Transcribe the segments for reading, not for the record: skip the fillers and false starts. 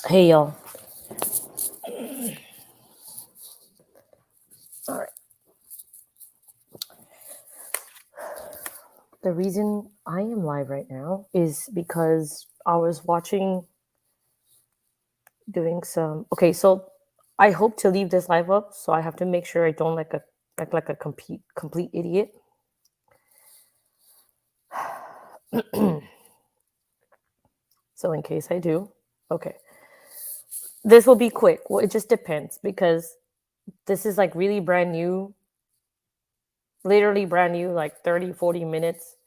Hey y'all. All right. The reason I am live right now is because I was doing some. Okay, so I hope to leave this live up, so I have to make sure I don't act like a complete idiot. So in case I do, okay. This will be quick. Well, it just depends because this is like really brand new, literally brand new, like 30, 40 minutes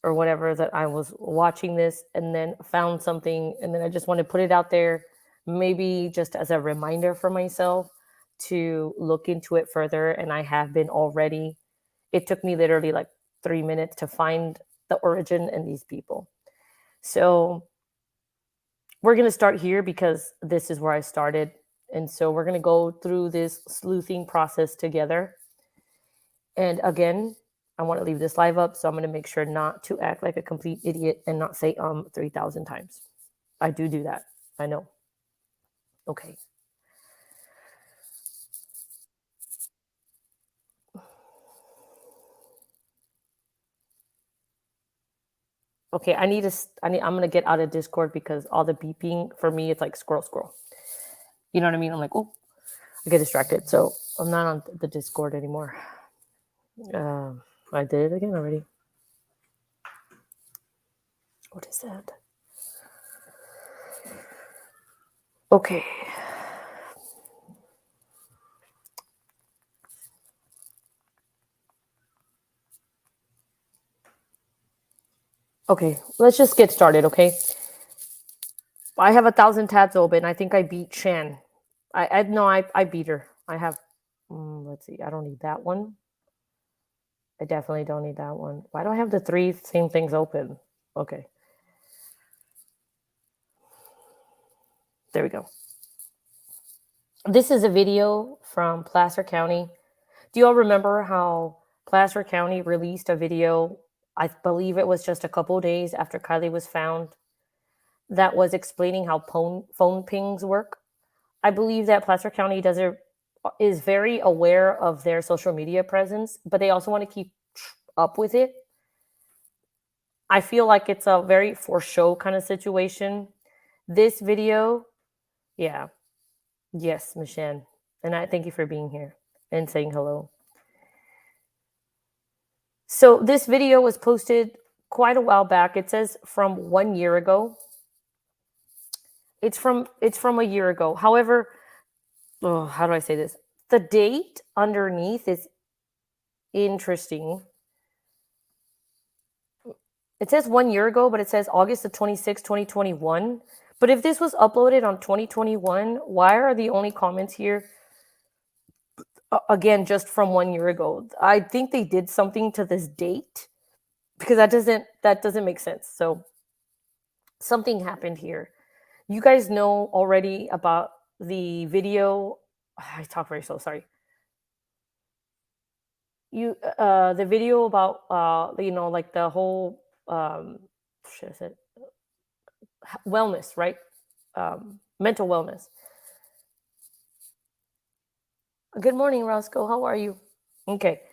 or whatever that I was watching this and then found something and then I just want to put it out there, maybe just as a reminder for myself to look into it further. And I have been already. It took me literally like 3 minutes to find the origin and these people. So we're going to start here because this is where I started. And so we're going to go through this sleuthing process together. And again, I want to leave this live up, so I'm going to make sure not to act like a complete idiot and not say 3,000 times. I do that. I know. Okay. Okay, I'm going to get out of Discord because all the beeping for me, it's like scroll. You know what I mean? I'm like, oh, I get distracted. So I'm not on the Discord anymore. I did it again already. What is that? Okay. Okay, let's just get started, okay? I have 1,000 tabs open. I think I beat Shan. I beat her. I have, let's see, I don't need that one. I definitely don't need that one. Why do I have the three same things open? Okay. There we go. This is a video from Placer County. Do you all remember how Placer County released a video? I believe it was just a couple days after Kiely was found, that was explaining how phone pings work. I believe that Placer County is very aware of their social media presence, but they also want to keep up with it. I feel like it's a very for show kind of situation. This video, yeah. Yes, Michelle. And I thank you for being here and saying hello. So this video was posted quite a while back. It says from 1 year ago. It's from a year ago. However, how do I say this? The date underneath is interesting. It says 1 year ago, but it says August the 26th, 2021. But if this was uploaded on 2021, why are the only comments here, again, just from 1 year ago? I think they did something to this date because that doesn't make sense. So something happened here. You guys know already about the video. I talk very slow, sorry. The video about like the whole wellness, right? Mental wellness. Good morning, Roscoe. How are you? Okay.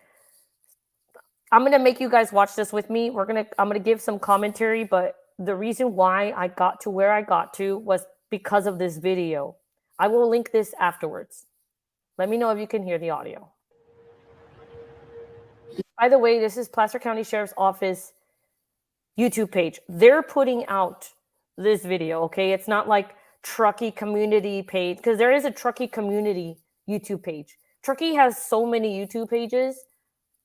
I'm gonna make you guys watch this with me. I'm gonna give some commentary, but the reason why I got to where I got to was because of this video. I will link this afterwards. Let me know if you can hear the audio. By the way, this is Placer County Sheriff's Office YouTube page. They're putting out this video, okay? It's not like Truckee community page, because there is a Truckee community YouTube page. Truckee has so many YouTube pages.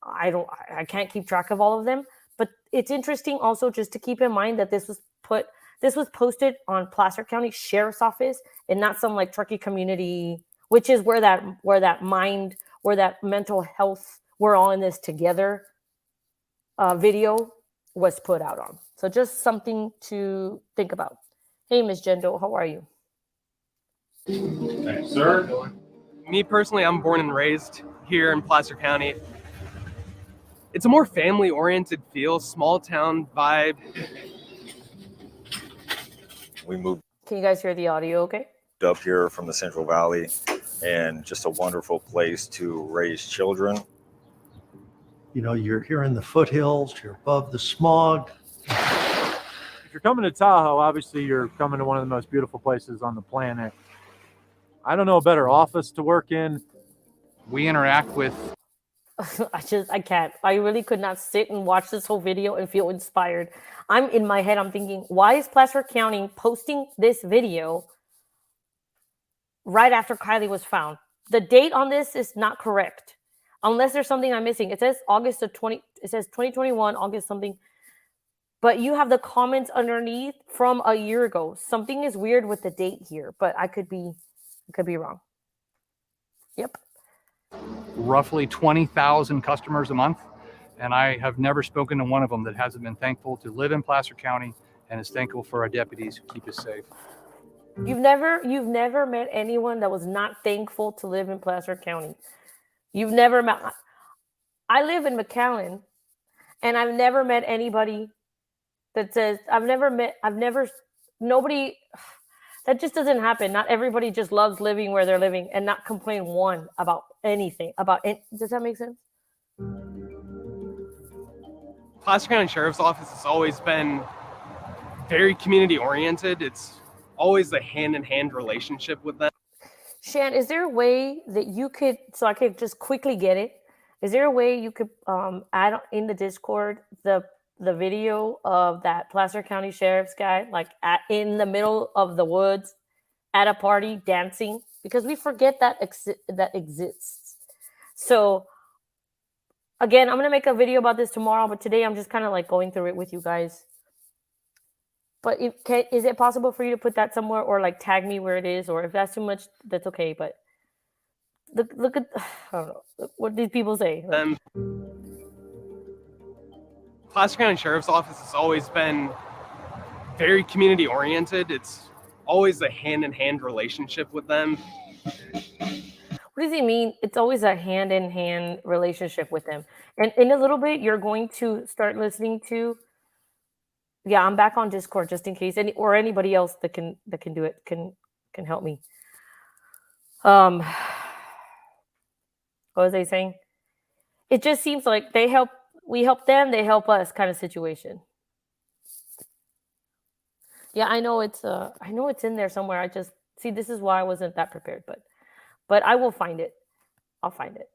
I can't keep track of all of them, but it's interesting also just to keep in mind that this was posted on Placer County Sheriff's Office and not some like Truckee community, which is where that mental health, we're all in this together video was put out on. So just something to think about. Hey, Miss Jendo, how are you? Thanks, sir. Me personally, I'm born and raised here in Placer County. It's a more family-oriented feel, small town vibe. We moved. Can you guys hear the audio okay? Up here from the Central Valley, and just a wonderful place to raise children. You know, you're here in the foothills, you're above the smog. If you're coming to Tahoe, obviously you're coming to one of the most beautiful places on the planet. I don't know a better office to work in. We interact with... I can't. I really could not sit and watch this whole video and feel inspired. I'm in my head, I'm thinking, why is Placer County posting this video right after Kiely was found? The date on this is not correct. Unless there's something I'm missing. It says August of 20, it says 2021, August something. But you have the comments underneath from a year ago. Something is weird with the date here, but I could be wrong. Yep. Roughly 20,000 customers a month, and I have never spoken to one of them that hasn't been thankful to live in Placer County and is thankful for our deputies who keep us safe. You've never met anyone that was not thankful to live in Placer County. You've never met. I live in McAllen, and I've never met anybody that says nobody. That just doesn't happen. Not everybody just loves living where they're living and not complain one about anything. Does that make sense? Placer County Sheriff's Office has always been very community oriented. It's always a hand-in-hand relationship with them. Shan, is there a way that you could, so I could just quickly get it? Is there a way you could add in the Discord the video of that Placer County Sheriff's guy, like in the middle of the woods at a party dancing? Because we forget that exists. So again, I'm going to make a video about this tomorrow, but today I'm just kind of like going through it with you guys. But is it possible for you to put that somewhere or like tag me where it is? Or if that's too much, that's okay. But look at, I don't know, what these people say. Placer County Sheriff's Office has always been very community oriented. It's always a hand-in-hand relationship with them. What does he mean? It's always a hand-in-hand relationship with them. And in a little bit, you're going to start listening to. Yeah, I'm back on Discord just in case, or anybody else that can do it can help me. What was I saying? It just seems like we help them, they help us kind of situation. Yeah, I know it's in there somewhere. I just see, this is why I wasn't that prepared, but I will find it. I'll find it.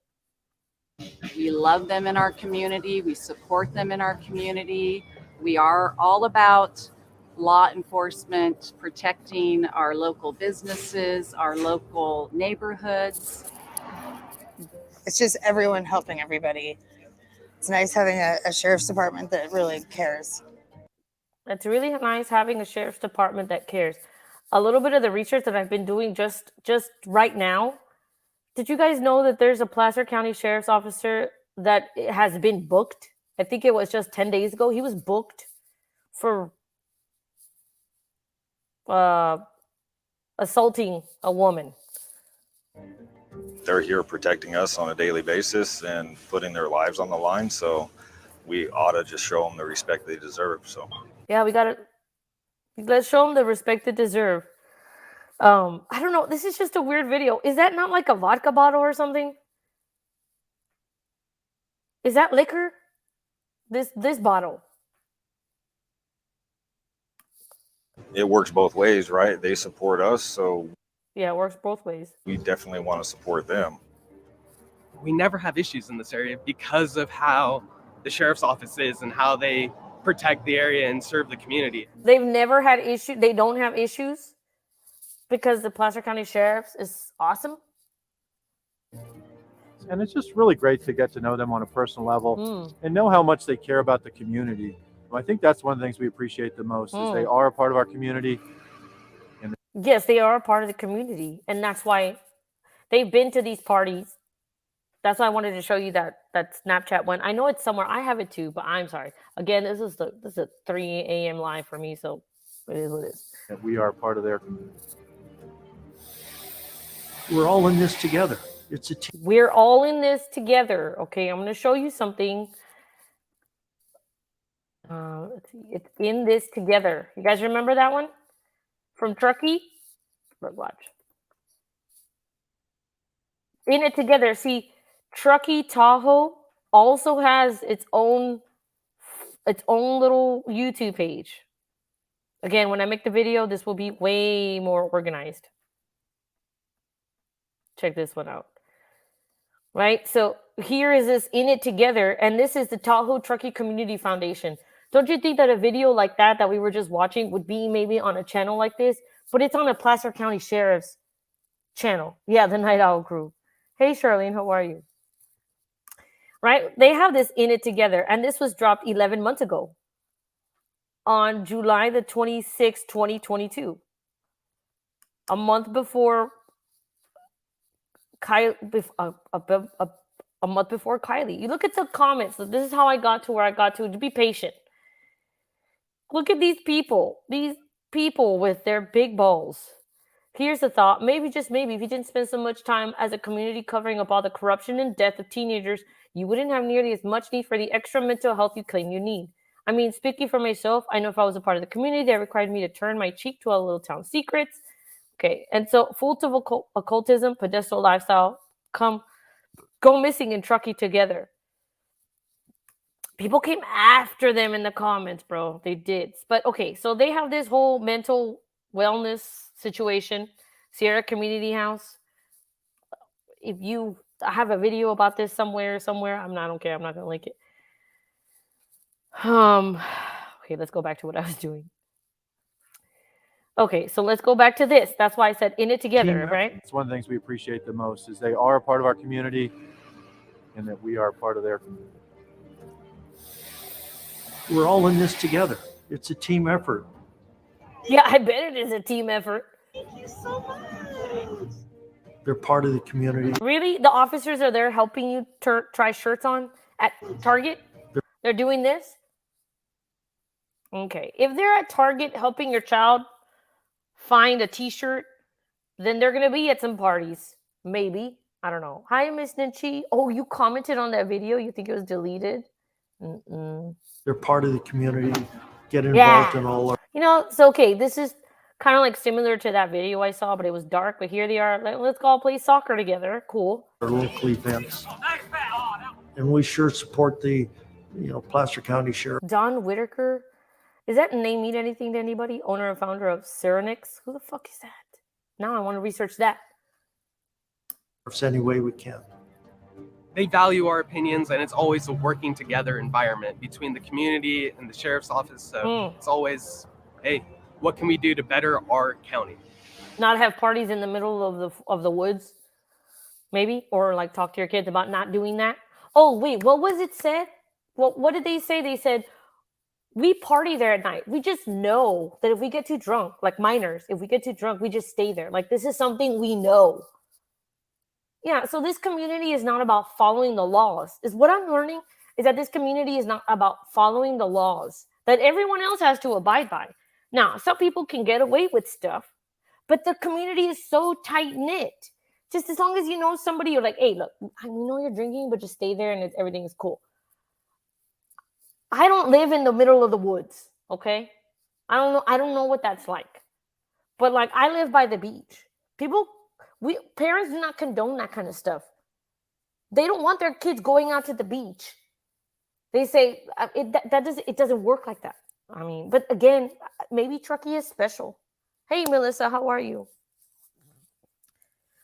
We love them in our community. We support them in our community. We are all about law enforcement, protecting our local businesses, our local neighborhoods. It's just everyone helping everybody. It's nice having a sheriff's department that really cares. It's really nice having a sheriff's department that cares. A little bit of the research that I've been doing just right now. Did you guys know that there's a Placer County Sheriff's officer that has been booked? I think it was just 10 days ago. He was booked for assaulting a woman. They're here protecting us on a daily basis and putting their lives on the line, so we ought to just show them the respect they deserve. So yeah, let's show them the respect they deserve. I don't know, this is just a weird video. Is that not like a vodka bottle or something? Is that liquor? This bottle. it works both ways, right? They support us, so Yeah, it works both ways. we definitely want to support them. We never have issues in this area because of how the sheriff's office is and how they protect the area and serve the community. They've never had issues. They don't have issues because the Placer County Sheriff's is awesome. And it's just really great to get to know them on a personal level and know how much they care about the community. I think that's one of the things we appreciate the most is they are a part of our community. And Yes, they are a part of the community, and that's why they've been to these parties. That's why I wanted to show you that Snapchat one. I know it's somewhere. I have it too, but I'm sorry. Again, this is a 3 a.m. live for me, so it is what it is. that we are part of their community. We're all in this together. It's a team. We're all in this together. Okay, I'm going to show you something. Let's see. It's in this together. You guys remember that one from Truckee. Look, watch. In it together. See, Truckee Tahoe also has its own little YouTube page. Again, when I make the video, this will be way more organized. Check this one out. Right? So here is this In It Together, and this is the Tahoe Truckee Community Foundation. Don't you think that a video like that we were just watching would be maybe on a channel like this? But it's on a Placer County Sheriff's channel. Yeah, the Night Owl Crew. Hey, Charlene, how are you? Right? They have this In It Together, and this was dropped 11 months ago on July the 26th, 2022. A month before Kylie, a month before Kylie. You look at the comments. So this is how I got to where I got to. Be patient. Look at these people with their big balls. Here's the thought. Maybe, just maybe, if you didn't spend so much time as a community covering up all the corruption and death of teenagers, you wouldn't have nearly as much need for the extra mental health you claim you need. I mean, speaking for myself, I know if I was a part of the community that required me to turn my cheek to all little town secrets. Okay, and so fault of occultism, pedestal lifestyle, go missing in Truckee together. People came after them in the comments, bro. They did. But okay, so they have this whole mental wellness situation, Sierra Community House. If you have a video about this somewhere, I don't care. I'm not gonna link it. Okay, let's go back to what I was doing. Okay, so let's go back to this. That's why I said In It Together, right? It's one of the things we appreciate the most is they are a part of our community and that we are part of their community. We're all in this together. It's a team effort. Yeah, I bet it is a team effort. Thank you so much. They're part of the community. Really? The officers are there helping you try shirts on at Target? They're doing this? Okay. If they're at Target helping your child find a t-shirt, then they're going to be at some parties. Maybe. I don't know. Hi, Miss Ninchi. Oh, you commented on that video? You think it was deleted? They're part of the community. Get involved in all our... You know, it's okay. This is kind of like similar to that video I saw, but it was dark. But here they are. Let's all play soccer together. Cool. Our local events. And we sure support the, Placer County Sheriff. Don Whitaker. Does that name mean anything to anybody? Owner and founder of Serenix? Who the fuck is that? Now I want to research that. Any way we can. They value our opinions, and it's always a working together environment between the community and the sheriff's office. So it's always, hey, what can we do to better our county? Not have parties in the middle of the woods, maybe, or like talk to your kids about not doing that. Oh wait, what was it said? What did they say? They said, we party there at night. We just know that if we get too drunk, like minors, if we get too drunk, we just stay there. Like, this is something we know. Yeah, so this community is not about following the laws. Is what I'm learning is that this community is not about following the laws that everyone else has to abide by. Now, some people can get away with stuff, but the community is so tight-knit. Just as long as you know somebody, you're like, hey, look, I know you're drinking, but just stay there and everything is cool. I don't live in the middle of the woods, okay? I don't know what that's like. But like, I live by the beach. Parents do not condone that kind of stuff. They don't want their kids going out to the beach. They say it doesn't work like that. I mean, but again, maybe Truckee is special. Hey, Melissa, how are you?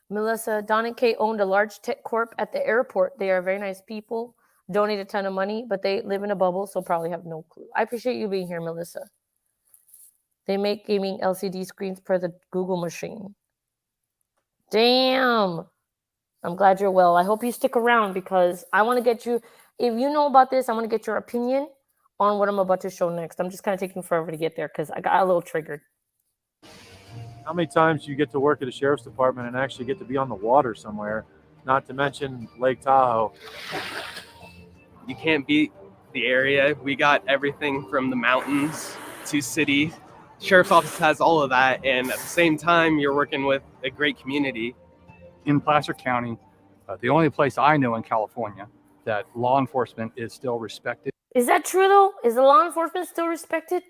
Melissa, Don and Kay owned a large tech corp at the airport. They are very nice people. Donate a ton of money, but they live in a bubble, so probably have no clue. I appreciate you being here, Melissa. They make gaming LCD screens per the Google machine. Damn. I'm glad you're well. I hope you stick around because I want to get you, if you know about this, I want to get your opinion on what I'm about to show next. I'm just kind of taking forever to get there because I got a little triggered. How many times do you get to work at a sheriff's department and actually get to be on the water somewhere, not to mention Lake Tahoe? You can't beat the area. We got everything from the mountains to city. Sheriff's office has all of that, and at the same time, you're working with a great community. In Placer County, the only place I know in California that law enforcement is still respected. Is that true, though? Is the law enforcement still respected?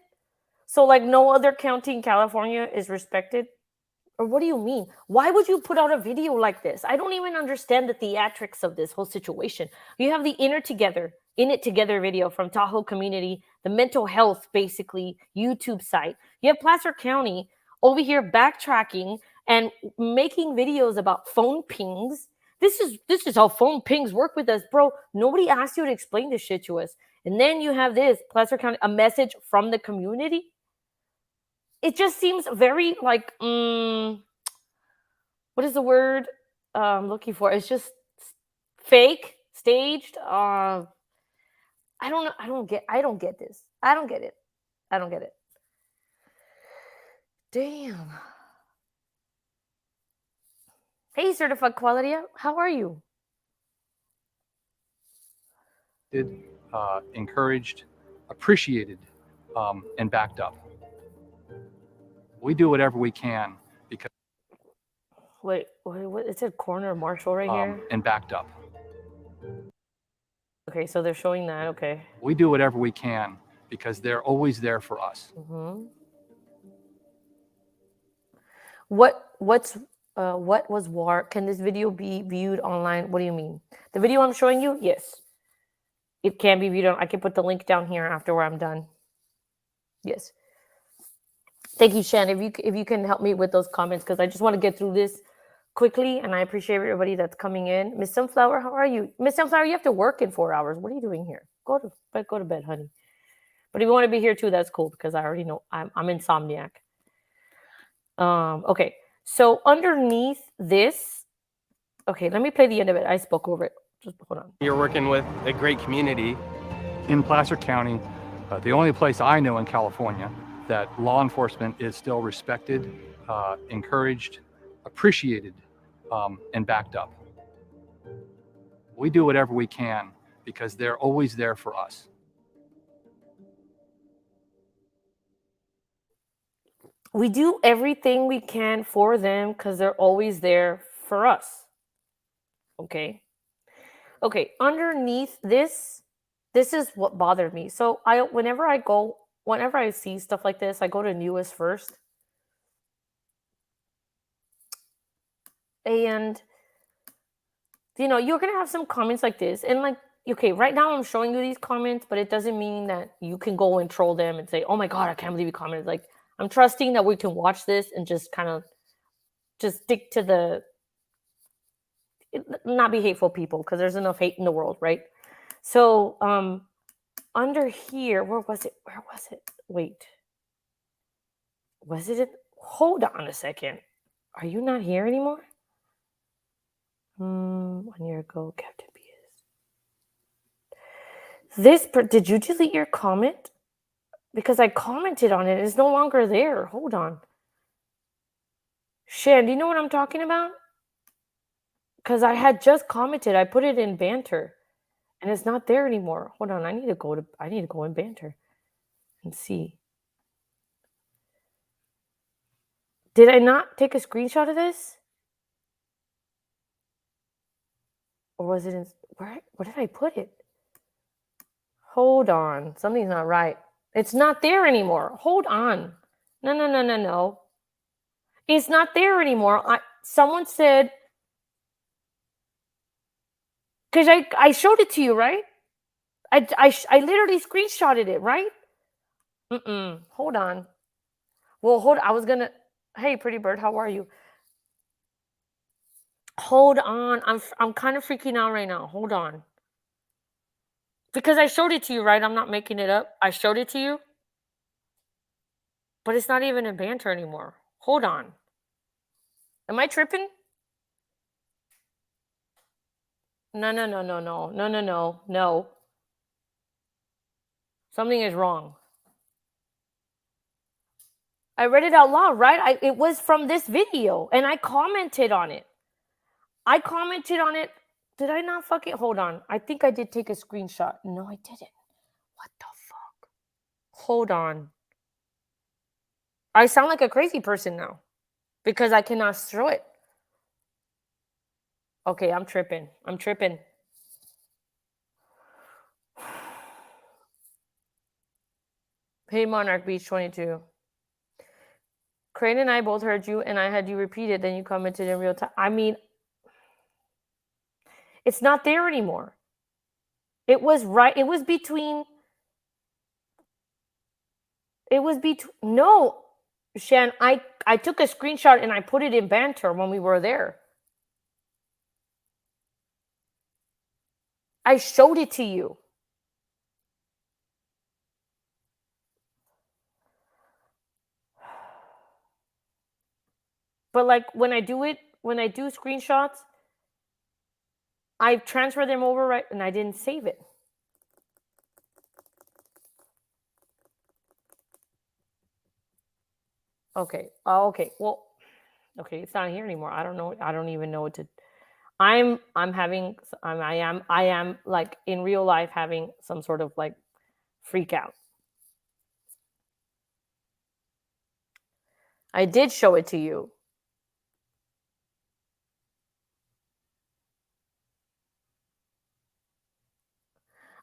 So like no other county in California is respected? Or what do you mean? Why would you put out a video like this? I don't even understand the theatrics of this whole situation. You have the In It Together video from Tahoe Community, the mental health, basically, YouTube site. You have Placer County over here backtracking and making videos about phone pings. This is how phone pings work with us, bro. Nobody asked you to explain this shit to us. And then you have this, Placer County, a message from the community. It just seems very like what is the word I'm looking for? It's just fake, staged. I don't know. I don't get this. I don't get it. I don't get it. Damn. Hey, certified quality. How are you? Encouraged, appreciated, and backed up. We do whatever we can because Wait, what? It said corner marshal right here. and backed up. Okay, so they're showing that. Okay. We do whatever we can because they're always there for us. Mm-hmm. What was war? Can this video be viewed online? What do you mean? The video I'm showing you? Yes. It can be viewed on. I can put the link down here after where I'm done. Yes. Thank you, Shan. If you can help me with those comments, because I just want to get through this quickly, and I appreciate everybody that's coming in. Miss Sunflower, how are you? Miss Sunflower, you have to work in 4 hours. What are you doing here? Go to bed, honey. But if you want to be here too, that's cool, because I already know I'm insomniac. Okay. So underneath this, okay, let me play the end of it. I spoke over it. Just hold on. You're working with a great community. In Placer County, the only place I know in California that law enforcement is still respected, encouraged, appreciated, and backed up. We do whatever we can because they're always there for us. We do everything we can for them because they're always there for us. Okay. Okay. Underneath this is what bothered me. So whenever I see stuff like this, I go to newest first. And you're gonna have some comments like this. And like, okay, right now I'm showing you these comments, but it doesn't mean that you can go and troll them and say, oh my God, I can't believe you commented. Like, I'm trusting that we can watch this and just kind of just stick to not be hateful people, because there's enough hate in the world, right? So under here, where was it? Wait. Was it? Hold on a second. Are you not here anymore? 1 year ago, Captain B. Did you delete your comment? Because I commented on it. It's no longer there. Hold on. Shan, do you know what I'm talking about? Because I had just commented. I put it in banter. And it's not there anymore. Hold on. I need to go in banter and see. Did I not take a screenshot of this? Or was it in where did I put it? Hold on. Something's not right. It's not there anymore. Hold on. No. It's not there anymore. Someone said, because I showed it to you, right? I literally screenshotted it, right? Hold on. Well, hold. I was gonna. Hey, pretty bird, how are you? Hold on. I'm kind of freaking out right now. Hold on. Because I showed it to you, right? I'm not making it up. I showed it to you. But it's not even in banter anymore. Hold on. Am I tripping? No. Something is wrong. I read it out loud, right? It was from this video, and I commented on it. Did I not fucking... Hold on. I think I did take a screenshot. No, I didn't. What the fuck? Hold on. I sound like a crazy person now because I cannot show it. Okay, I'm tripping. Hey, Monarch Beach 22. Crane and I both heard you, and I had you repeat it. Then you commented in real time. I mean, it's not there anymore. It was right. It was between. No, Shan. I took a screenshot and I put it in banter when we were there. I showed it to you. But like when I do screenshots, I transfer them over right, and I didn't save it. Okay. Oh, okay. Well, okay. It's not here anymore. I don't know. I don't even know what to. I am like in real life having some sort of like freak out. I did show it to you.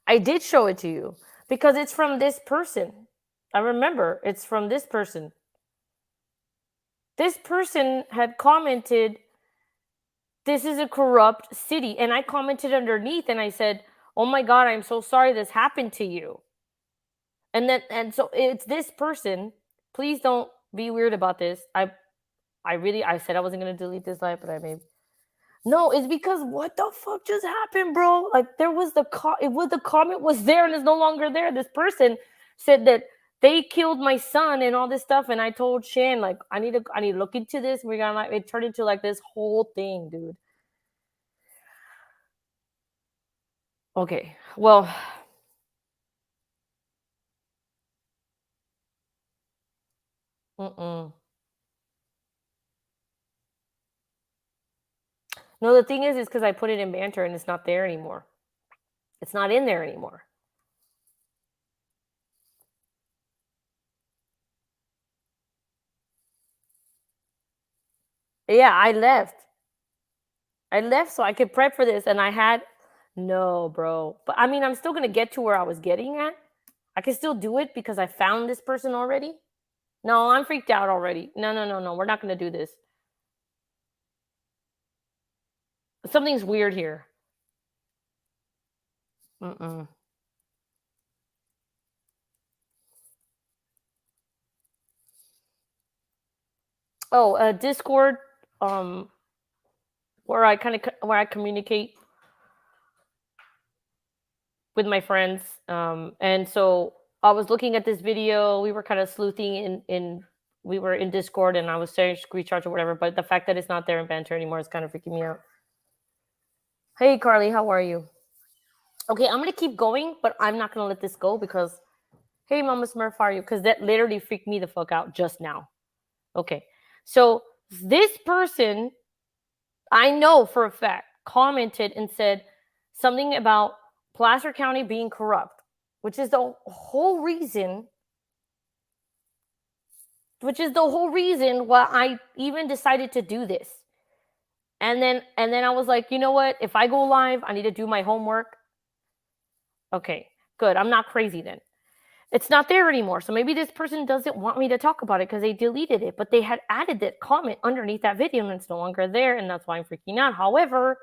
I did show it to you because it's from this person. I remember it's from this person. This person had commented, "This is a corrupt city." And I commented underneath and I said, "Oh my God, I'm so sorry this happened to you." And so it's this person. Please don't be weird about this. I said I wasn't gonna delete this live, but I may. No, it's because what the fuck just happened, bro? Like there was the comment was there and is no longer there. This person said that they killed my son and all this stuff, and I told Shan like I need to look into this. We're gonna like it turned into like this whole thing, dude. Okay, well. Mm-mm. No, the thing is because I put it in banter and it's not there anymore. It's not in there anymore. Yeah, I left. So I could prep for this, and I had no, bro. But I mean, I'm still gonna get to where I was getting at. I can still do it because I found this person already. No, I'm freaked out already. No. We're not gonna do this. Something's weird here. Mm-mm. Oh, Discord, where I communicate with my friends, and so I was looking at this video. We were kind of sleuthing we were in Discord, and I was sharing screenshots or whatever. But the fact that it's not there in banter anymore is kind of freaking me out. Hey, Carly, how are you? Okay, I'm gonna keep going, but I'm not gonna let this go because, hey, Mama Smurf, how are you? Because that literally freaked me the fuck out just now. Okay, so this person, I know for a fact, commented and said something about Placer County being corrupt, which is the whole reason. Why I even decided to do this. And then I was like, you know what? If I go live, I need to do my homework. Okay, good. I'm not crazy then. It's not there anymore. So maybe this person doesn't want me to talk about it because they deleted it, but they had added that comment underneath that video and it's no longer there. And that's why I'm freaking out. However,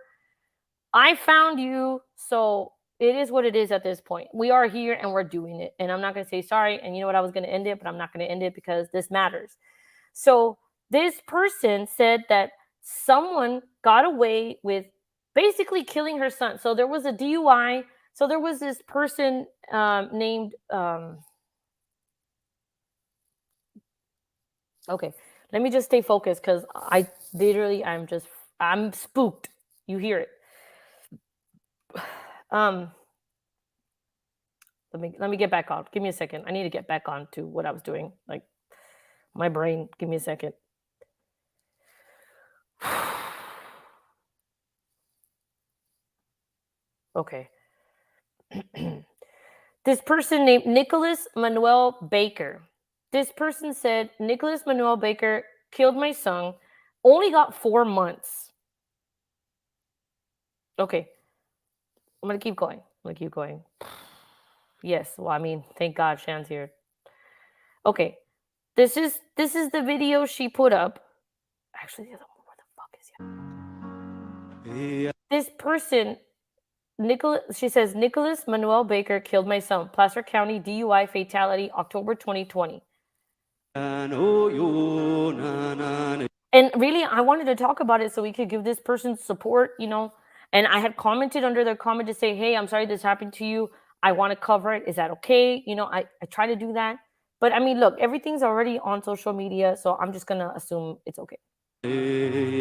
I found you. So it is what it is at this point. We are here and we're doing it. And I'm not going to say sorry. And you know what? I was going to end it, but I'm not going to end it because this matters. So this person said that someone got away with basically killing her son. So there was a DUI. So there was this person named. Okay, let me just stay focused because I'm spooked. You hear it. Let me get back on. Give me a second. I need to get back on to what I was doing. Like my brain. Give me a second. Okay. This person named Nicholas Manuel Baker. This person said Nicholas Manuel Baker killed my son. Only got 4 months. Okay. I'm gonna keep going. Yes. Well, I mean, thank God Shan's here. Okay, this is the video she put up. Actually, the other one, where the fuck is it? This person, she says, Nicholas Manuel Baker killed my son. Placer County DUI fatality, October 2020. And really, I wanted to talk about it so we could give this person support, you know. And I had commented under their comment to say, hey, I'm sorry this happened to you. I want to cover it. Is that okay? You know, I try to do that. But I mean, look, everything's already on social media, so I'm just going to assume it's okay. She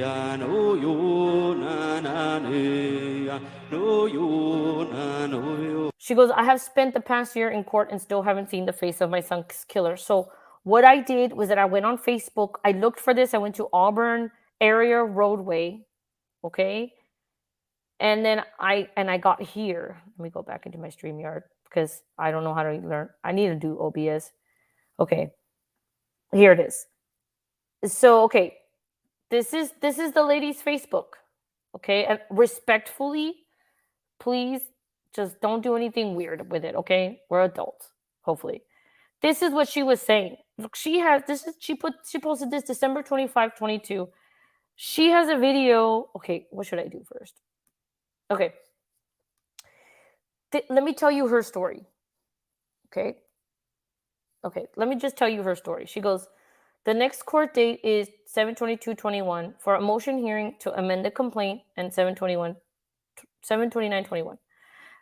goes, I have spent the past year in court and still haven't seen the face of my son's killer. So what I did was that I went on Facebook. I looked for this. I went to Auburn area roadway. Okay. And then I got here. Let me go back into my StreamYard because I don't know how to learn. I need to do OBS. Okay. Here it is. So, okay. This is the lady's Facebook. Okay. And respectfully, please just don't do anything weird with it. Okay. We're adults, hopefully. This is what she was saying. Look, she posted this December 25, 22. She has a video. Okay. What should I do first? Okay. Let me tell you her story. Okay. Okay. Let me just tell you her story. She goes, the next court date is 7/22/21 for a motion hearing to amend the complaint and 7/29/21.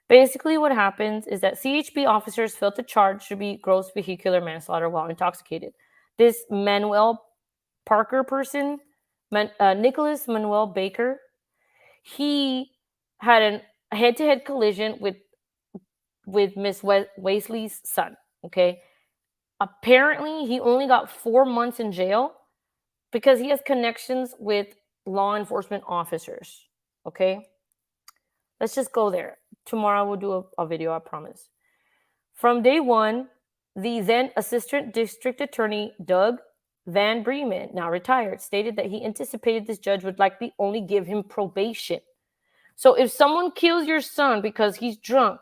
Basically, what happens is that CHP officers felt the charge should be gross vehicular manslaughter while intoxicated. This Manuel Parker person, Nicholas Manuel Baker, he had a head-to-head collision with Miss Wesley's son. Okay, apparently he only got 4 months in jail because he has connections with law enforcement officers. Okay, let's just go there. Tomorrow we'll do a video, I promise. From day one, the then Assistant District Attorney Doug Van Bremen, now retired, stated that he anticipated this judge would likely only give him probation. So if someone kills your son because he's drunk,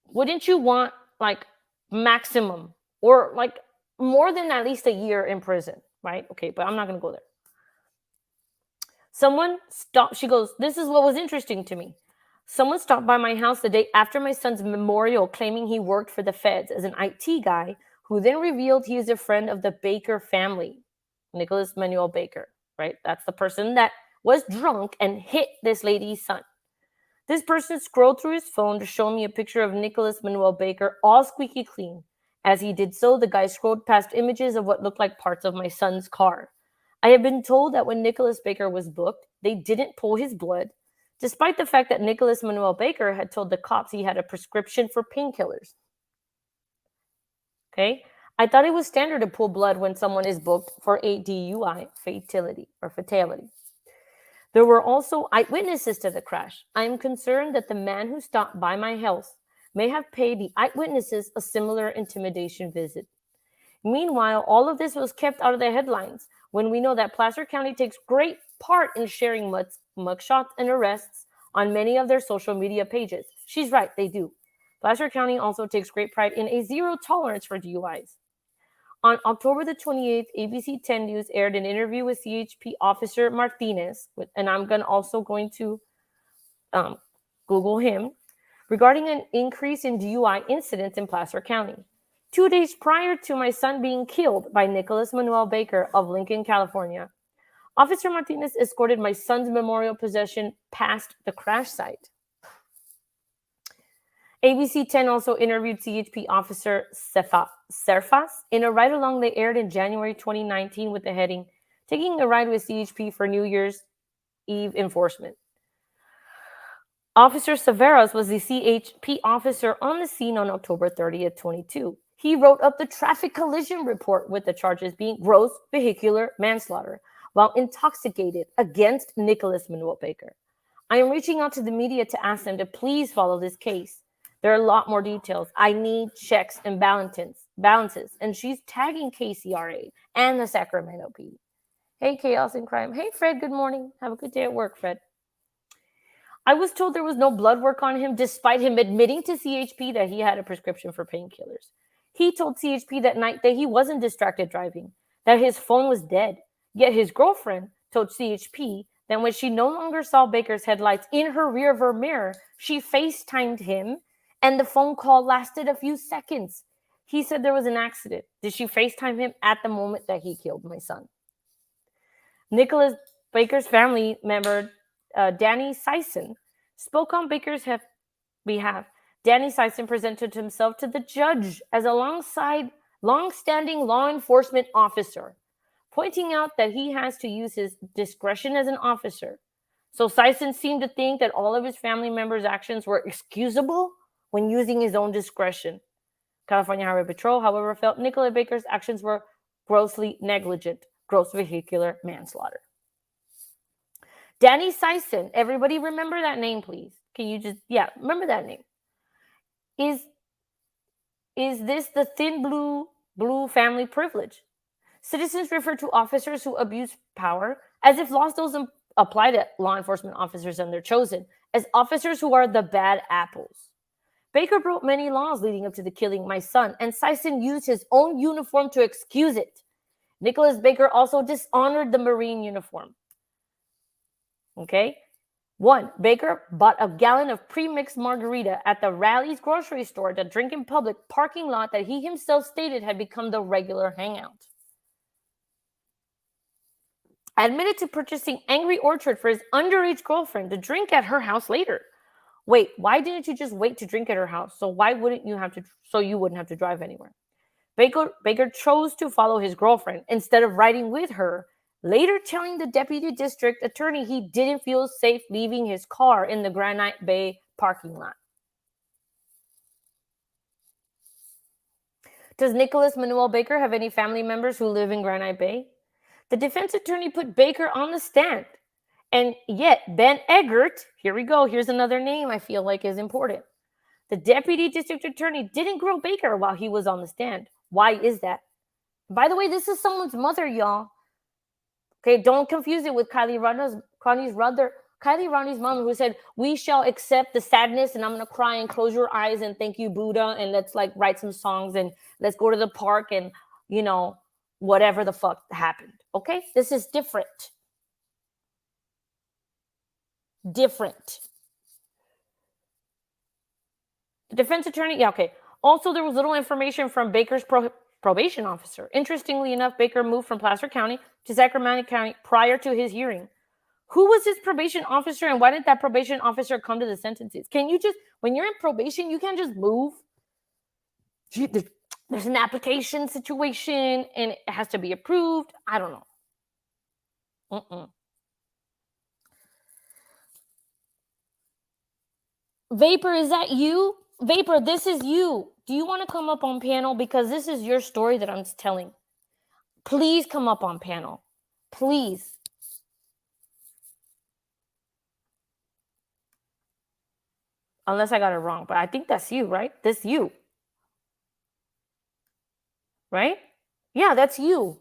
wouldn't you want like maximum or like more than at least a year in prison, right? Okay, but I'm not going to go there. Someone stopped. She goes, this is what was interesting to me. Someone stopped by my house the day after my son's memorial claiming he worked for the feds as an IT guy who then revealed he is a friend of the Baker family, Nicholas Manuel Baker, right? That's the person that was drunk and hit this lady's son. This person scrolled through his phone to show me a picture of Nicholas Manuel Baker, all squeaky clean. As he did so, the guy scrolled past images of what looked like parts of my son's car. I have been told that when Nicholas Baker was booked, they didn't pull his blood, despite the fact that Nicholas Manuel Baker had told the cops he had a prescription for painkillers. Okay? I thought it was standard to pull blood when someone is booked for a DUI fatality. There were also eyewitnesses to the crash. I am concerned that the man who stopped by my house may have paid the eyewitnesses a similar intimidation visit. Meanwhile, all of this was kept out of the headlines when we know that Placer County takes great part in sharing mugshots and arrests on many of their social media pages. She's right, they do. Placer County also takes great pride in a zero tolerance for DUIs. On October the 28th, ABC 10 News aired an interview with CHP Officer Martinez, and I'm also going to Google him, regarding an increase in DUI incidents in Placer County. 2 days prior to my son being killed by Nicholas Manuel Baker of Lincoln, California, Officer Martinez escorted my son's memorial procession past the crash site. ABC 10 also interviewed CHP Officer Serfas in a ride-along they aired in January 2019 with the heading, Taking a Ride with CHP for New Year's Eve Enforcement. Officer Severas was the CHP officer on the scene on October 30th, 22. He wrote up the traffic collision report with the charges being gross vehicular manslaughter while intoxicated against Nicholas Manuel Baker. I am reaching out to the media to ask them to please follow this case. There are a lot more details. I need checks and balances. And she's tagging KCRA and the Sacramento PD. Hey, Chaos and Crime. Hey, Fred, good morning. Have a good day at work, Fred. I was told there was no blood work on him despite him admitting to CHP that he had a prescription for painkillers. He told CHP that night that he wasn't distracted driving, that his phone was dead. Yet his girlfriend told CHP that when she no longer saw Baker's headlights in her rearview mirror, she FaceTimed him and the phone call lasted a few seconds. He said there was an accident. Did she FaceTime him at the moment that he killed my son? Nicholas Baker's family member, Danny Sison, spoke on Baker's behalf. Danny Sison presented himself to the judge as a long-standing law enforcement officer, pointing out that he has to use his discretion as an officer. So Sison seemed to think that all of his family members' actions were excusable when using his own discretion. California Highway Patrol, however, felt Nicholas Baker's actions were grossly negligent, gross vehicular manslaughter. Danny Sison, everybody remember that name, please. Can you just, remember that name. Is this the thin blue family privilege? Citizens refer to officers who abuse power as if laws doesn't apply to law enforcement officers and they're chosen, as officers who are the bad apples. Baker broke many laws leading up to the killing of my son, and Sison used his own uniform to excuse it. Nicholas Baker also dishonored the Marine uniform. Okay? 1. Baker bought a gallon of pre-mixed margarita at the Rally's grocery store to drink in public parking lot that he himself stated had become the regular hangout. Admitted to purchasing Angry Orchard for his underage girlfriend to drink at her house later. Wait, why didn't you just wait to drink at her house? So you wouldn't have to drive anywhere. Baker chose to follow his girlfriend instead of riding with her, later telling the deputy district attorney he didn't feel safe leaving his car in the Granite Bay parking lot. Does Nicholas Manuel Baker have any family members who live in Granite Bay? The defense attorney put Baker on the stand. And yet, Ben Eggert, here we go, here's another name I feel like is important. The deputy district attorney didn't grill Baker while he was on the stand. Why is that? By the way, this is someone's mother, y'all. Okay, don't confuse it with Kiely Rodni's mom, who said, we shall accept the sadness and I'm going to cry and close your eyes and thank you, Buddha, and let's like write some songs and let's go to the park and, whatever the fuck happened. Okay, this is different. Different. The defense attorney, Also, there was little information from Baker's probation officer. Interestingly enough, Baker moved from Placer County to Sacramento County prior to his hearing. Who was his probation officer and why did that probation officer come to the sentences? Can you just, when you're in probation, you can't just move? There's an application situation and it has to be approved. I don't know. Vapor, is that you? Vapor, this is you. Do you want to come up on panel? Because this is your story that I'm telling. Please come up on panel. Please. Unless I got it wrong. But I think that's you, right? That's you. Right? Yeah, that's you.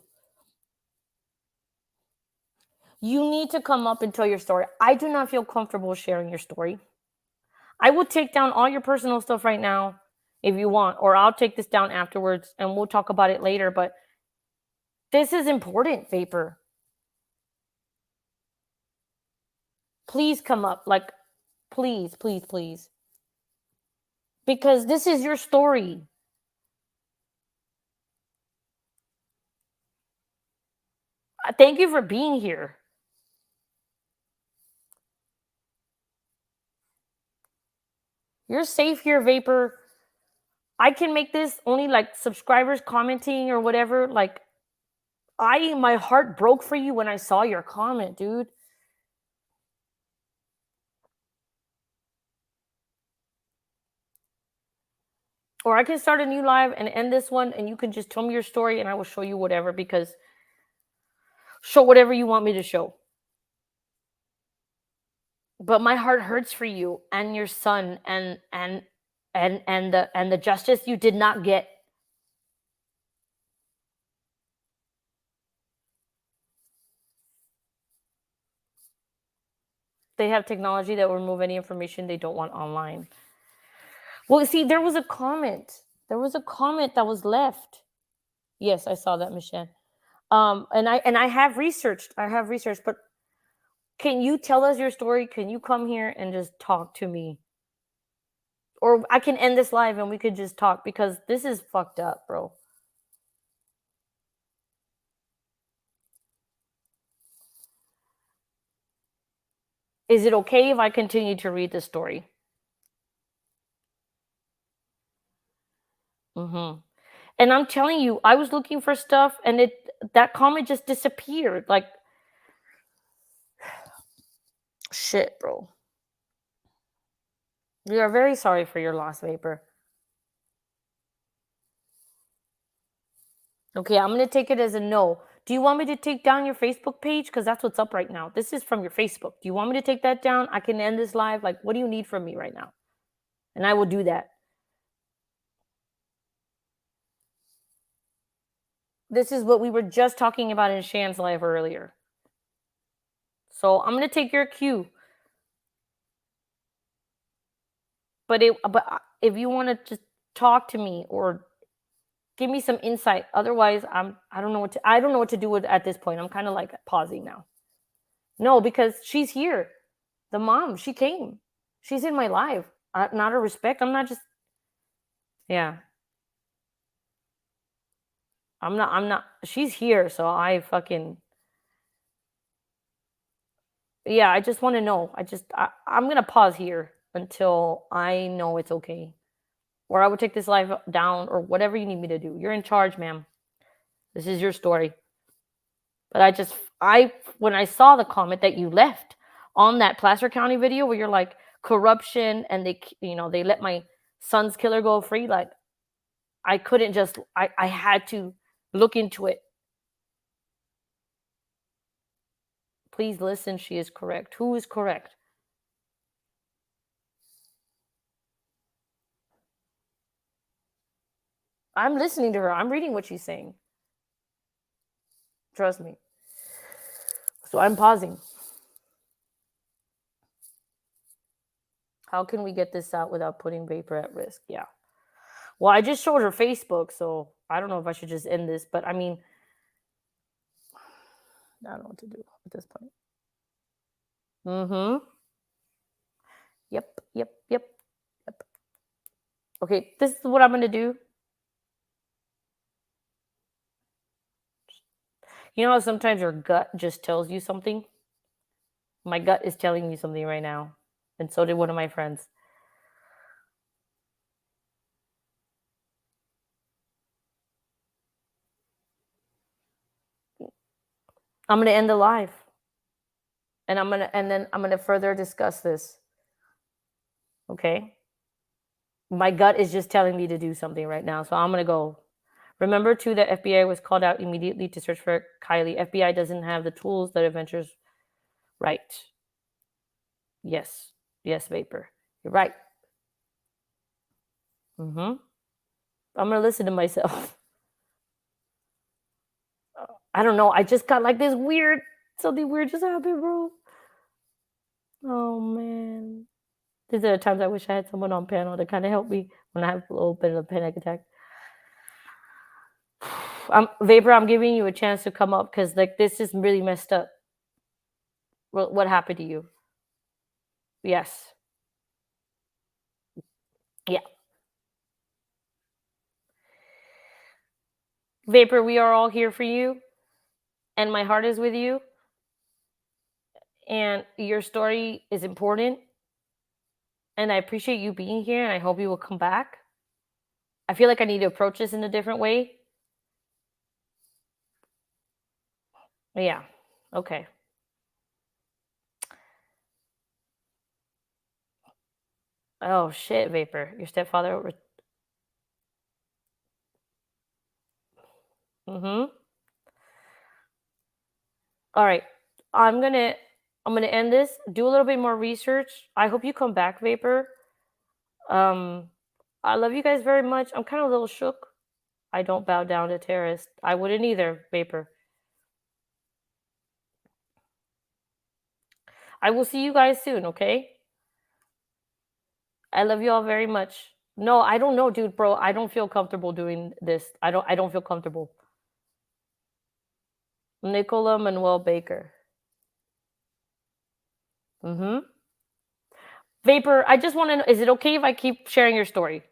You need to come up and tell your story. I do not feel comfortable sharing your story. I will take down all your personal stuff right now if you want, or I'll take this down afterwards and we'll talk about it later. But this is important, Vapor. Please come up. Please, please, please. Because this is your story. Thank you for being here. You're safe here, Vapor. I can make this only subscribers commenting or whatever. My heart broke for you when I saw your comment, dude. Or I can start a new live and end this one and you can just tell me your story and I will show you whatever, because show whatever you want me to show. But my heart hurts for you and your son and the justice you did not get. They have technology that will remove any information they don't want online. Well, see, there was a comment There was a comment that was left. Yes, I saw that, Michelle. And I have researched. But can you tell us your story? Can you come here and just talk to me? Or I can end this live and we could just talk, because this is fucked up, bro. Is it okay if I continue to read the story? Mm-hmm. And I'm telling you, I was looking for stuff and that comment just disappeared. Like, shit, bro. We are very sorry for your loss, Vapor. Okay, I'm going to take it as a no. Do you want me to take down your Facebook page? Because that's what's up right now. This is from your Facebook. Do you want me to take that down? I can end this live. Like, what do you need from me right now? And I will do that. This is what we were just talking about in Shan's live earlier. So I'm going to take your cue. But if you want to just talk to me or give me some insight, otherwise I don't know what to do with at this point. I'm kind of like pausing now. No, because she's here. The mom, she came. She's in my life. Not a respect. I'm not just. Yeah. I'm not. She's here, so I fucking. Yeah, I just want to know. I'm gonna pause here until I know it's okay, or I would take this live down, or whatever you need me to do. You're in charge, ma'am. This is your story. But when I saw the comment that you left on that Placer County video where you're like, corruption and they let my son's killer go free, like, I couldn't just, I had to look into it. Please listen, she is correct. Who is correct? I'm listening to her. I'm reading what she's saying. Trust me. So I'm pausing. How can we get this out without putting Vapor at risk? Yeah. Well, I just showed her Facebook, so I don't know if I should just end this, but I mean, I don't know what to do at this point. Mm-hmm. Yep. Okay, this is what I'm going to do. You know how sometimes your gut just tells you something? My gut is telling me something right now. And so did one of my friends. I'm going to end the live. And then I'm going to further discuss this. Okay? My gut is just telling me to do something right now. So I'm going to go. Remember, too, that FBI was called out immediately to search for Kiely. FBI doesn't have the tools that adventures. Right. Yes, Vapor. You're right. Mm-hmm. I'm going to listen to myself. I don't know. I just got like this something weird just happened, bro. Oh, man. These are the times I wish I had someone on panel to kind of help me when I have a little bit of a panic attack. Vapor, I'm giving you a chance to come up because like this is really messed up. What happened to you? Yes. Yeah. Vapor, we are all here for you. And my heart is with you. And your story is important. And I appreciate you being here. And I hope you will come back. I feel like I need to approach this in a different way. Yeah. Okay. Oh, shit, Vapor. Your stepfather. Mm-hmm. All right. I'm gonna end this. Do a little bit more research. I hope you come back, Vapor. I love you guys very much. I'm kind of a little shook. I don't bow down to terrorists. I wouldn't either, Vapor. I will see you guys soon, okay? I love you all very much. No, I don't know, dude, bro. I don't feel comfortable doing this. I don't feel comfortable. Nicola Manuel Baker. Mm-hmm. Vapor, I just want to know, is it okay if I keep sharing your story?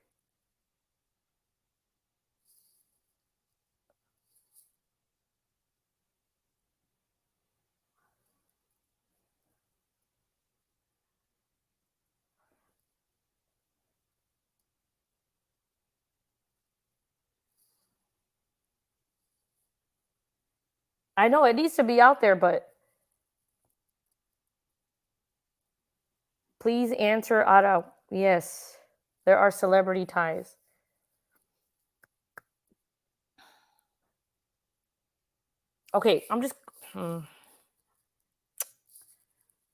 I know it needs to be out there, but please answer Ara. Yes, there are celebrity ties. Okay, I'm just.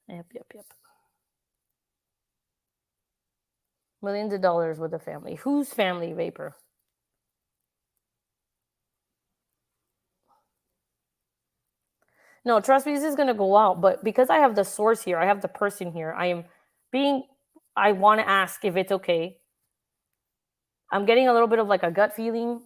Yep. Millions of dollars with the family. Whose family, Vapor? No, trust me, this is going to go out. But because I have the source here, I have the person here, I want to ask if it's okay. I'm getting a little bit of like a gut feeling.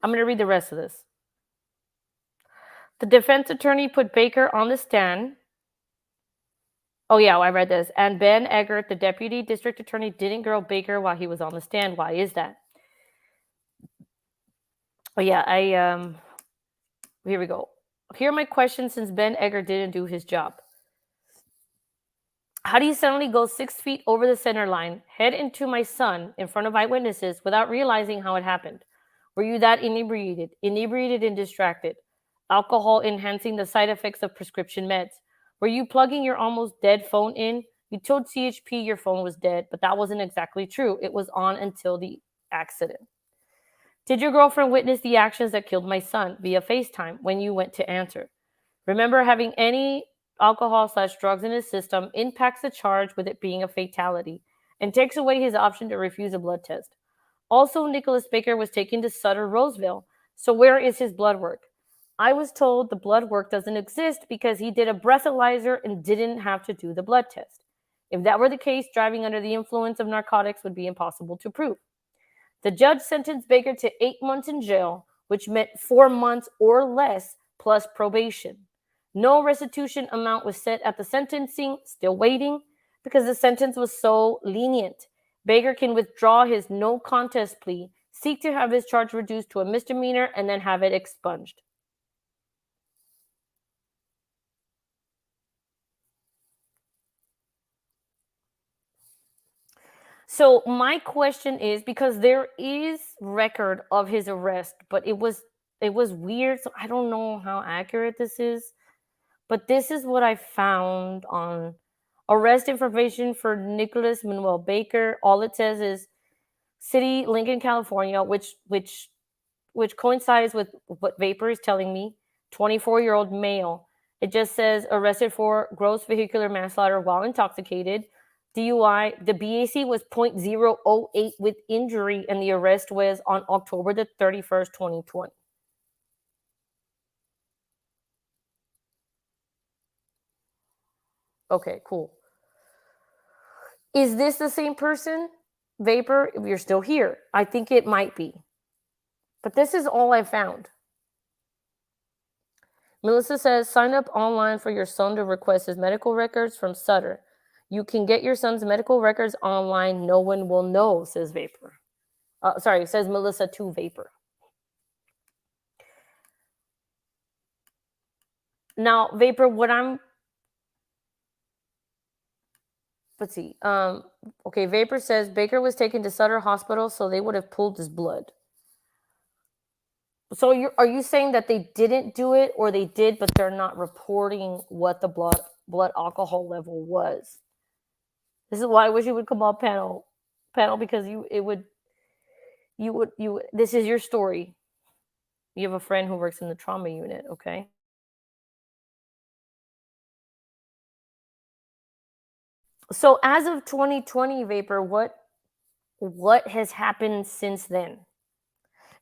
I'm going to read the rest of this. The defense attorney put Baker on the stand. Oh, yeah, I read this. And Ben Eggert, the deputy district attorney, didn't grill Baker while he was on the stand. Why is that? Oh, yeah, here we go. Here are my questions since Ben Eggert didn't do his job. How do you suddenly go 6 feet over the center line, head into my son in front of eyewitnesses without realizing how it happened? Were you that inebriated and distracted? Alcohol enhancing the side effects of prescription meds? Were you plugging your almost dead phone in? You told CHP your phone was dead, but that wasn't exactly true. It was on until the accident. Did your girlfriend witness the actions that killed my son via FaceTime when you went to answer? Remember, having any alcohol/drugs in his system impacts the charge with it being a fatality and takes away his option to refuse a blood test. Also, Nicholas Baker was taken to Sutter Roseville. So where is his blood work? I was told the blood work doesn't exist because he did a breathalyzer and didn't have to do the blood test. If that were the case, driving under the influence of narcotics would be impossible to prove. The judge sentenced Baker to 8 months in jail, which meant 4 months or less plus probation. No restitution amount was set at the sentencing, still waiting, because the sentence was so lenient. Baker can withdraw his no contest plea, seek to have his charge reduced to a misdemeanor, and then have it expunged. So my question is, because there is record of his arrest, but it was weird, so I don't know how accurate this is. But this is what I found on arrest information for Nicholas Manuel Baker. All it says is City, Lincoln, California, which coincides with what Vapor is telling me. 24-year-old male. It just says arrested for gross vehicular manslaughter while intoxicated. DUI. The BAC was .008 with injury, and the arrest was on October the 31st, 2020. Okay, cool. Is this the same person? Vapor, if you're still here, I think it might be. But this is all I found. Melissa says, sign up online for your son to request his medical records from Sutter. You can get your son's medical records online. No one will know, says Vapor. Says Melissa to Vapor. Now, Vapor, let's see. Okay, Vapor says Baker was taken to Sutter Hospital, so they would have pulled his blood. So are you saying that they didn't do it, or they did, but they're not reporting what the blood alcohol level was? This is why I wish you would come on panel, because this is your story. You have a friend who works in the trauma unit, okay? So as of 2020, Vapor, what has happened since then?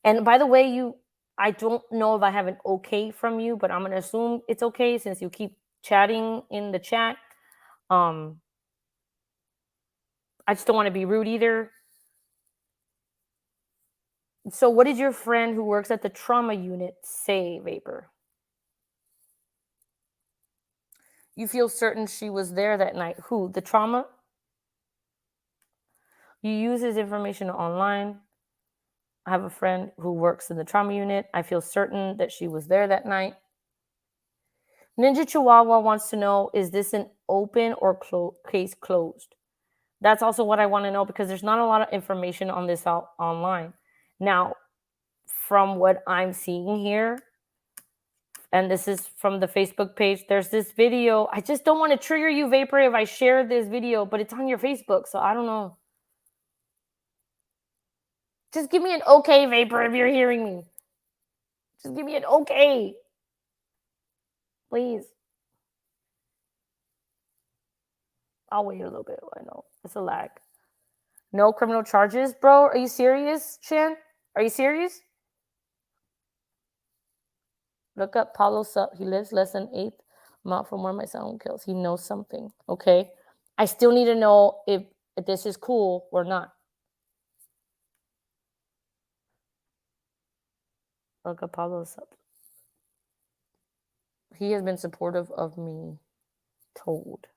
And by the way, I don't know if I have an okay from you, but I'm gonna assume it's okay since you keep chatting in the chat. I just don't want to be rude either. So what did your friend who works at the trauma unit say, Vapor? You feel certain she was there that night. Who? The trauma? You use his information online. I have a friend who works in the trauma unit. I feel certain that she was there that night. Ninja Chihuahua wants to know, is this an open or case closed? That's also what I want to know because there's not a lot of information on this online. Now, from what I'm seeing here, and this is from the Facebook page, there's this video. I just don't want to trigger you, Vapor, if I share this video, but it's on your Facebook, so I don't know. Just give me an okay, Vapor, if you're hearing me. Just give me an okay. Please. I'll wait a little bit. I know. It's a lag. No criminal charges, bro? Are you serious, Shan? Are you serious? Look up Paulo Sup. He lives less than 8th mile from where my son kills. He knows something. Okay. I still need to know if this is cool or not. Look up Paulo Sup. He has been supportive of me. Told.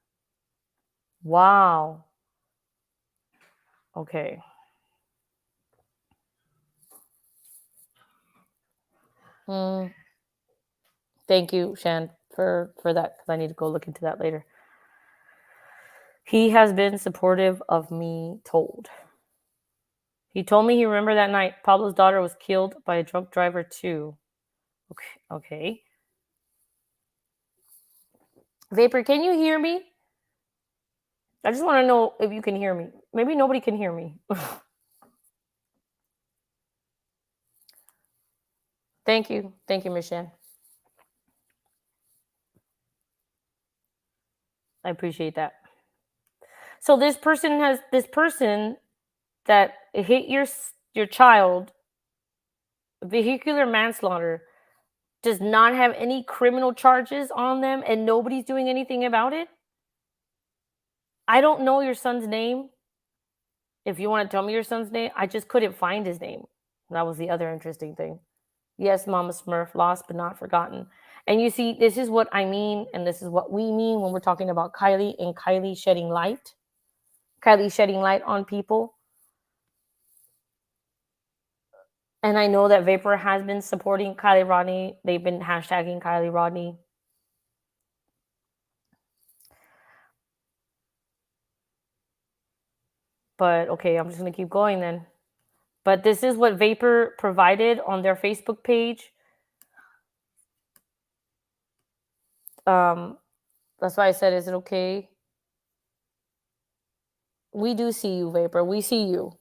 Wow. Okay. Thank you, Shan, for that, because I need to go look into that later. He has been supportive of me, told. He told me he remembered that night. Pablo's daughter was killed by a drunk driver too. Okay. Vapor, can you hear me? I just want to know if you can hear me. Maybe nobody can hear me. Thank you. Thank you, Miss Shan. I appreciate that. So this person that hit your child, vehicular manslaughter, does not have any criminal charges on them and nobody's doing anything about it? I don't know your son's name. If you want to tell me your son's name, I just couldn't find his name. That was the other interesting thing. Yes, Mama Smurf, lost but not forgotten. And you see, this is what I mean, and this is what we mean when we're talking about Kiely and Kiely shedding light. Kiely shedding light on people. And I know that Vapor has been supporting Kiely Rodni. They've been hashtagging Kiely Rodni. But okay, I'm just going to keep going then. But this is what Vapor provided on their Facebook page. That's why I said, is it okay? We do see you, Vapor. We see you.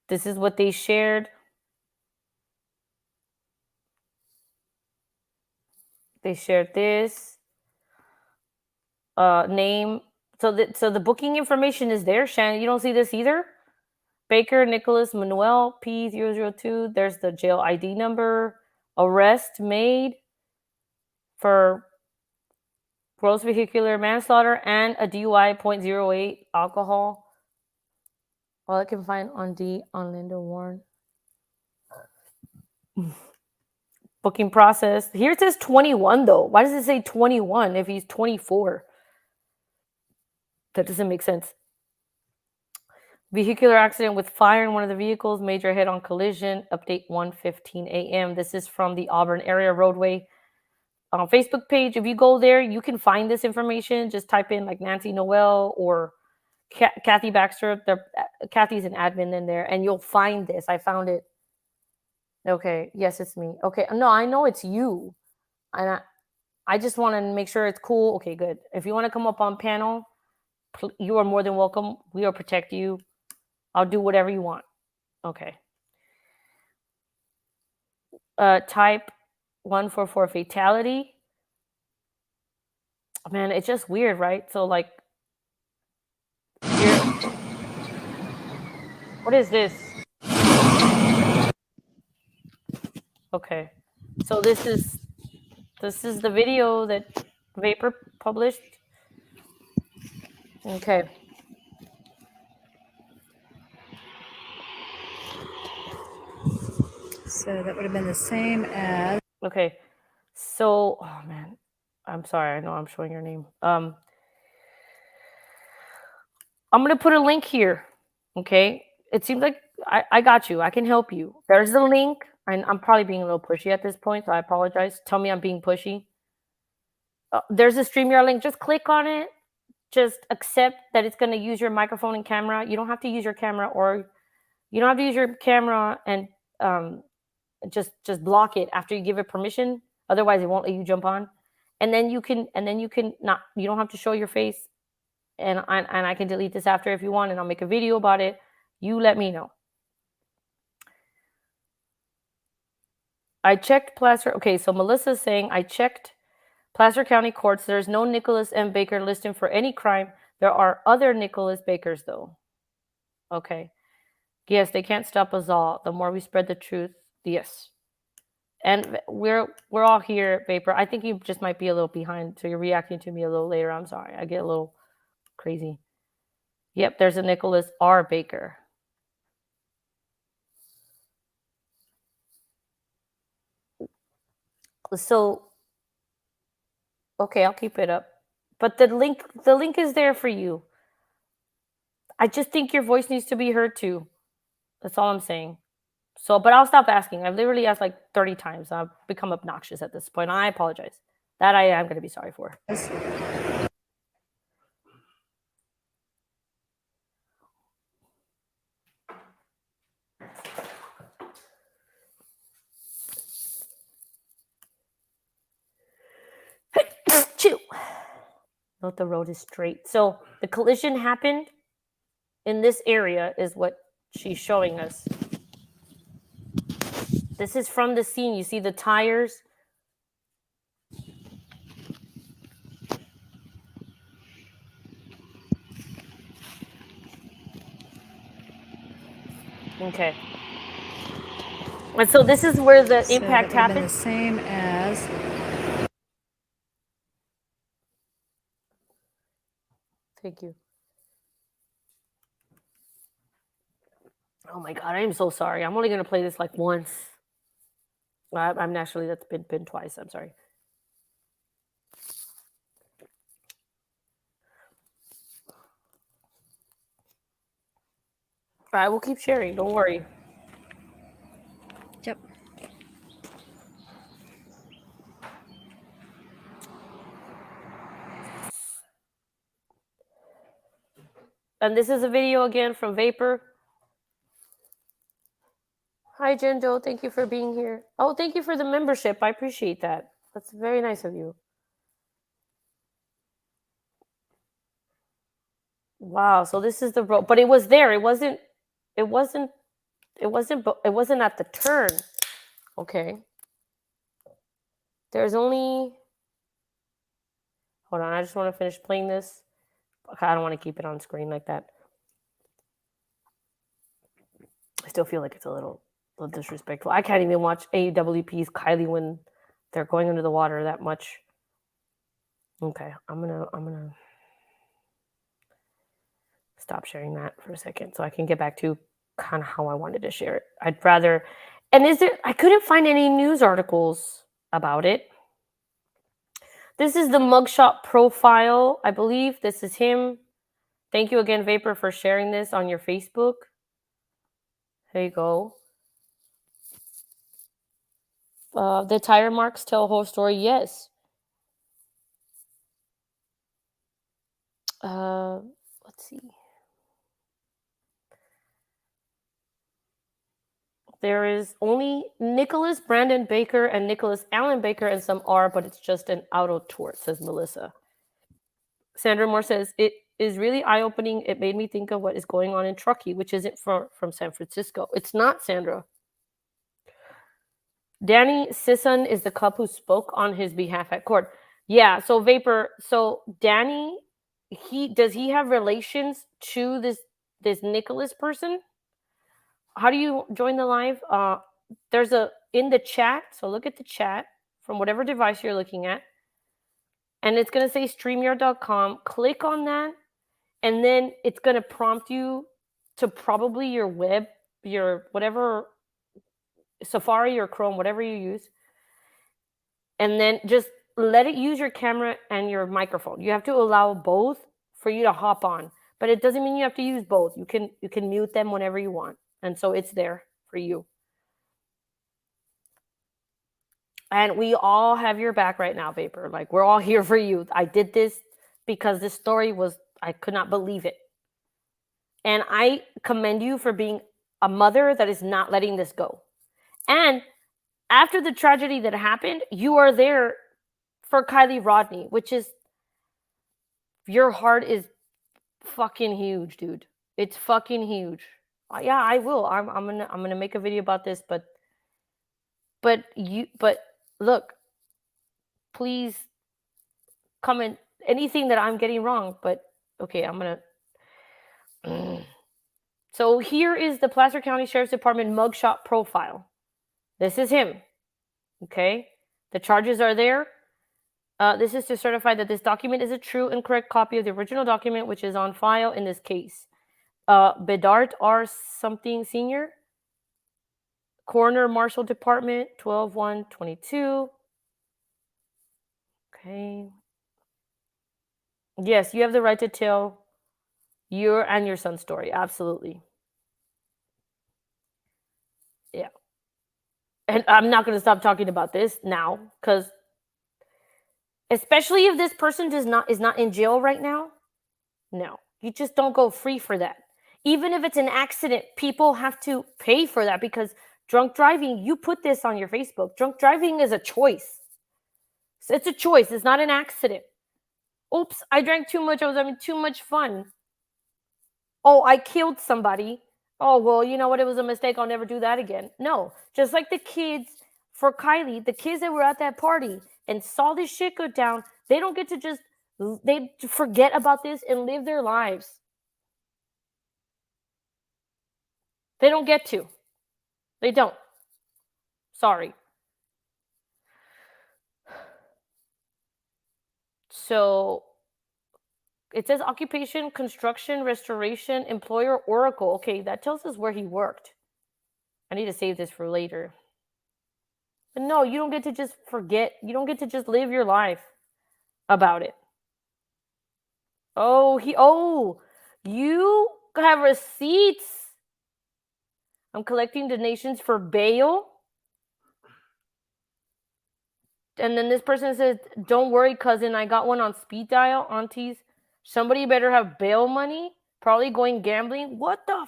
This is what they shared. They shared this name. So the booking information is there, Shannon. You don't see this either? Baker Nicholas Manuel P002. There's the jail ID number. Arrest made for gross vehicular manslaughter and a DUI 0.08 alcohol. All I can find on Linda Warren. Booking process. Here it says 21 though. Why does it say 21 if he's 24? That doesn't make sense. Vehicular accident with fire in one of the vehicles. Major head-on collision. Update 1:15 a.m. This is from the Auburn area roadway Facebook page. If you go there, you can find this information. Just type in like Nancy Noel or Kathy Baxter. Kathy's an admin in there, and you'll find this. I found it. Okay. Yes, it's me. Okay. No, I know it's you. And I just want to make sure it's cool. Okay, good. If you want to come up on panel, you are more than welcome. We will protect you. I'll do whatever you want. Okay. Type 144 fatality. Man, it's just weird, right? So like, here, what is this? Okay, so this is the video that Vapor published. Okay. So that would have been the same as. Okay. So, oh man, I'm sorry. I know I'm showing your name. I'm gonna put a link here. Okay. It seems like I got you. I can help you. There's the link. And I'm probably being a little pushy at this point, so I apologize. Tell me I'm being pushy. There's a StreamYard link. Just click on it. Just accept that it's going to use your microphone and camera. You don't have to use your camera, or you don't have to use your camera and just block it after you give it permission. Otherwise, it won't let you jump on. And then you can not. You don't have to show your face, and I can delete this after if you want, and I'll make a video about it. You let me know. I checked Placer. Okay, so Melissa's saying I checked Placer County courts. There's no Nicholas M. Baker listed for any crime. There are other Nicholas Bakers, though. Okay. Yes, they can't stop us all. The more we spread the truth, yes. And we're all here, Vapor. I think you just might be a little behind, so you're reacting to me a little later. I'm sorry. I get a little crazy. Yep, there's a Nicholas R. Baker. So, okay, I'll keep it up. But the link is there for you. I just think your voice needs to be heard too. That's all I'm saying. So, but I'll stop asking. I've literally asked like 30 times. I've become obnoxious at this point. I apologize. That I am going to be sorry for. Chew. Note the road is straight. So the collision happened in this area is what she's showing us. This is from the scene. You see the tires. Okay. And so this is where the impact happened. The same as. Thank you. Oh my God, I am so sorry. I'm only going to play this like once. I'm naturally, that's been twice. I'm sorry. All right, we'll keep sharing. Don't worry. Yep. And this is a video again from Vapor. Hi, Jendo. Thank you for being here. Oh, thank you for the membership. I appreciate that. That's very nice of you. Wow. So this is the road, but it was there. It wasn't at the turn. Okay. There's only. Hold on. I just want to finish playing this. Okay, I don't want to keep it on screen like that. I still feel like it's a little disrespectful. I can't even watch AWP's Kiely when they're going under the water that much. Okay, I'm gonna stop sharing that for a second so I can get back to kind of how I wanted to share it. I'd rather, and I couldn't find any news articles about it. This is the mugshot profile. I believe this is him. Thank you again, Vapor, for sharing this on your Facebook. There you go. The tire marks tell a whole story. Yes. Let's see. There is only Nicholas Brandon Baker and Nicholas Allen Baker and some R, but it's just an auto tort, says Melissa. Sandra Moore says, it is really eye-opening. It made me think of what is going on in Truckee, which isn't from San Francisco. It's not, Sandra. Danny Sisson is the cop who spoke on his behalf at court. Yeah, so Vapor, so Danny, does he have relations to this Nicholas person? How do you join the live? There's a in the chat, so look at the chat from whatever device you're looking at, and it's gonna say streamyard.com. Click on that, and then it's gonna prompt you to probably your web, your whatever Safari or Chrome, whatever you use, and then just let it use your camera and your microphone. You have to allow both for you to hop on, but it doesn't mean you have to use both. You can mute them whenever you want, and so it's there for you. And we all have your back right now, Vapor. Like, we're all here for you. I did this because this story was, I could not believe it. And I commend you for being a mother that is not letting this go. And after the tragedy that happened, you are there for Kiely Rodni, which is, your heart is fucking huge, dude. It's fucking huge. Yeah, I will. I'm gonna make a video about this, but look, please comment anything that I'm getting wrong. But okay, I'm gonna. So here is the Placer County Sheriff's Department mugshot profile. This is him. Okay, the charges are there. This is to certify that this document is a true and correct copy of the original document, which is on file in this case. Bedart R. something Senior, Coroner Marshal Department, 12/1/22. Okay. Yes, you have the right to tell your and your son's story. Absolutely. Yeah. And I'm not going to stop talking about this now, because especially if this person is not in jail right now. No, you just don't go free for that. Even if it's an accident, people have to pay for that, because drunk driving, you put this on your Facebook. Drunk driving is a choice. It's a choice. It's not an accident. Oops, I drank too much. I was having too much fun. Oh, I killed somebody. Oh, well, you know what? It was a mistake. I'll never do that again. No, just like the kids for Kiely, the kids that were at that party and saw this shit go down, they don't get to just, they forget about this and live their lives. They don't get to. They don't. Sorry. So it says occupation, construction, restoration, employer, Oracle. Okay, that tells us where he worked. I need to save this for later. But no, you don't get to just forget. You don't get to just live your life about it. Oh, you have receipts. I'm collecting donations for bail. And then this person says, don't worry, cousin. I got one on speed dial, aunties. Somebody better have bail money. Probably going gambling. What the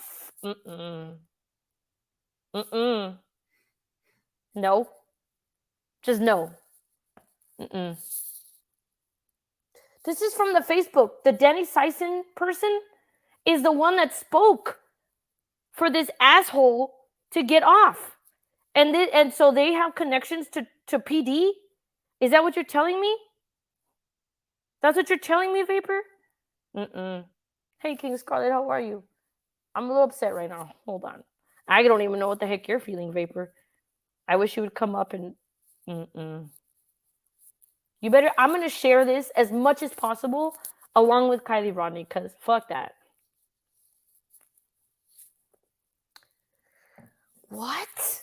No. Just no. This is from the Facebook. The Danny Sison person is the one that spoke for this asshole to get off. And so they have connections to PD? Is that what you're telling me? That's what you're telling me, Vapor? Hey, King Scarlet, how are you? I'm a little upset right now. Hold on. I don't even know what the heck you're feeling, Vapor. I wish you would come up and... You better... I'm going to share this as much as possible along with Kiely Rodni, because fuck that. What?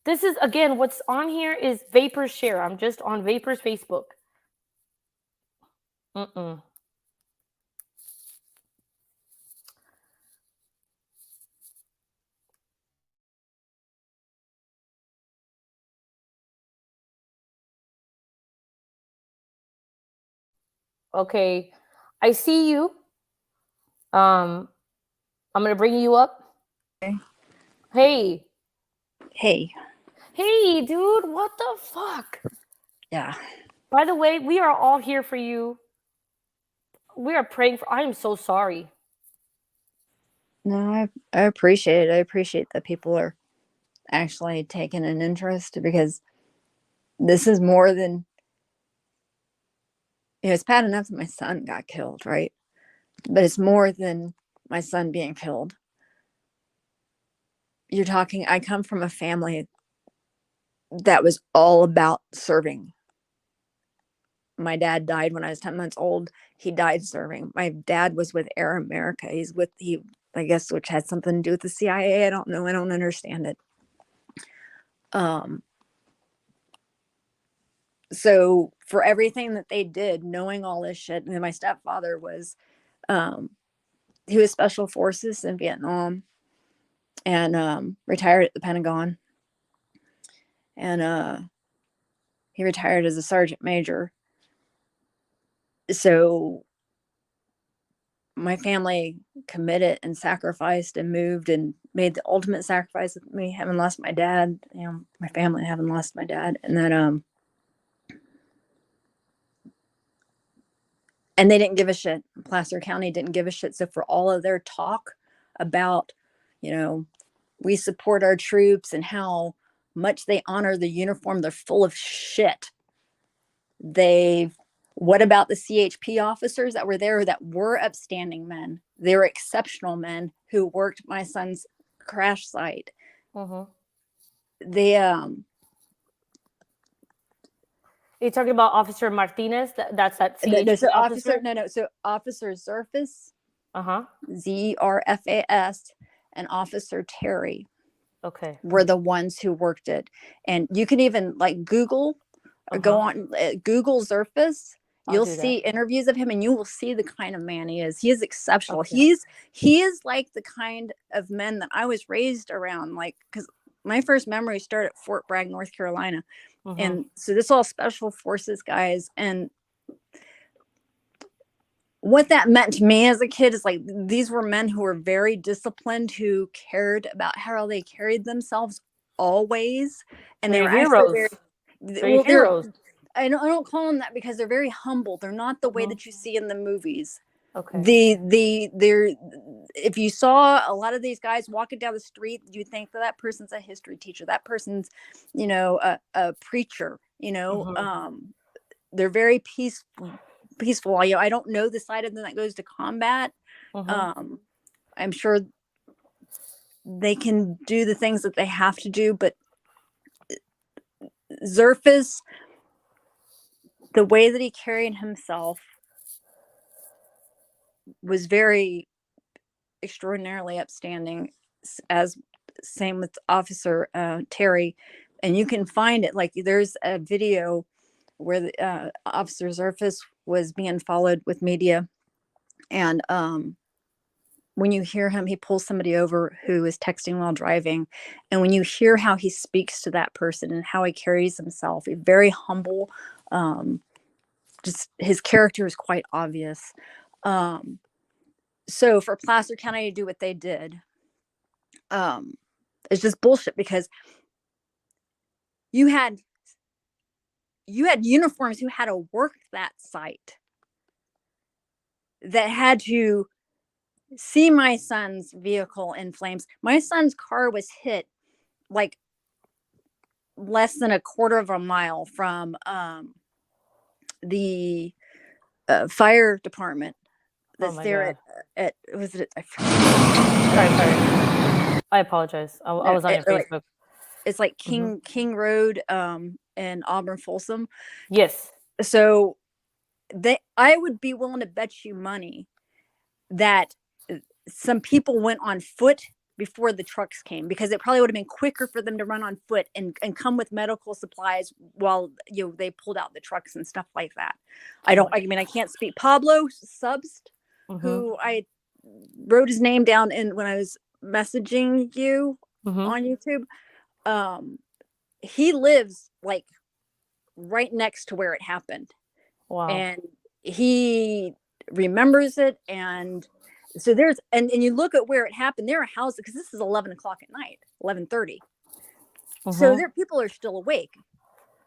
This is, again, what's on here is Vapor's share. I'm just on Vapor's Facebook. Okay, I see you. I'm gonna bring you up. Okay. Hey. Hey, dude, what the fuck? Yeah. By the way, we are all here for you. We are praying for... I am so sorry. No, I appreciate it. I appreciate that people are actually taking an interest, because this is more than it's bad enough that my son got killed, right? But it's more than my son being killed. You're talking, I come from a family that was all about serving. My dad died when I was 10 months old. He died serving. My dad was with Air America. I guess, which had something to do with the CIA. I don't know. I don't understand it. So for everything that they did, knowing all this shit, and then my stepfather was, he was special forces in Vietnam and retired at the Pentagon. And he retired as a sergeant major. So my family committed and sacrificed and moved and made the ultimate sacrifice with me having lost my dad, my family having lost my dad. And then, and they didn't give a shit. Placer County didn't give a shit. So for all of their talk about, we support our troops and how much they honor the uniform, they're full of shit. What about the CHP officers that were there that were upstanding men? They were exceptional men who worked my son's crash site. They, You're talking about Officer Martinez? That's that CHP no, so officer? So Officer Zerfas, Uh-huh. Zerfas, and Officer Terry Okay. were the ones who worked it. And you can even Google or go on Google Zerfas. You'll see interviews of him and you will see the kind of man he is. He is exceptional. Okay. He is like the kind of men that I was raised around, because my first memory started at Fort Bragg, North Carolina. And so this all special forces guys. And what that meant to me as a kid is these were men who were very disciplined, who cared about how they carried themselves always. And they were heroes. They're heroes. I don't call them that because they're very humble. They're not the way that you see in the movies. Okay. They're if you saw a lot of these guys walking down the street, you think that person's a history teacher. That person's, a preacher. They're very peaceful. I don't know the side of them that goes to combat. I'm sure they can do the things that they have to do, but Zerfas, the way that he carried himself was very extraordinarily upstanding, as same with Officer Terry. And you can find it, there's a video where the Officer Zerfas was being followed with media, and when you hear him, he pulls somebody over who is texting while driving, and when you hear how he speaks to that person and how he carries himself, he's very humble. Just his character is quite obvious. So for Placer County to do what they did, it's just bullshit, because you had uniforms who had to work that site that had to see my son's vehicle in flames. My son's car was hit less than a quarter of a mile from the fire department that's there at was it? Sorry. I apologize. I was on your Facebook. It's King Road in Auburn Folsom. Yes. So I would be willing to bet you money that some people went on foot before the trucks came, because it probably would have been quicker for them to run on foot and come with medical supplies while they pulled out the trucks and stuff like that. I can't speak. Pablo Subst, who I wrote his name down when I was messaging you on YouTube. He lives right next to where it happened. Wow. And he remembers it. And so there's, and you look at where it happened, there are houses, because this is 11 o'clock at night, 11:30. So people are still awake.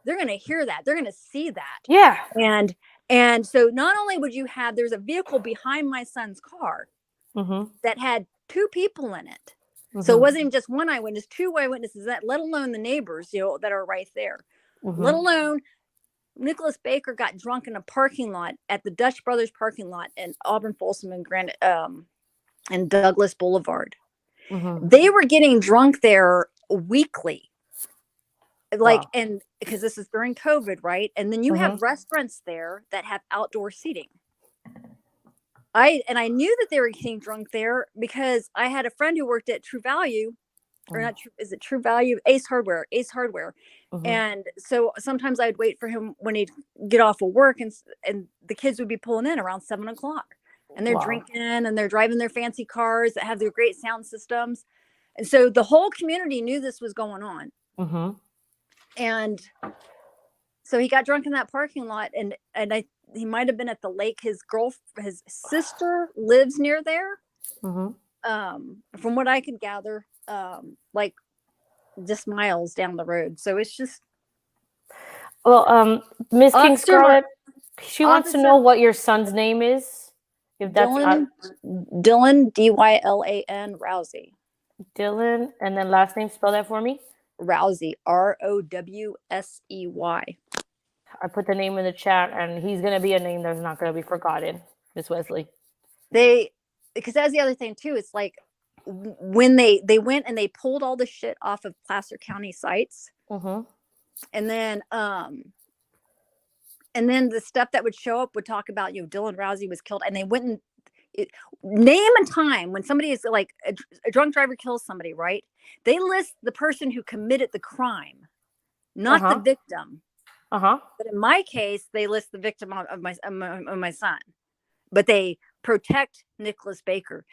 They're going to hear that. They're going to see that. Yeah. And so not only would you have, there's a vehicle behind my son's car that had two people in it. So it wasn't even just one eyewitness, two eyewitnesses, that let alone the neighbors, that are right there, let alone Nicholas Baker got drunk in a parking lot at the Dutch Brothers parking lot in Auburn, Folsom, and and Douglas Boulevard. Mhm. They were getting drunk there weekly. Like, Wow. and because this is during COVID, right? And then you Mhm. have restaurants there that have outdoor seating. I knew that they were getting drunk there because I had a friend who worked at True Value, or not True, is it True Value? Ace Hardware. Mhm. And so sometimes I'd wait for him when he'd get off of work, and the kids would be pulling in around 7 o'clock, and they're Wow. drinking and they're driving their fancy cars that have their great sound systems. And so the whole community knew this was going on. Mhm. And so he got drunk in that parking lot, and he might have been at the lake. His sister lives near there. Mhm. From what I could gather, like just miles down the road. So it's just Well, Miss King Officer Scarlett, she wants to Officer know what your son's name is. If that's Dylan Dylan Rowsey. Dylan, and then last name, spell that for me. Rowsey, Rowsey. I put the name in the chat, and he's gonna be a name that's not gonna be forgotten, Miss Wesley. Because that's the other thing too. It's like when they went and they pulled all the shit off of Placer County sites, Mhm. and then the stuff that would show up would talk about, Dylan Rowsey was killed, and they went and name a time when somebody is like a drunk driver kills somebody, right? They list the person who committed the crime, not the victim. But in my case, they list the victim of my son, but they protect Nicholas Baker.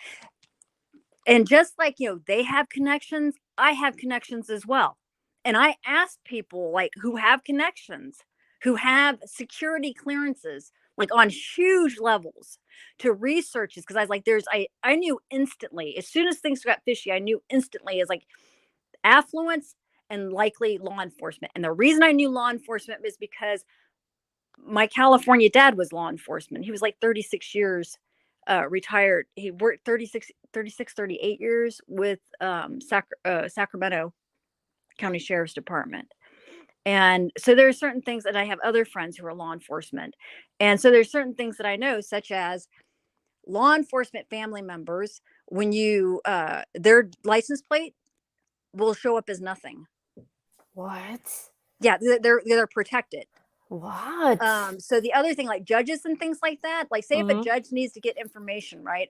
And just like, they have connections, I have connections as well. And I asked people like who have connections, who have security clearances, like on huge levels, to research this. Because I was like, I knew instantly, as soon as things got fishy, I knew instantly as like affluence and likely law enforcement. And the reason I knew law enforcement was because my California dad was law enforcement. He was like 36 years retired. He worked 38 years with Sacramento County Sheriff's Department. And so there are certain things that I have other friends who are law enforcement. And so there's certain things that I know, such as law enforcement family members, when their license plate will show up as nothing. What? Yeah, they're protected. What? So the other thing, like judges and things like that, like say if a judge needs to get information, right?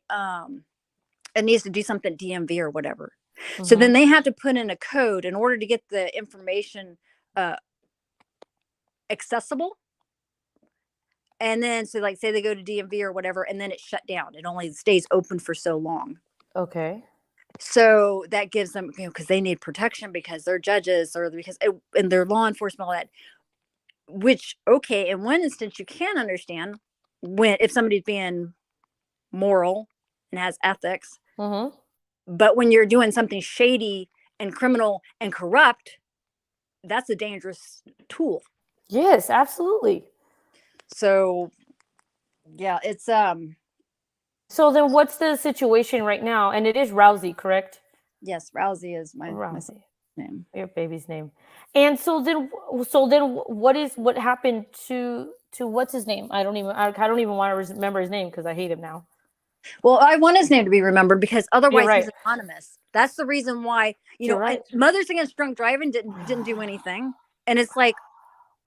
It needs to do something DMV or whatever. So then they have to put in a code in order to get the information accessible. And then, so like say they go to DMV or whatever, and then it's shut down. It only stays open for so long. Okay. So that gives them, because they need protection because they're judges or and they're law enforcement, all that. Which, okay, in one instance you can understand if somebody's being moral and has ethics. But when you're doing something shady and criminal and corrupt, that's a dangerous tool. Yes, absolutely. So yeah, it's So then what's the situation right now? And it is Rowsey, correct? Yes, Rowsey is my name. Your baby's name. And so then what happened to what's his name? I don't even want to remember his name because I hate him now. Well, I want his name to be remembered because otherwise right. he's anonymous. That's the reason why, right. Mothers Against Drunk Driving didn't do anything. And it's like,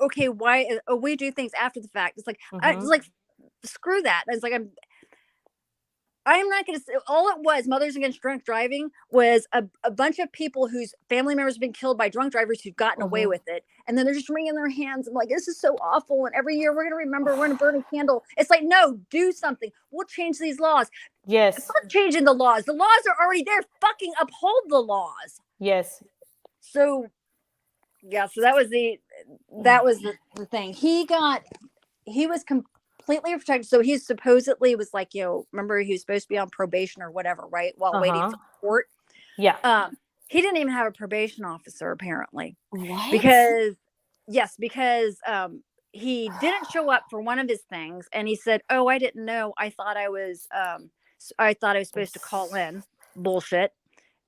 okay, why we do things after the fact? It's like, it's like, screw that. It's like, I'm not going to say, all it was, Mothers Against Drunk Driving was a bunch of people whose family members have been killed by drunk drivers who've gotten away with it. And then they're just wringing their hands and like, this is so awful. And every year we're going to remember, we're going to burn a candle. It's like, no, do something. We'll change these laws. Yes. Fuck changing the laws. The laws are already there. Fucking uphold the laws. Yes. So, yeah, so that was the thing. He was completely protected. So he supposedly was like, remember he was supposed to be on probation or whatever, right? While waiting for court. Yeah. He didn't even have a probation officer apparently. What? Because he didn't show up for one of his things, and he said, "Oh, I didn't know. I thought I was supposed to call in." Bullshit.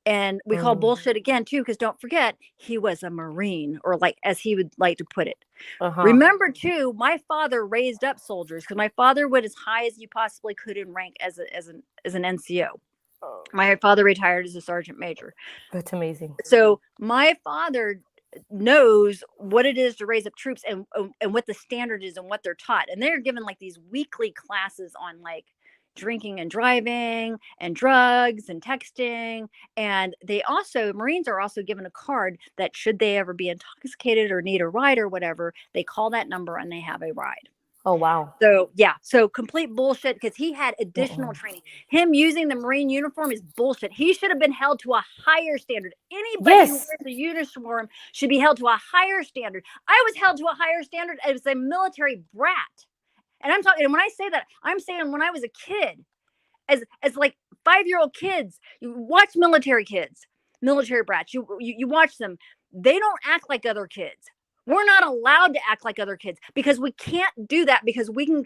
And we call bullshit again too, because don't forget, he was a Marine, or like as he would like to put it. Remember too, my father raised up soldiers, because my father went as high as you possibly could in rank as an NCO. My father retired as a sergeant major. That's amazing. So my father knows what it is to raise up troops, and what the standard is and what they're taught. And they're given like these weekly classes on like drinking and driving and drugs and texting. And Marines are also given a card that should they ever be intoxicated or need a ride or whatever, they call that number and they have a ride. Oh, wow. So yeah, so complete bullshit, because he had additional training. Him using the Marine uniform is bullshit. He should have been held to a higher standard. Anybody who wears the uniform should be held to a higher standard. I was held to a higher standard as a military brat. And I'm talking, and when I say that, I'm saying when I was a kid, as like 5-year-old kids, you watch military kids, military brats, you watch them. They don't act like other kids. We're not allowed to act like other kids, because we can't do that, because we can,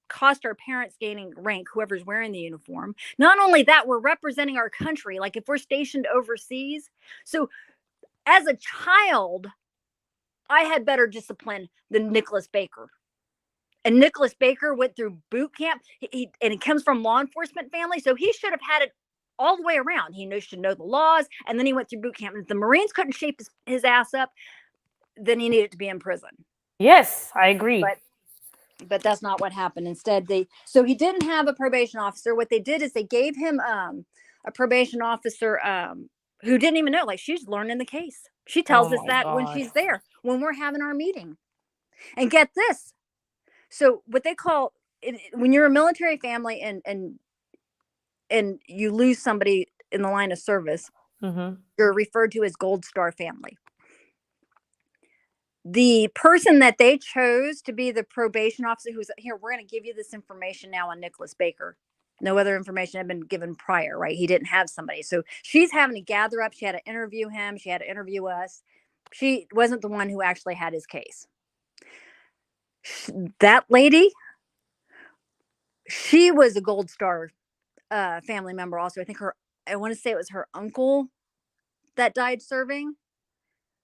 cost our parents gaining rank, whoever's wearing the uniform. Not only that, we're representing our country. Like if we're stationed overseas. So as a child, I had better discipline than Nicholas Baker. And Nicholas Baker went through boot camp, and he comes from law enforcement family. So he should have had it all the way around. He should know the laws. And then he went through boot camp. And if the Marines couldn't shape his ass up, then he needed to be in prison. Yes, I agree. But that's not what happened. Instead, so he didn't have a probation officer. What they did is they gave him a probation officer who didn't even know. Like, she's learning the case. She tells us that when she's there, when we're having our meeting. And get this. So what they call, when you're a military family and you lose somebody in the line of service, you're referred to as Gold Star family. The person that they chose to be the probation officer, who's here, we're going to give you this information now on Nicholas Baker. No other information had been given prior, right? He didn't have somebody. So she's having to gather up. She had to interview him. She had to interview us. She wasn't the one who actually had his case. That lady, she was a Gold Star family member also. I want to say it was her uncle that died serving.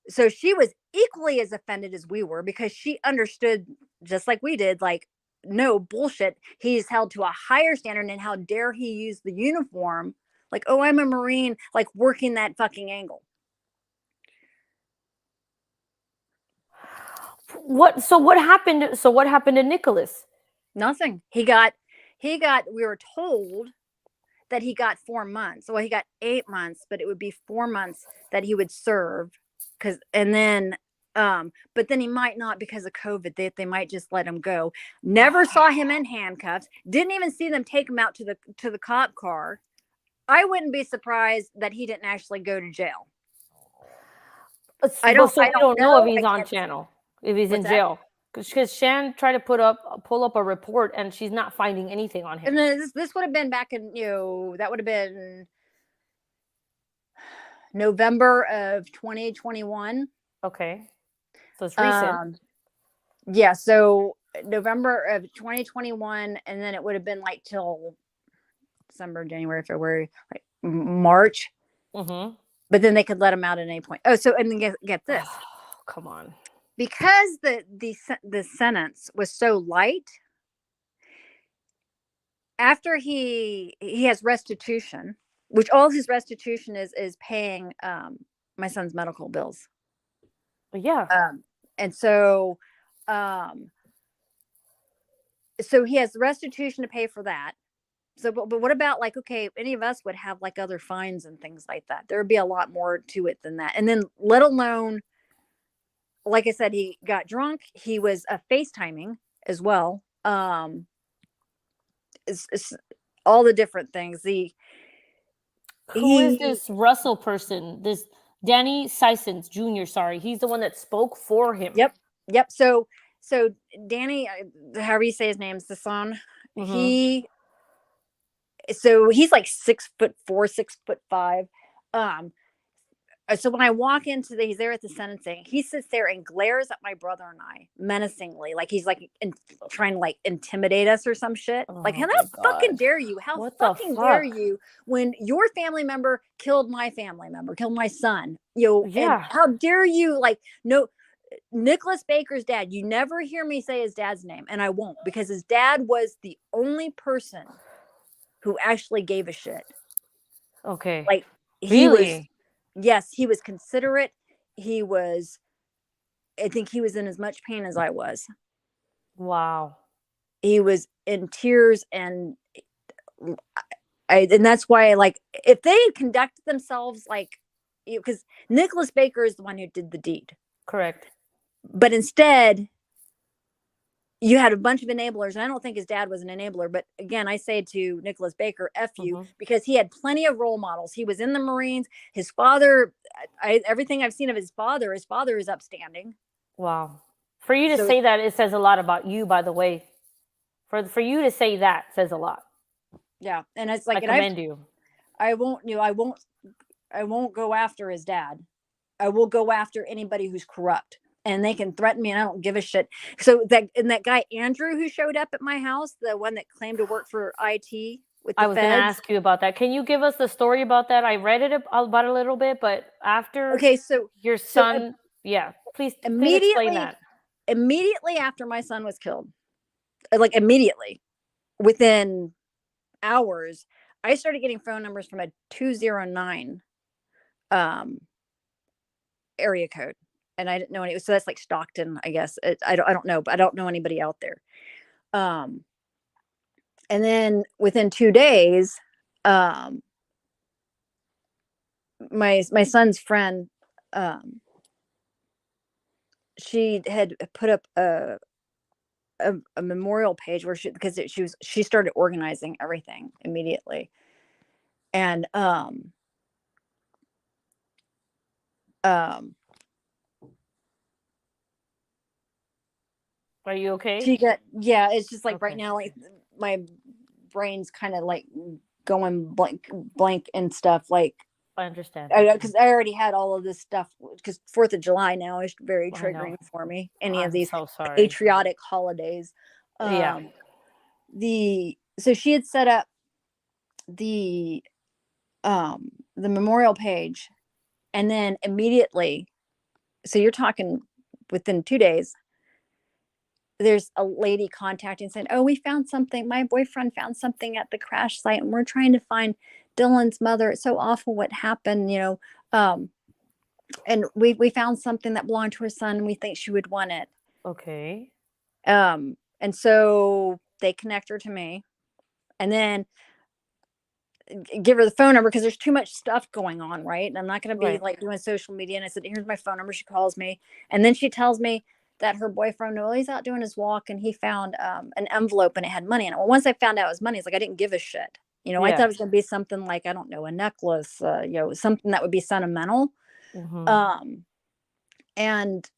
So she was equally as offended as we were, because she understood, just like we did, like, no bullshit. He's held to a higher standard, and how dare he use the uniform? Like, oh, I'm a Marine, like working that fucking angle. What happened? So what happened to Nicholas? Nothing. We were told that he got 4 months. Well, he got 8 months, but it would be 4 months that he would serve. But then he might not, because of COVID. They might just let him go. Never saw him in handcuffs. Didn't even see them take him out to the cop car. I wouldn't be surprised that he didn't actually go to jail. I don't know if he's on channel, if he's in jail. Because Shan tried to pull up a report, and she's not finding anything on him. And then this would have been back in, that would have been November of 2021. Okay. So it's recent. Yeah. So November of 2021. And then it would have been like till December, January, February, like March. But then they could let him out at any point. Oh, so, and then get this. Oh, come on. Because the sentence was so light, after he has restitution, which all his restitution is paying my son's medical bills. Yeah. And so so he has restitution to pay for that. So but what about, like, okay, any of us would have like other fines and things like that. There would be a lot more to it than that. And then let alone, like I said, he got drunk. He was FaceTiming as well. It's all the different things. Who is this Russell person? This Danny Sysons Jr. Sorry, he's the one that spoke for him. Yep. So Danny, however you say his name, Sisson. He's like 6'4", 6'5". So when I walk into he's there at the sentencing, he sits there and glares at my brother and I menacingly, like he's like trying to like intimidate us or some shit. Like, Oh how my fucking God. dare you? How What the fucking dare fuck? you when your family member killed my family member, killed my son? You know, and Yeah. how dare you? Like, no, Nicholas Baker's dad. You never hear me say his dad's name, and I won't, because his dad was the only person who actually gave a shit. Okay. Like, he was. Really? Yes, he was considerate. He was, I think he was in as much pain as I was. Wow. He was in tears, and and that's why, like, if they had conducted themselves like, because Nicholas Baker is the one who did the deed. Correct. But instead, you had a bunch of enablers, and I don't think his dad was an enabler. But again, I say to Nicholas Baker, F you, because he had plenty of role models. He was in the Marines. His father, everything I've seen of his father is upstanding. Wow. For you to So- say that, it says a lot about you, by the way. For you to say that says a lot. Yeah. And it's like, I commend you. I won't go after his dad. I will go after anybody who's corrupt, and they can threaten me, and I don't give a shit. So that guy Andrew who showed up at my house, the one that claimed to work for IT with the I was going to feds. ask you about that. Can you give us the story about that? I read it about a little bit, but after Okay, so your son, yeah, please explain that. Immediately after my son was killed, like immediately, within hours, I started getting phone numbers from a 209 area code, and I didn't know any. So that's like Stockton, I guess. I don't know, but I don't know anybody out there. And then within 2 days, my son's friend, she had put up a memorial page where she started organizing everything immediately, and Are you okay? she got, yeah, it's just like Okay. right now, like my brain's kind of like going blank and stuff, like I understand. because I already had all of this stuff, because 4th of July now is very I know. triggering for me. Any of I'm these so sorry. patriotic holidays. Yeah. So she had set up the memorial page, and then immediately, so you're talking within 2 days, there's a lady contacting saying, oh, we found something, my boyfriend found something at the crash site, and we're trying to find Dylan's mother. It's so awful what happened, you know. And we found something that belonged to her son, and we think she would want it. Okay. And so they connect her to me, and then give her the phone number, because there's too much stuff going on, right? And I'm not going to be like doing social media. And I said, here's my phone number. She calls me, and then she tells me that her boyfriend, well, he's out doing his walk, and he found an envelope, and it had money in it. Well, once I found out it was money, it's like I didn't give a shit. You know, I thought it was going to be something like, I don't know, a necklace, you know, something that would be sentimental. And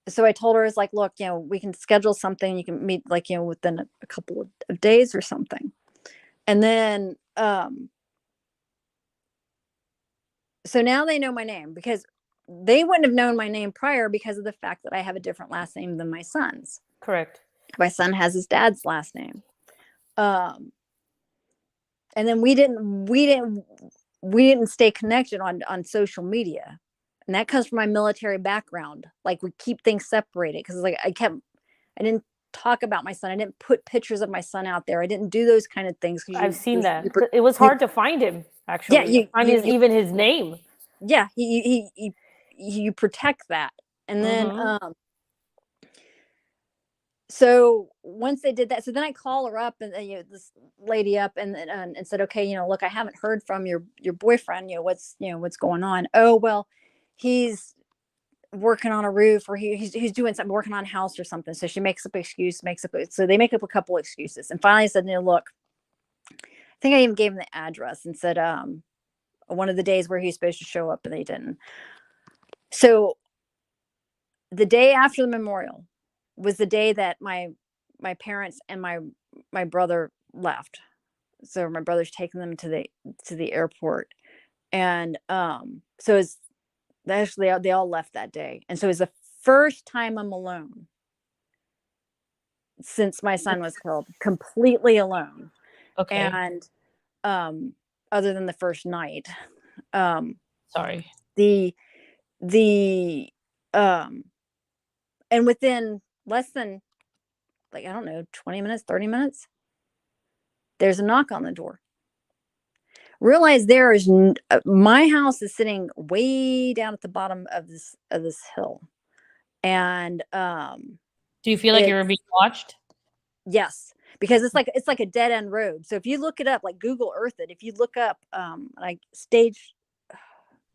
so I told her, it's like, look, you know, we can schedule something. You can meet, like, you know, within a couple of days or something. And then, so now they know my name, because they wouldn't have known my name prior because of the fact that I have a different last name than my son's. Correct. My son has his dad's last name. And then we didn't stay connected on social media. And that comes from my military background. Like, we keep things separated, because like I didn't talk about my son. I didn't put pictures of my son out there. I didn't do those kind of things. I've seen that. It was hard to find him, actually. Yeah, even his name. Yeah, you protect that. And then so once they did that, so then I call her up, and you know, this lady up, and said, okay, you know, look, I haven't heard from your boyfriend. You know, what's going on? Oh, well, he's working on a roof, or he's doing something, working on a house or something. So she makes up an excuse, so they make up a couple excuses, and finally said, no, look, I think I even gave him the address and said one of the days where he's supposed to show up, and they didn't. So the day after the memorial was the day that my parents and my brother left. So my brother's taking them to the airport, and so it's Actually, they all left that day. And so it was the first time I'm alone since my son was killed, completely alone. Okay. And other than the first night, Sorry. the and within less than, like, I don't know, 20 minutes, 30 minutes, there's a knock on the door. Realize there is my house is sitting way down at the bottom of this hill. And Do you feel like you were being watched? yes, because it's like a dead end road. So if you look it up, like Google Earth it, if you look up like stage.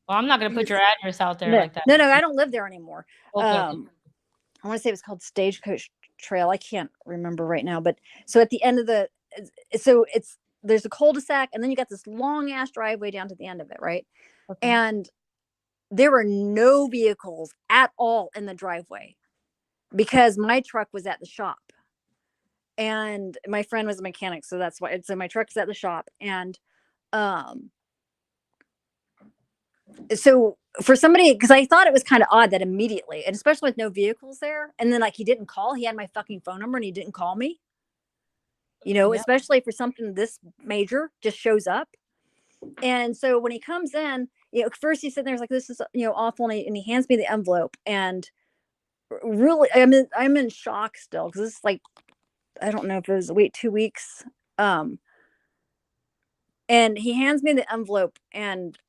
Well, I'm not gonna put your address out there No, like that. no, I don't live there anymore. Okay. I want to say it was called Stagecoach Trail. I can't remember right now, but so at the end of there's a cul-de-sac, and then you got this long ass driveway down to the end of it, right? Okay. And there were no vehicles at all in the driveway because my truck was at the shop. And my friend was a mechanic, so that's why. So my truck's at the shop, and so for somebody, because I thought it was kind of odd that immediately, and especially with no vehicles there, and then like he didn't call. He had my fucking phone number, and he didn't call me. You know, especially for something this major, just shows up. And so when he comes in, you know, first he's sitting there, he's like, "This is, you know, awful," and he hands me the envelope, and really, I'm in shock still, because it's like, I don't know if it was 2 weeks. And he hands me the envelope, and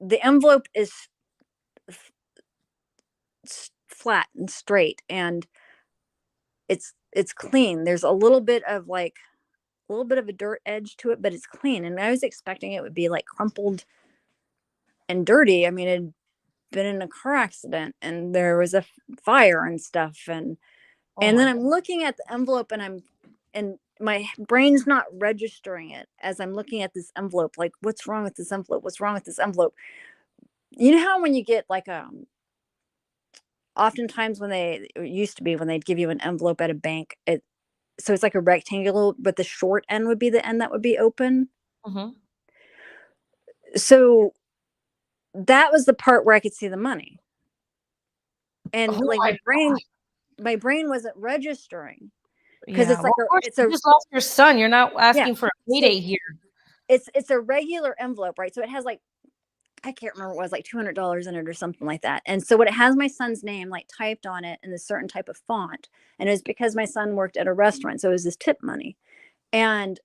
the envelope is flat and straight, and it's clean. There's a little bit of a dirt edge to it, but it's clean. And I was expecting it would be like crumpled and dirty. I mean, it had been in a car accident, and there was a fire and stuff. And then I'm looking at the envelope, and my brain's not registering it as I'm looking at this envelope. Like, what's wrong with this envelope? What's wrong with this envelope? You know how when you get like oftentimes when it used to be when they'd give you an envelope at a bank, so it's like a rectangle, but the short end would be the end that would be open. Mm-hmm. So that was the part where I could see the money, and like my brain wasn't registering, because it's like you just lost your son. You're not asking for a payday here. It's a regular envelope, right? So it has like, I can't remember what it was, like $200 in it or something like that. And so it has my son's name like typed on it in a certain type of font. And it was because my son worked at a restaurant. So it was his tip money. And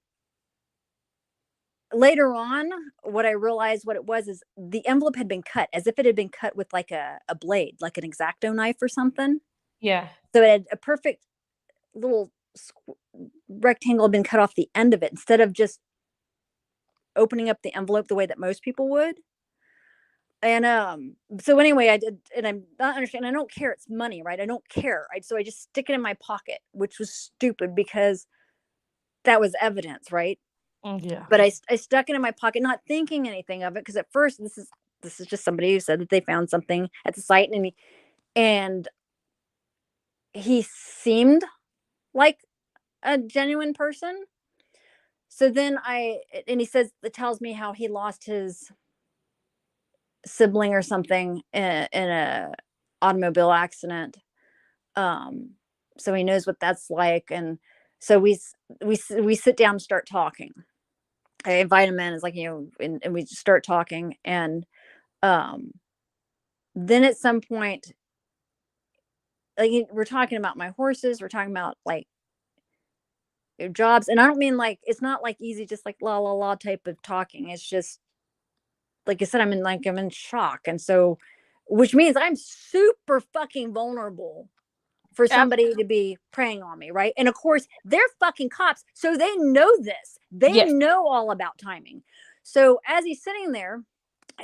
later on, what I realized what it was is the envelope had been cut as if it had been cut with like a blade, like an X-Acto knife or something. Yeah. So it had a perfect little rectangle had been cut off the end of it, instead of just opening up the envelope the way that most people would. And so anyway, I did, and I'm not understanding. I don't care. It's money, right? I don't care. So I just stick it in my pocket, which was stupid because that was evidence, right? Yeah. But I stuck it in my pocket, not thinking anything of it, because at first this is just somebody who said that they found something at the site, and he seemed like a genuine person. So then he says, it tells me how he lost his sibling or something in a automobile accident. So he knows what that's like. And so we sit down and start talking. I invite him in, it's like, you know, and we start talking. And then at some point, like, we're talking about my horses, we're talking about like jobs. And I don't mean like, it's not like easy, just like la la la type of talking. It's just, like I said, I'm in shock. And so, which means I'm super fucking vulnerable for somebody to be preying on me, right? And of course, they're fucking cops, so they know this. They know all about timing. So as he's sitting there,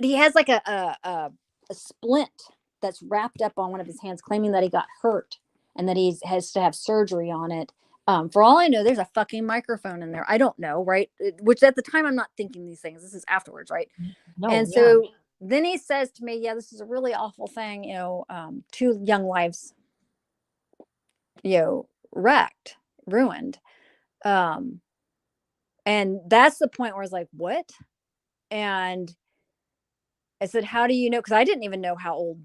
he has like a splint that's wrapped up on one of his hands, claiming that he got hurt and that he has to have surgery on it. For all I know, there's a fucking microphone in there. I don't know, right? Which at the time, I'm not thinking these things. This is afterwards, right? No, and so then he says to me, "Yeah, this is a really awful thing. You know, 2 young lives, you know, wrecked, ruined." And that's the point where I was like, "What?" And I said, how do you know? Because I didn't even know how old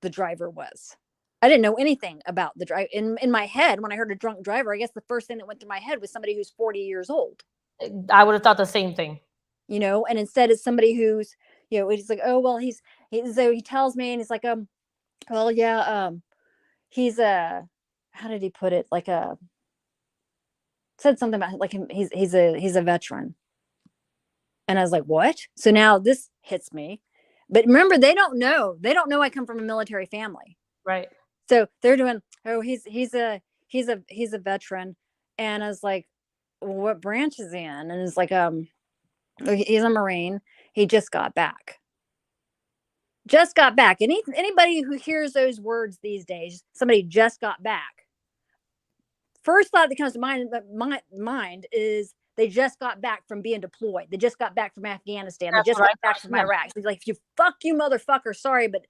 the driver was. I didn't know anything about the drive. In my head, when I heard a drunk driver, I guess the first thing that went through my head was somebody who's 40 years old. I would have thought the same thing. You know, and instead it's somebody who's, you know, he's like, oh well, so he tells me, and he's like, well, yeah, he's how did he put it? Like said something about like he's a veteran. And I was like, what? So now this hits me. But remember, they don't know I come from a military family. Right. So they're doing, oh, he's a veteran. And I was like, well, what branch is he in? And it's like, he's a Marine. He just got back. Anybody who hears those words these days, somebody just got back. First thought that comes to mind is they just got back from being deployed. They just got back from Afghanistan. They just got back from Iraq. He's like, fuck you, motherfucker. Sorry, but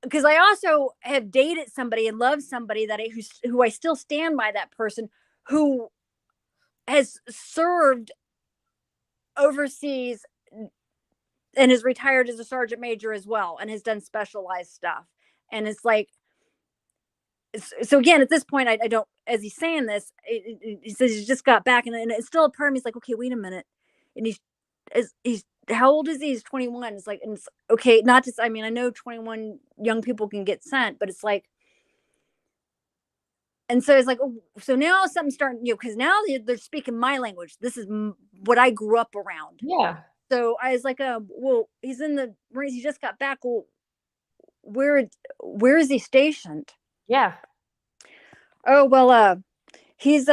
because I also have dated somebody and loved somebody who I still stand by, that person who has served overseas and is retired as a sergeant major as well, and has done specialized stuff. And it's like, so again, at this point, I don't, as he's saying this, he says he just got back, and it's still a part of me is like, okay, wait a minute. And he's how old is he? He's 21. It's like, and it's okay, not just, I mean, I know 21 young people can get sent, but it's like, and so it's like, oh, so now something's starting, you know, because now they're speaking my language. This is what I grew up around. Yeah. So I was like, well, he's in the Marines. He just got back. Well, where is he stationed? Yeah. Oh, well, he's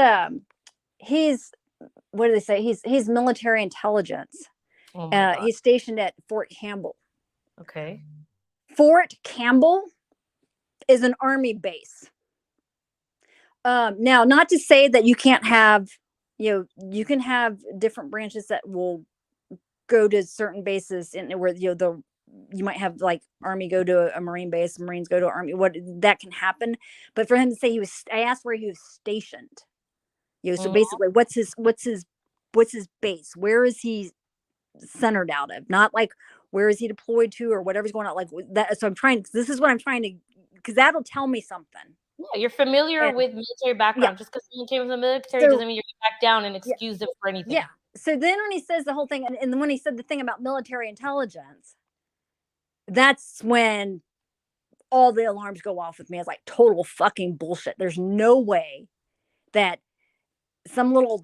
what do they say? He's military intelligence. Oh my God. He's stationed at Fort Campbell. Okay. Fort Campbell is an Army base. Now, not to say that you can't have, you know, you can have different branches that will go to certain bases, and where, you know, you might have like Army go to a Marine base, Marines go to Army. What that can happen, but for him to say I asked where he was stationed. You know, so basically, what's his base? Where is he centered out of? Not like where is he deployed to or whatever's going on like that. So this is what I'm trying to, because that'll tell me something. Yeah, you're familiar with military background. Yeah. Just because someone came from the military doesn't mean you're back down and excuse them for anything. Yeah. So then when he says the whole thing, and when he said the thing about military intelligence, that's when all the alarms go off with me. It's like total fucking bullshit. There's no way that some little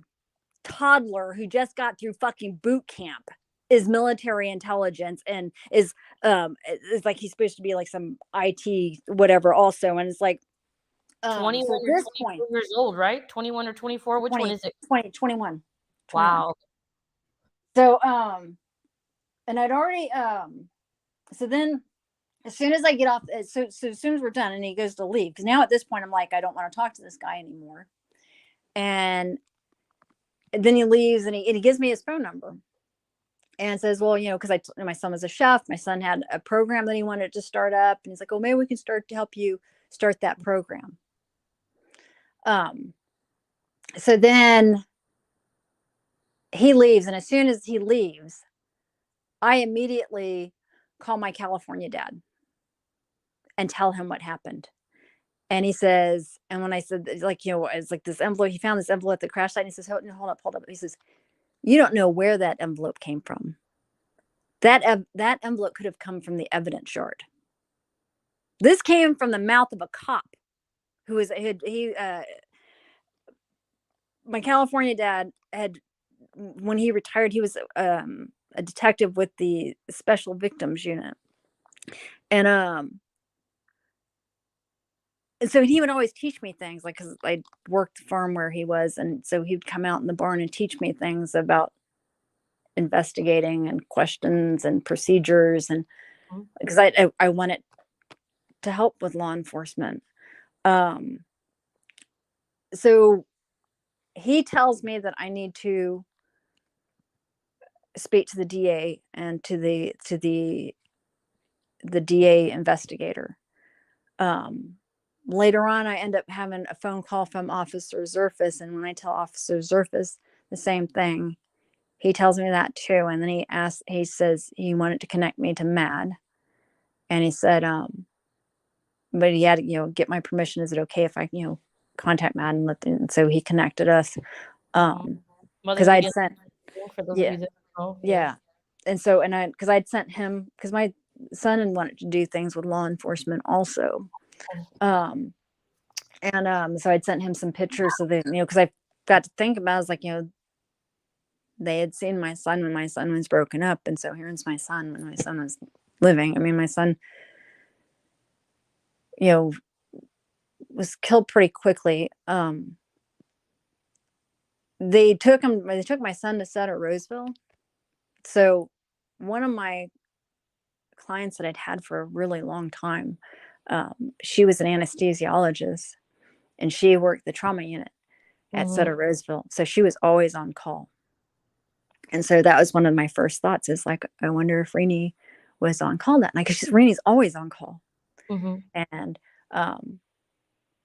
toddler who just got through fucking boot camp is military intelligence and is like he's supposed to be like some IT whatever also. And it's like 21 so or 24 years old, right? 21 or 24. Which 20, one is it? 21. Wow. So and I'd already so then as soon as I get off, so as soon as we're done and he goes to leave, because now at this point I'm like, I don't want to talk to this guy anymore. And then he leaves, and he gives me his phone number and says, well, you know, because my son was a chef. My son had a program that he wanted to start up, and he's like, oh, maybe we can start to help you start that program. So then he leaves, and as soon as he leaves, I immediately call my California dad and tell him what happened. And he says, and when I said, like, you know, it's like this envelope, he found this envelope at the crash site, and he says, hold up. He says, you don't know where that envelope came from. That envelope could have come from the evidence yard. This came from the mouth of a cop who was, my California dad had, when he retired, he was a detective with the Special Victims Unit. And so he would always teach me things, like, because I worked the farm where he was. And so he'd come out in the barn and teach me things about investigating and questions and procedures. And because I wanted to help with law enforcement. So he tells me that I need to speak to the DA and to the DA investigator. Later on, I end up having a phone call from Officer Zerfus, and when I tell Officer Zerfus the same thing, he tells me that too. And then he says he wanted to connect me to Mad. And he said, but he had to, get my permission. Is it okay if I, contact Mad and so he connected us. Because I'd sent, for those of yeah, you that don't know. yeah. And so, because I'd sent him, because my son wanted to do things with law enforcement also. So I'd sent him some pictures of it, because I got to think about it, I was like, they had seen my son when my son was broken up. And so here's my son when my son was living. I mean, my son, was killed pretty quickly. They took my son to set at Roseville. So one of my clients that I'd had for a really long time, she was an anesthesiologist and she worked the trauma unit at Sutter Roseville. So she was always on call. And so that was one of my first thoughts is like, I wonder if Renee was on call that night, because Renee's always on call. And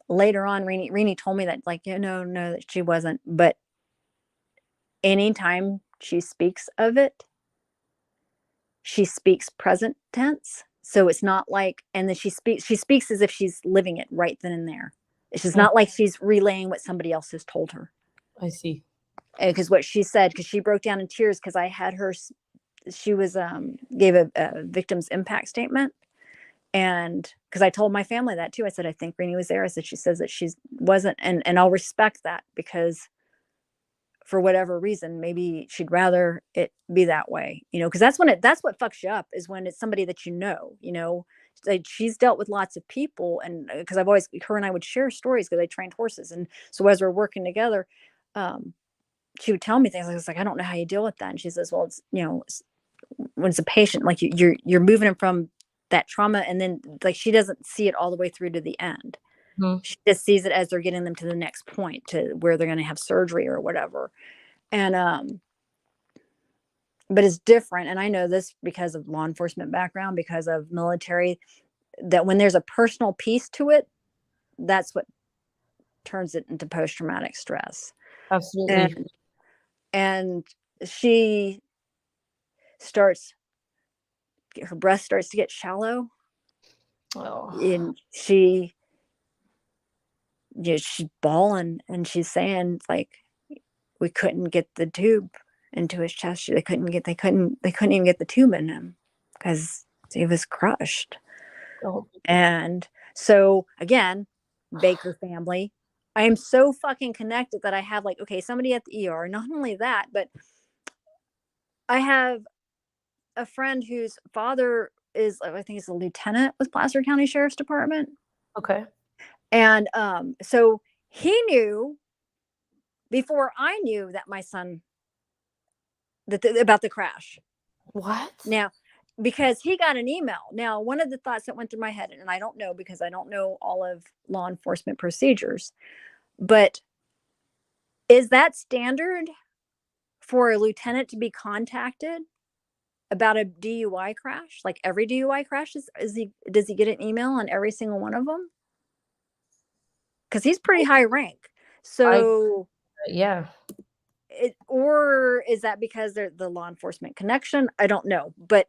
later on, Renee told me that no, that she wasn't. But anytime she speaks of it, she speaks present tense. So it's not like, and then she speaks as if she's living it right then and there. It's just not like she's relaying what somebody else has told her. I see. Because what she said, because she broke down in tears, because I had her, she was gave a victim's impact statement. And because I told my family that too, I said, I think Renee was there. I said, she says that she wasn't. And I'll respect that, because for whatever reason, maybe she'd rather it be that way, because that's what fucks you up, is when it's somebody that, like she's dealt with lots of people. And because her and I would share stories, because I trained horses. And so as we're working together, she would tell me things. I was like, I don't know how you deal with that. And she says, well, it's, when it's a patient, like you're moving them from that trauma. And then like, she doesn't see it all the way through to the end. She just sees it as they're getting them to the next point, to where they're going to have surgery or whatever. And, but it's different. And I know this because of law enforcement background, because of military, that when there's a personal piece to it, that's what turns it into post-traumatic stress. Absolutely. And she her breath starts to get shallow. And she's bawling, and she's saying like, we couldn't get the tube into his chest. They couldn't even get the tube in him because he was crushed. And so again, Baker family, I am so fucking connected that I have somebody at the ER. Not only that, but I have a friend whose father is, I think he's a lieutenant with Placer County Sheriff's Department. Okay. And so he knew before I knew that my son, about the crash. What? Now, because he got an email. Now, one of the thoughts that went through my head, and I don't know because I don't know all of law enforcement procedures, but is that standard for a lieutenant to be contacted about a DUI crash? Like every DUI crash, does he get an email on every single one of them? Because he's pretty high rank. So yeah. Or is that because they're the law enforcement connection? I don't know. But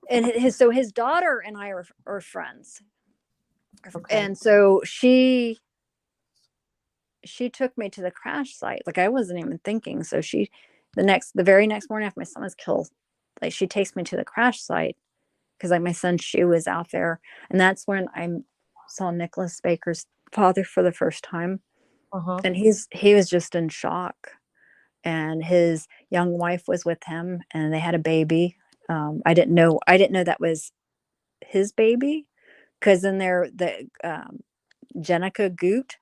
and his daughter and I are friends. Okay. And so she took me to the crash site. Like I wasn't even thinking. So the very next morning after my son was killed, like she takes me to the crash site because like my son's shoe was out there. And that's when I saw Nicholas Baker's father for the first time. And he was just in shock. And his young wife was with him and they had a baby. I didn't know that was his baby, because in there, Jenica Goot,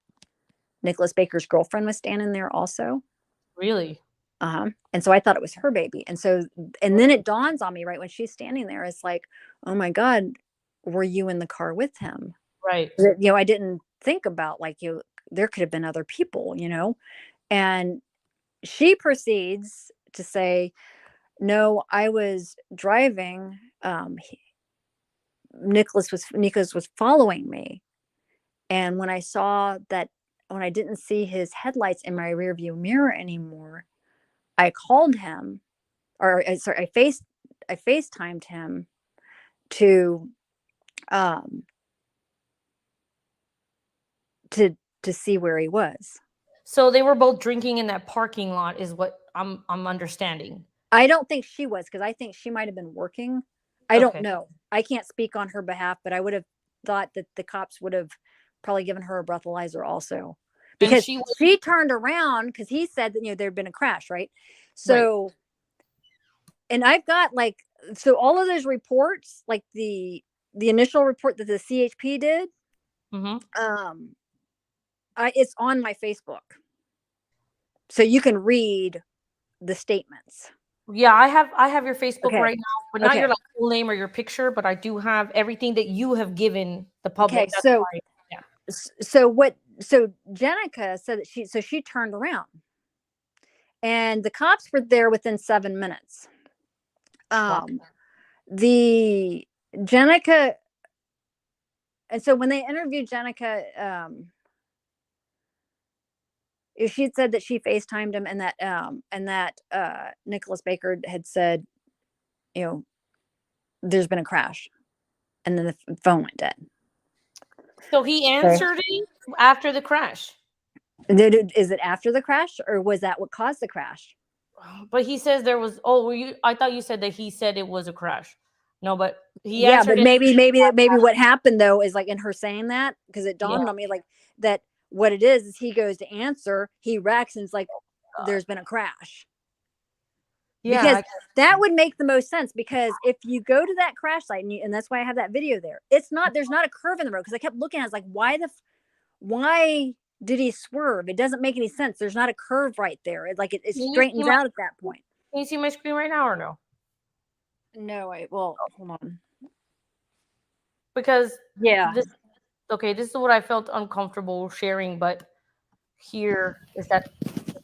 Nicholas Baker's girlfriend, was standing there also. Really? And so I thought it was her baby. And then it dawns on me right when she's standing there. It's like, oh my God, were you in the car with him? Right. I didn't think about there could have been other people, and she proceeds to say, no, I was driving. Nicholas was following me. And when I didn't see his headlights in my rearview mirror anymore, I called him, or sorry, I FaceTimed him to um to see where he was. So they were both drinking in that parking lot, is what I'm understanding. I don't think she was, because I think she might have been working. I don't Okay. know. I can't speak on her behalf, but I would have thought that the cops would have probably given her a breathalyzer also, And because she was she turned around, because he said that there had been a crash, right? right. So, and I've got like, so all of those reports, like the initial report that the CHP did, Mm-hmm. it's on my Facebook, so you can read the statements. Yeah, I have your Facebook Okay. right now, but not Okay. your like full name or your picture, but I do have everything that you have given the public. Okay, That's so why, yeah. so Jenica said that she turned around, and the cops were there within 7 minutes. Wow. The Jenica, and so when they interviewed Jenica, she had said that she FaceTimed him, and that Nicholas Baker had said, there's been a crash, and then the phone went dead. So he answered it after the crash. Is it after the crash, or was that what caused the crash? But he says there was. Oh, were you? I thought you said that he said it was a crash. No, but he Yeah, answered but it. maybe what happened though is, like, in her saying that, because it dawned on me, like, that what it is he goes to answer, he wrecks, and it's like, there's been a crash. Yeah, Because that would make the most sense, because if you go to that crash site, and that's why I have that video there, there's not a curve in the road, because I kept looking, I was like, why did he swerve? It doesn't make any sense. There's not a curve right there. It straightens out at that point. Can you see my screen right now or no? No, hold on. Because yeah, this is what I felt uncomfortable sharing, but here is that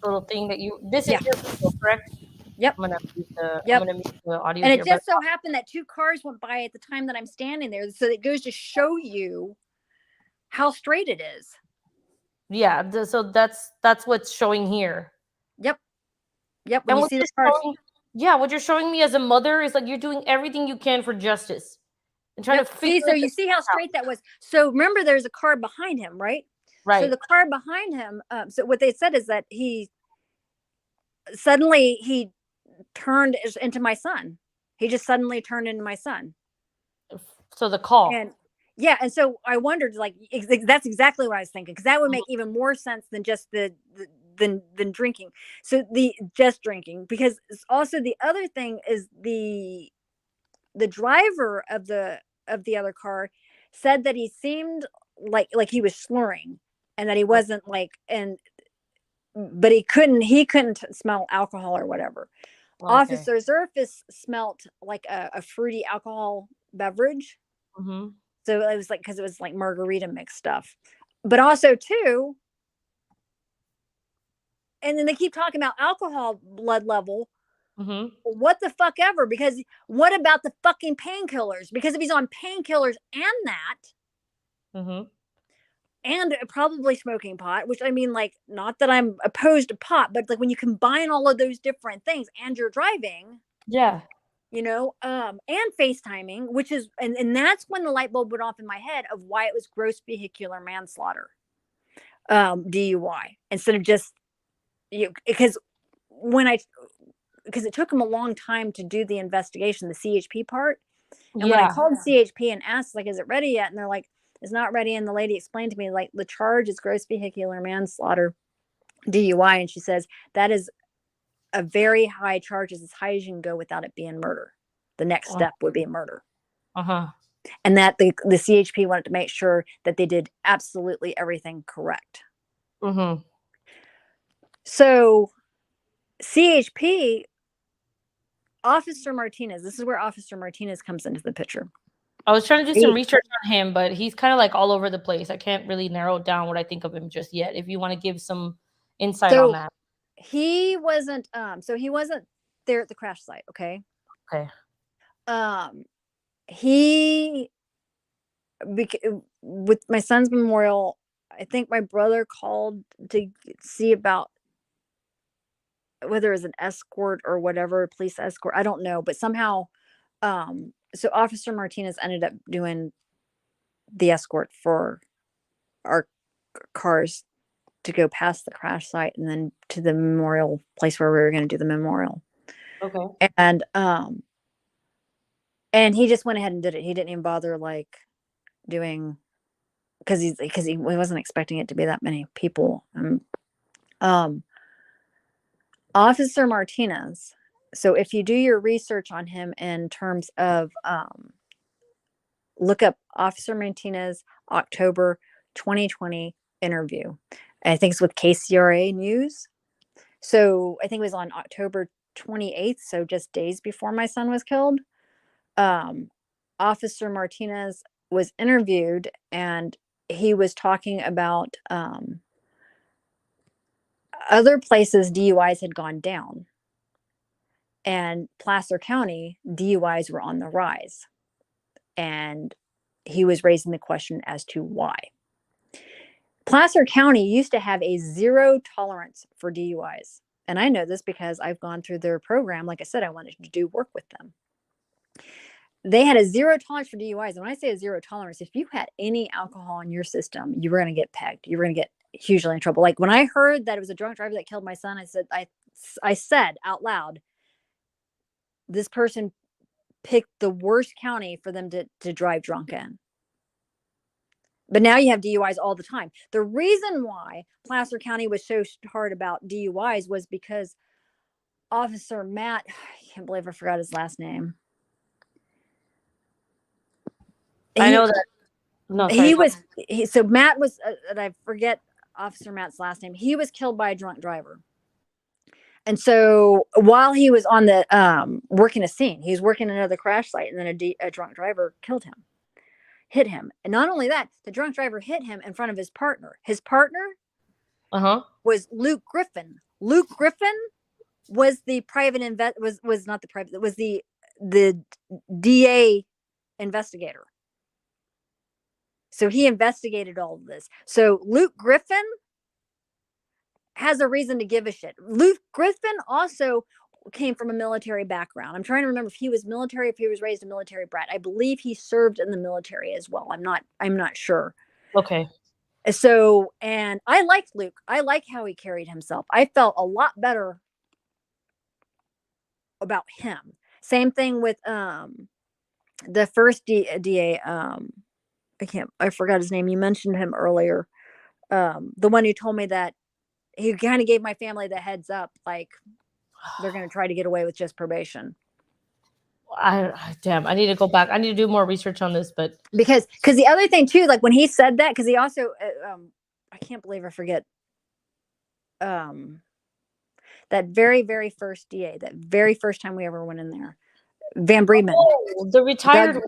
little thing that this is your video, correct? Yep. I'm gonna mute the audio and here, it just so happened that 2 cars went by at the time that I'm standing there, so it goes to show you how straight it is. Yeah, so that's what's showing here. Yep. When and you see the cars, what you're showing me as a mother is like you're doing everything you can for justice and trying to figure. So you see how straight that was. So remember, there's a car behind him, right? Right. So the car behind him. So what they said is that he suddenly turned into my son. He just suddenly turned into my son. So the call. And so I wondered, like, that's exactly what I was thinking, because that would make even more sense than just than drinking. So the just drinking, because also the other thing is the driver of the other car said that he seemed like he was slurring, and that he wasn't but he couldn't smell alcohol or whatever. Okay. Officer Zerfis smelt like a fruity alcohol beverage. Mm-hmm. So it was like, because it was like margarita mixed stuff, but also too. And then they keep talking about alcohol blood level. Mm-hmm. What the fuck ever? Because what about the fucking painkillers? Because if he's on painkillers and that, mm-hmm. and probably smoking pot, which, I mean, like, not that I'm opposed to pot, but like when you combine all of those different things and you're driving, and FaceTiming, which is, and that's when the light bulb went off in my head of why it was gross vehicular manslaughter, DUI, instead of just, because it took them a long time to do the investigation, the CHP part. And when I called CHP and asked, like, is it ready yet? And they're like, it's not ready. And the lady explained to me, like, the charge is gross vehicular manslaughter, DUI. And she says, that is a very high charge, as high as you can go without it being murder. The next step would be murder. Uh-huh. And that the CHP wanted to make sure that they did absolutely everything correct. Mm-hmm. So CHP, Officer Martinez, this is where Officer Martinez comes into the picture. I was trying to do some research on him, but he's kind of like all over the place. I can't really narrow down what I think of him just yet. If you want to give some insight on that. He wasn't he wasn't there at the crash site, okay? Okay. He, with my son's memorial, I think my brother called to see about whether it was an escort or whatever, police escort, I don't know, but somehow, so Officer Martinez ended up doing the escort for our cars to go past the crash site and then to the memorial place where we were going to do the memorial. Okay. And he just went ahead and did it. He didn't even bother like doing, because he wasn't expecting it to be that many people. Officer Martinez. So if you do your research on him in terms of look up Officer Martinez October 2020 interview. I think it's with KCRA News. So I think it was on October 28th, so just days before my son was killed. Officer Martinez was interviewed, and he was talking about other places DUIs had gone down, and Placer County DUIs were on the rise. And he was raising the question as to why. Placer County used to have a 0 tolerance for DUIs. And I know this because I've gone through their program. Like I said, I wanted to do work with them. They had a 0 tolerance for DUIs. And when I say a 0 tolerance, if you had any alcohol in your system, you were going to get pegged. You were going to get hugely in trouble. Like when I heard that it was a drunk driver that killed my son, I said out loud, this person picked the worst county for them to drive drunk in. But now you have DUIs all the time. The reason why Placer County was so hard about DUIs was because Officer Matt, I can't believe I forgot his last name. I know that. No, sorry. So Matt was, and I forget Officer Matt's last name. He was killed by a drunk driver. And so while he was on the working a scene, he was working another crash site, and then a drunk driver hit him. And not only that, the drunk driver hit him in front of his partner. His partner was Luke Griffin. Luke Griffin was the private was not the private, it was the DA investigator. So he investigated all of this. So Luke Griffin has a reason to give a shit. Luke Griffin also came from a military background. I'm trying to remember if he was military, if he was raised a military brat. I believe he served in the military as well. I'm not sure. Okay. So, and I liked Luke. I like how he carried himself. I felt a lot better about him. Same thing with the first DA. I forgot his name. You mentioned him earlier. The one who told me that he kind of gave my family the heads up, like they're going to try to get away with just probation. Damn, I need to go back. I need to do more research on this, but because the other thing too, like when he said that, because he also, I can't believe I forget, that very, very first DA, that very first time we ever went in there, Van Bremen. Oh, the retired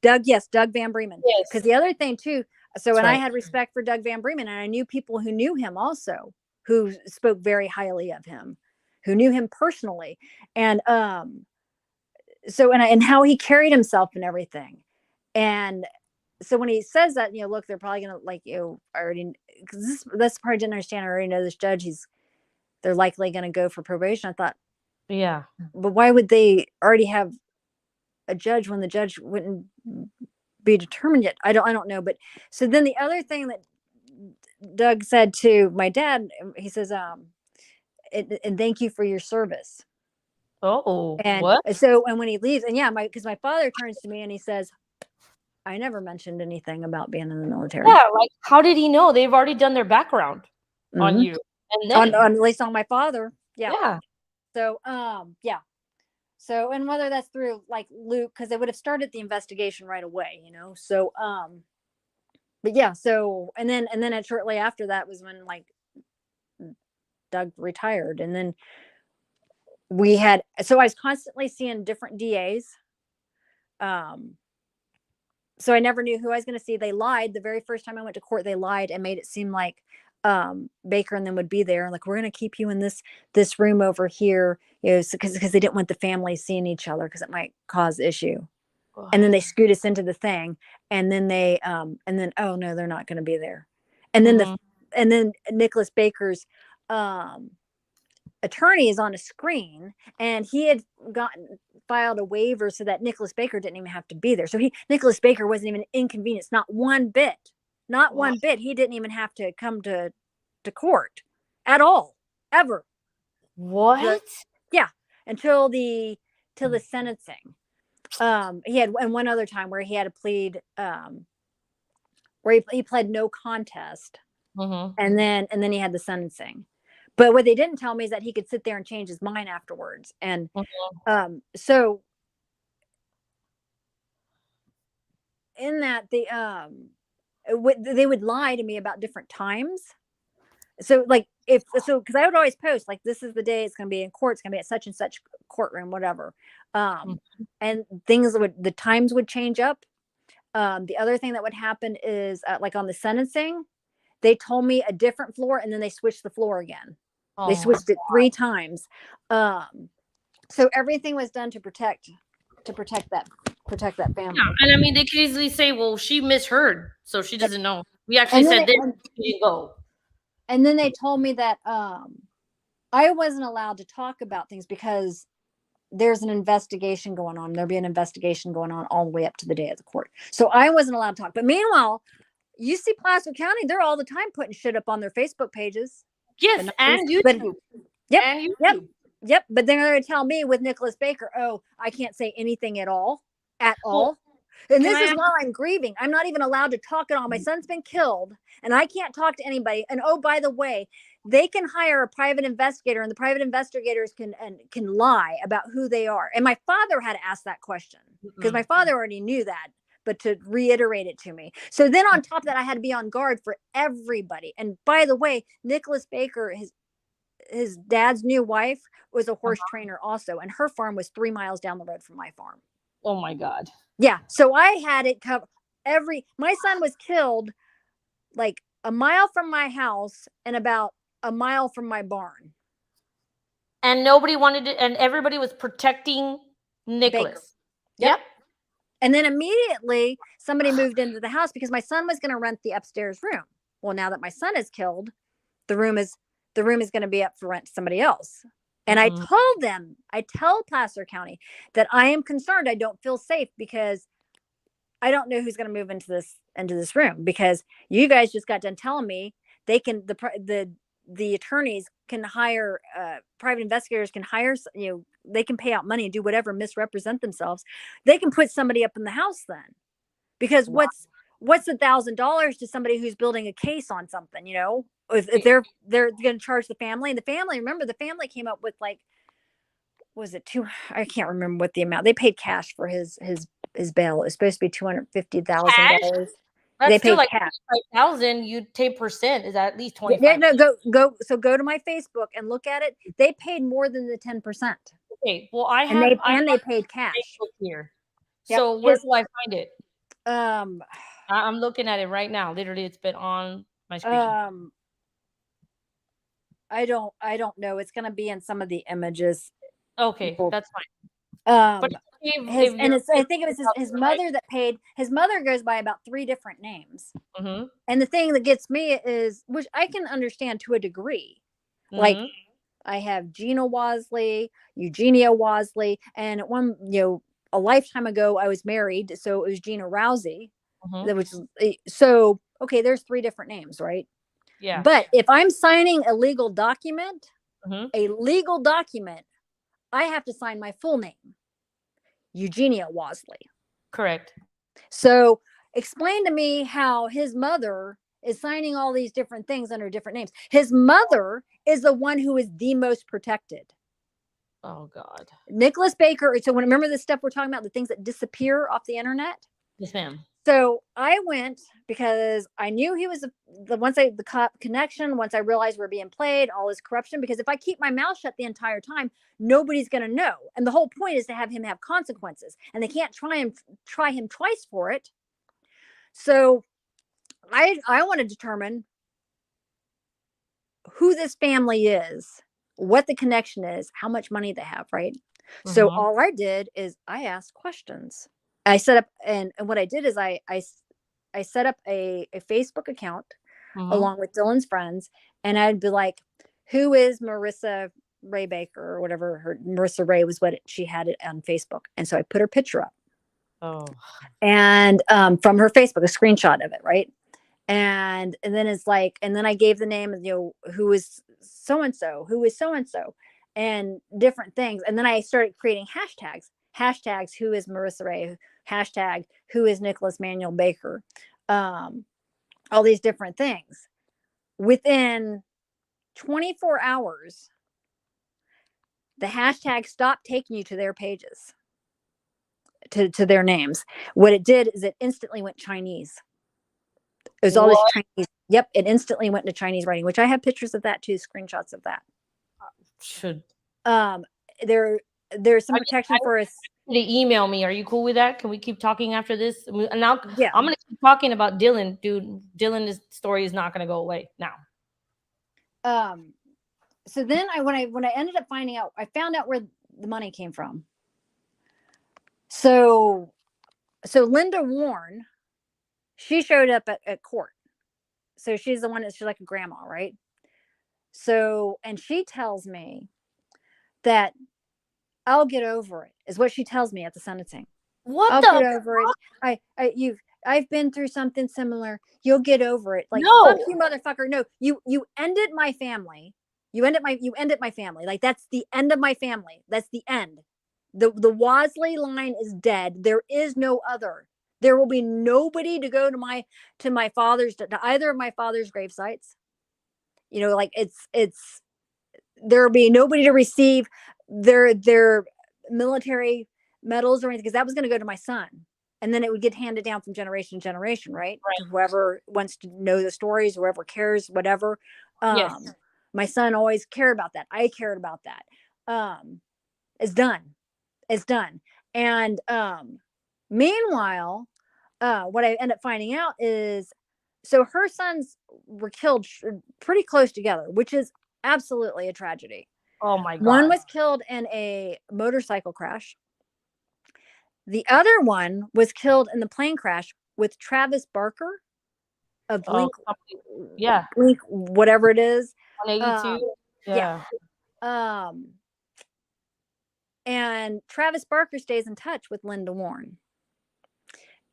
Doug, yes, Doug Van Bremen. Yes. Because the other thing too, so That's and right. I had respect for Doug Van Bremen, and I knew people who knew him also, who spoke very highly of him, who knew him personally, and so and how he carried himself and everything. And so when he says that, look, they're probably gonna, like, I already, because that's the part I didn't understand. I already know this judge, they're likely gonna go for probation. I thought, yeah, but why would they already have a judge when the judge wouldn't be determined yet? I don't know. But so then the other thing that Doug said to my dad, he says, and thank you for your service. Oh, and what? So, and when he leaves, and because my father turns to me and he says, I never mentioned anything about being in the military. Yeah, like how did he know? They've already done their background on you, and then on at least on my father. Yeah. So yeah. So, and whether that's through like Luke, because they would have started the investigation right away, So but yeah, so and then shortly after that was when like Doug retired, and then so I was constantly seeing different DAs. So I never knew who I was going to see. They lied the very first time I went to court. They lied and made it seem like Baker and them would be there. Like, we're going to keep you in this room over here, because they didn't want the families seeing each other because it might cause issue. And then they scoot us into the thing, and then oh no, they're not going to be there. And then and then Nicholas Baker's attorney is on a screen, and he had filed a waiver so that Nicholas Baker didn't even have to be there. So Nicholas Baker wasn't even inconvenienced, not one bit. Not one bit. He didn't even have to come to court at all, ever. What? Yeah, until the sentencing. He had, and one other time where he had to plead, where he pled no contest, and then he had the sentencing. But what they didn't tell me is that he could sit there and change his mind afterwards. And so in that, they would lie to me about different times. So like because I would always post like, this is the day it's going to be in court, it's going to be at such and such courtroom, whatever. And the times would change up. The other thing that would happen is like on the sentencing, they told me a different floor, and then they switched the floor again. They switched it 3 times. So everything was done to protect that family. Yeah, and I mean, they could easily say, well, she misheard, so she doesn't know. We actually said this, she didn't go. And then they told me that I wasn't allowed to talk about things because there's an investigation going on. There'll be an investigation going on all the way up to the day of the court. So I wasn't allowed to talk. But meanwhile, you see Placer County, they're all the time putting shit up on their Facebook pages. Yes, and YouTube. Yep. But they're going to tell me with Nicholas Baker, oh, I can't say anything at all. And this is while I'm grieving. I'm not even allowed to talk at all. My son's been killed, and I can't talk to anybody. And oh, by the way, they can hire a private investigator, and the private investigators can lie about who they are. And my father had to ask that question because my father already knew that, but to reiterate it to me. So then on top of that, I had to be on guard for everybody. And by the way, Nicholas Baker, his dad's new wife, was a horse trainer also, and her farm was 3 miles down the road from my farm. Oh my God. Yeah. So I had it covered. My son was killed like a mile from my house and about a mile from my barn. And nobody wanted it, and everybody was protecting Nicholas. Yep. And then immediately somebody moved into the house because my son was going to rent the upstairs room. Well, now that my son is killed, the room is going to be up for rent to somebody else. And I tell Placer County that I am concerned. I don't feel safe because I don't know who's going to move into this room, because you guys just got done telling me they can, the attorneys can hire, private investigators can hire, they can pay out money and do whatever, misrepresent themselves. They can put somebody up in the house then, because what's $1,000 to somebody who's building a case on something, if they're going to charge the family, and the family, remember, the family came up with like, was it I can't remember what the amount they paid cash for his bail. It was supposed to be $250,000. That's still like $5,000. You take percent is at least 25. Yeah, no, go to my Facebook and look at it. They paid more than the 10%. Okay, well, they paid cash here. So where do I find it? I'm looking at it right now. Literally, it's been on my screen. I don't know. It's going to be in some of the images. Okay, that's fine. But I think it was his mother that paid. His mother goes by about 3 different names. And the thing that gets me is, which I can understand to a degree, like I have Gina Wasley, Eugenia Wasley, and a lifetime ago I was married, so it was Gina Rowsey. So okay, there's 3 different names, right? Yeah. But if I'm signing a legal document, I have to sign my full name, Eugenia Wasley. Correct. So explain to me how his mother is signing all these different things under different names. His mother is the one who is the most protected. Oh God. Nicholas Baker. So remember the stuff we're talking about, the things that disappear off the internet? Yes, ma'am. So I went because I knew he was the cop connection. Once I realized we're being played, all his corruption, because if I keep my mouth shut the entire time, nobody's going to know. And the whole point is to have him have consequences, and they can't try him twice for it. So I want to determine who this family is, what the connection is, how much money they have, right? So all I did is I asked questions. I set up, and what I did is I set up a Facebook account along with Dylan's friends, and I'd be like, who is Marissa Ray Baker or whatever, her Marissa Ray was what she had it on Facebook. And so I put her picture up. Oh. And from her Facebook, a screenshot of it, right? And then it's like, and then I gave the name of, who is so and so, and different things. And then I started creating hashtags, who is Marissa Ray, hashtag, who is Nicholas Manuel Baker, all these different things. Within 24 hours, the hashtag stopped taking you to their pages, to their names. What it did is it instantly went Chinese. It was all this Chinese. Yep, it instantly went into Chinese writing, which I have pictures of that too, screenshots of that. Should there's some protection for us. To email me. Are you cool with that? Can we keep talking after this? And now Yeah. I'm gonna keep talking about Dylan, dude. Dylan's story is not gonna go away now. So then when I ended up finding out, I found out where the money came from. So Linda Warren, she showed up at court. So she's the one she's like a grandma, right? So, and she tells me that I'll get over it, is what she tells me at the sentencing. I'll get over it. I've been through something similar. You'll get over it. Like, fuck you, motherfucker. No, you ended my family. You ended my family. Like, that's the end of my family. That's the end. The Wadsley line is dead. There is no other. There will be nobody to go to my father's, to either of my father's grave sites. Like there will be nobody to receive their military medals or anything, because that was going to go to my son. And then it would get handed down from generation to generation, right? To whoever wants to know the stories, whoever cares, whatever. Yes. My son always cared about that. I cared about that. It's done. And meanwhile, what I end up finding out is, so her sons were killed pretty close together, which is absolutely a tragedy. Oh my God. One was killed in a motorcycle crash. The other one was killed in the plane crash with Travis Barker of Blink, Blink, whatever it is. 182. Yeah. And Travis Barker stays in touch with Linda Warren.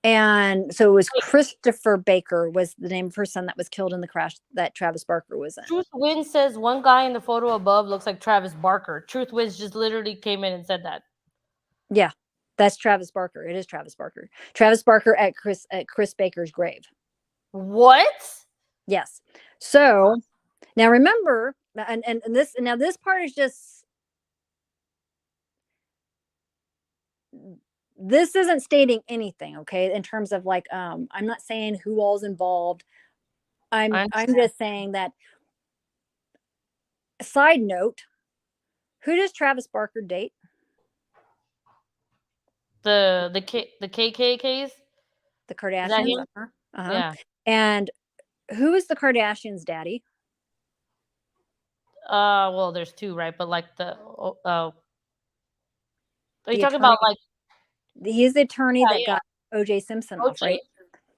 And so it was Christopher Baker was the name of her son that was killed in the crash that Travis Barker was in. Truth Wins says one guy in the photo above looks like Travis Barker. Truth Wins just literally came in and said that. Yeah, that's Travis Barker. It is Travis Barker. Travis Barker at Chris Baker's grave. What? Yes. So now remember, and this part is just, this isn't stating anything, okay, in terms of like, I'm not saying who all's involved. I'm just saying that, side note, who does Travis Barker date? The KKKs? The Kardashians? Yeah. And who is the Kardashians' daddy? Well, there's two, right? But like are you talking attorney, about like he's the attorney that got O.J. Simpson off, right?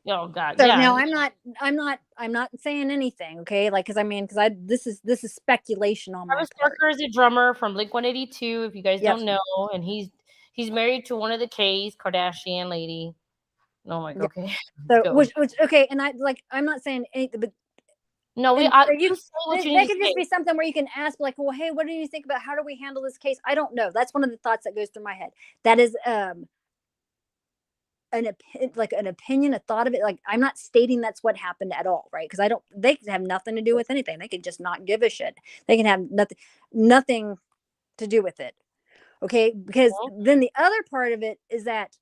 Oh God. So yeah. now I'm not saying anything, okay? Like, because this is speculation on my part. Travis Barker is a drummer from Blink-182, if you guys don't know, and he's married to one of the K's, Kardashian lady. No, like, okay. So which okay, and I'm not saying anything, but no, that could just be something where you can ask, like, well, hey, what do you think about how do we handle this case? I don't know. That's one of the thoughts that goes through my head. That is an opinion, a thought of it. Like, I'm not stating that's what happened at all, right? Because they could have nothing to do with anything. They could just not give a shit. They can have nothing to do with it. Okay, because then the other part of it is that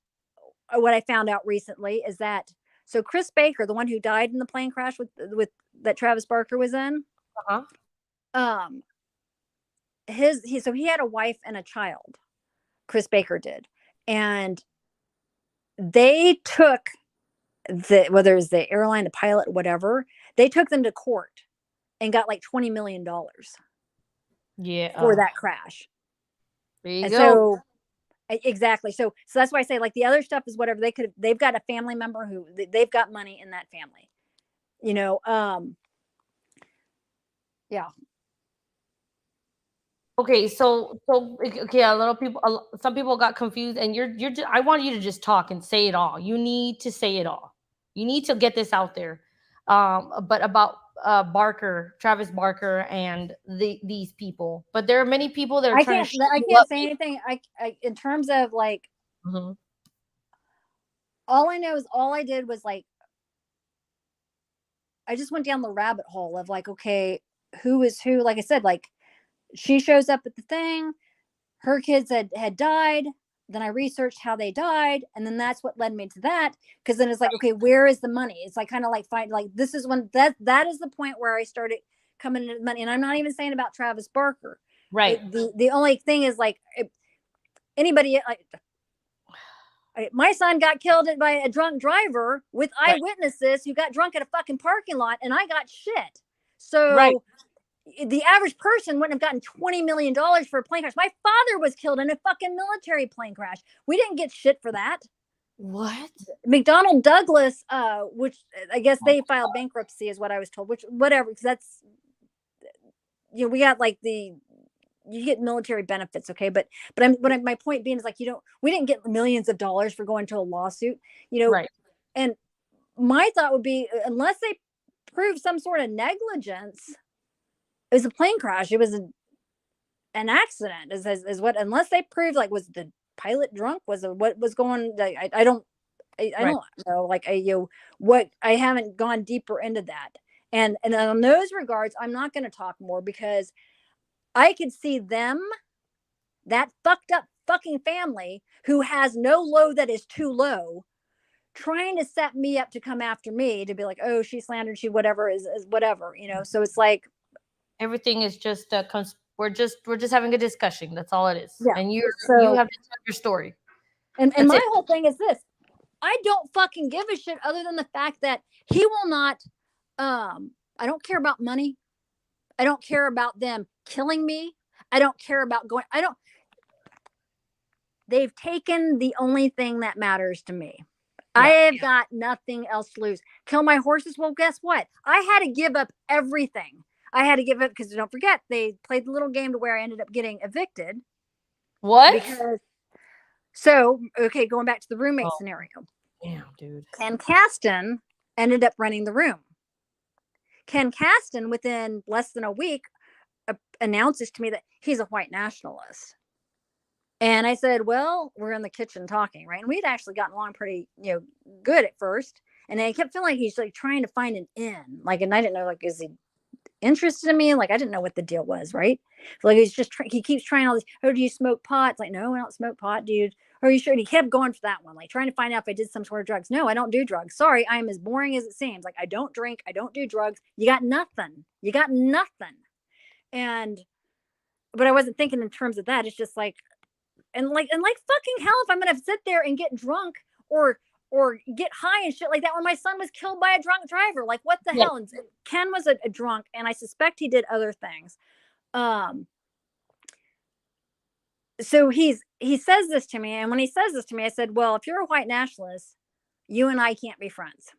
what I found out recently is that, so Chris Baker, the one who died in the plane crash with that Travis Barker was in, he had a wife and a child. Chris Baker did, and they took whether it's the airline, the pilot, whatever, they took them to court and got like $20 million. Yeah. For that crash. There you and go. So exactly. So that's why I say, like, the other stuff is whatever they've got a family member who they've got money in that family, yeah. Okay, okay, some people got confused, and you're just, I want you to just talk and say it all. You need to say it all. You need to get this out there. But about Travis Barker, and these people. But there are many people that are trying to show I you can't up. say anything. I in terms of like, Mhm. all I know is all I did was like, I just went down the rabbit hole of like, okay, who is who? Like I said, like she shows up at the thing, her kids had died. Then I researched how they died, and then that's what led me to that. Because then it's like, okay, where is the money? It's like kind of like find like this is when that is the point where I started coming into money. And I'm not even saying about Travis Barker. Right. The only thing is like anybody like my son got killed by a drunk driver with eyewitnesses who got drunk at a fucking parking lot, and I got shit. So Right. the average person wouldn't have gotten $20 million for a plane crash. My father was killed in a fucking military plane crash. We didn't get shit for that. What? McDonnell Douglas, which I guess they filed bankruptcy, is what I was told. Which whatever, because that's we got like you get military benefits, okay, but my point being is like we didn't get millions of dollars for going to a lawsuit, Right. And my thought would be, unless they prove some sort of negligence, it was a plane crash, it was an accident, is what, unless they prove like was the pilot drunk, what was going, I don't know, like what, I haven't gone deeper into that, and on those regards I'm not going to talk more, because I could see them, that fucked up fucking family who has no low that is too low, trying to set me up to come after me, to be like, oh, she slandered, she whatever is whatever, so it's like everything is just we're just having a discussion. That's all it is. Yeah. And you So, have to tell your story. and That's my it. whole thing is this: I don't fucking give a shit, other than the fact that he will not. I don't care about money. I don't care about them killing me. I don't care about going. I don't. They've taken the only thing that matters to me. I have got nothing else to lose. Kill my horses? Well, guess what? I had to give up everything. I had to give up, because don't forget, they played the little game to where I ended up getting evicted. What? Because, so, okay, going back to the roommate scenario. Damn, dude. Ken Caston ended up renting the room. Ken Caston, within less than a week, announces to me that he's a white nationalist. And I said, well, we're in the kitchen talking, right? And we'd actually gotten along pretty, good at first. And I kept feeling like he's like trying to find an in, like, and I didn't know, like, is he interested in me? Like, I didn't know what the deal was, right? So, like, he's just he keeps trying all this. Oh, do you smoke pot? It's like, no, I don't smoke pot, dude. Are you sure? And he kept going for that one, like trying to find out if I did some sort of drugs. No, I don't do drugs. Sorry, I am as boring as it seems. Like, I don't drink, I don't do drugs. You got nothing. You got nothing. But I wasn't thinking in terms of that. It's just like, and like fucking hell, if I'm gonna sit there and get drunk or get high and shit like that when my son was killed by a drunk driver, like, what the hell? And Ken was a drunk, and I suspect he did other things. So he says this to me, and when he says this to me, I said, well, if you're a white nationalist, you and I can't be friends.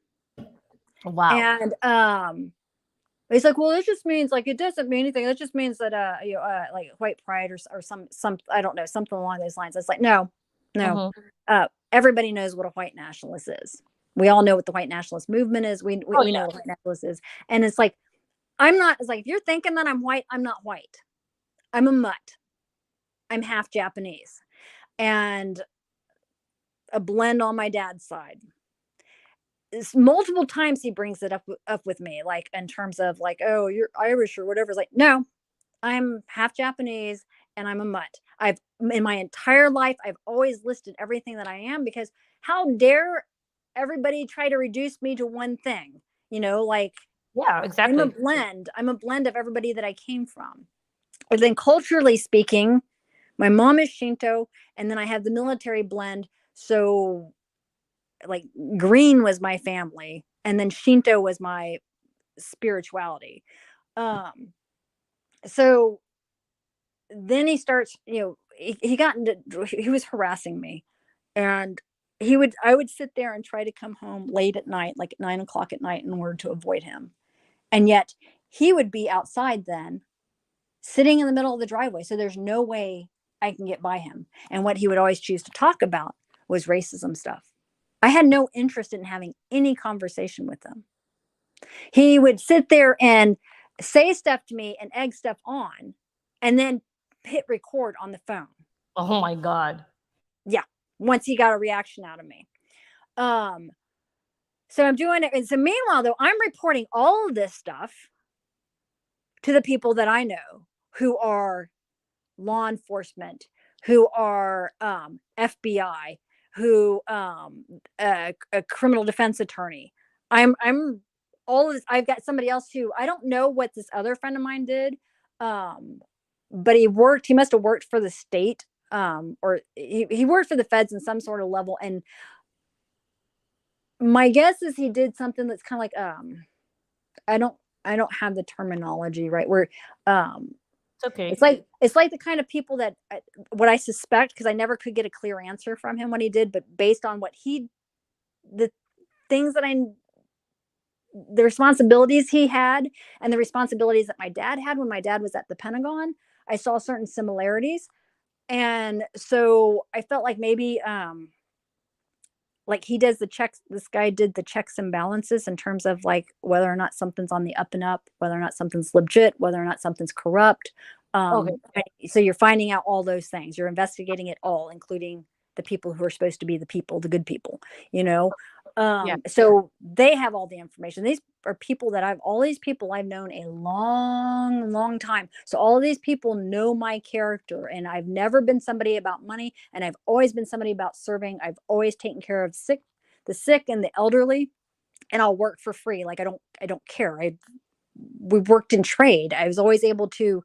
Wow. And he's like, well, it just means, like, it doesn't mean anything. It just means that like white pride or some I don't know, something along those lines. I was like, no. Everybody knows what a white nationalist is. We all know what the white nationalist movement is. We know what white nationalist is. And it's like, I'm not, it's like, if you're thinking that I'm white, I'm not white. I'm a mutt. I'm half Japanese and a blend on my dad's side. Multiple times he brings it up with me, like, in terms of like, oh, you're Irish or whatever. It's like, no, I'm half Japanese and I'm a mutt. In my entire life, I've always listed everything that I am, because how dare everybody try to reduce me to one thing? Like, yeah, exactly. I'm a blend of everybody that I came from. And then culturally speaking, my mom is Shinto, and then I have the military blend. So, like, green was my family, and then Shinto was my spirituality. So then he starts, he was harassing me, and I would sit there and try to come home late at night, like at 9:00 at night, in order to avoid him. And yet he would be outside then sitting in the middle of the driveway. So there's no way I can get by him. And what he would always choose to talk about was racism stuff. I had no interest in having any conversation with him. He would sit there and say stuff to me and egg stuff on, and then hit record on the phone. Oh my God. Yeah. Once he got a reaction out of me. So I'm doing it. And so meanwhile, though, I'm reporting all of this stuff to the people that I know who are law enforcement, who are FBI, who a criminal defense attorney. I'm all of this. I've got somebody else who I don't know what this other friend of mine did, but he must have worked for the state, or he worked for the feds in some sort of level. And my guess is he did something that's kind of like I don't have the terminology right, where It's okay. It's like the kind of people that what I suspect, because I never could get a clear answer from him what he did, but based on the things that the responsibilities he had and the responsibilities that my dad had when my dad was at the Pentagon, I saw certain similarities. And so I felt like maybe like he does the checks, this guy did the checks and balances in terms of like whether or not something's on the up and up, whether or not something's legit, whether or not something's corrupt. Okay. So you're finding out all those things. You're investigating it all, including the people who are supposed to be the people, the good people, you know? So they have all the information. These are people that all these people I've known a long, long time. So all of these people know my character, and I've never been somebody about money, and I've always been somebody about serving. I've always taken care of the sick and the elderly, and I'll work for free. Like I don't care. We worked in trade. I was always able to,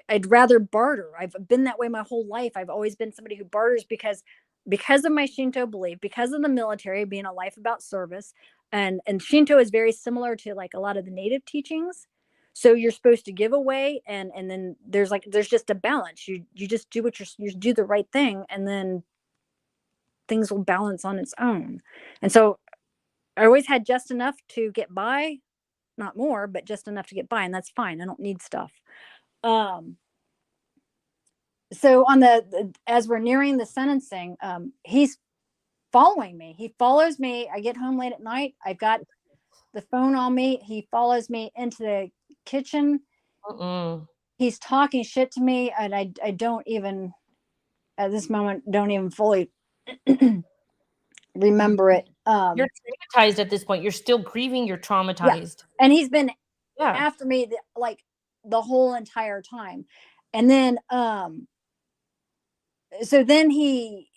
I'd rather barter. I've been that way my whole life. I've always been somebody who barters because of my Shinto belief, because of the military being a life about service. And Shinto is very similar to like a lot of the native teachings. So you're supposed to give away, and then there's just a balance. You just do you do the right thing, and then things will balance on its own. And so I always had just enough to get by, not more, but just enough to get by, and that's fine. I don't need stuff. So on as we're nearing the sentencing, he's following me. He follows me. I get home late at night. I've got the phone on me. He follows me into the kitchen. He's talking shit to me, and I don't even, at this moment, don't even fully remember it. You're traumatized at this point. You're still grieving. You're traumatized. Yeah. And he's been after me like the whole entire time. And then so then he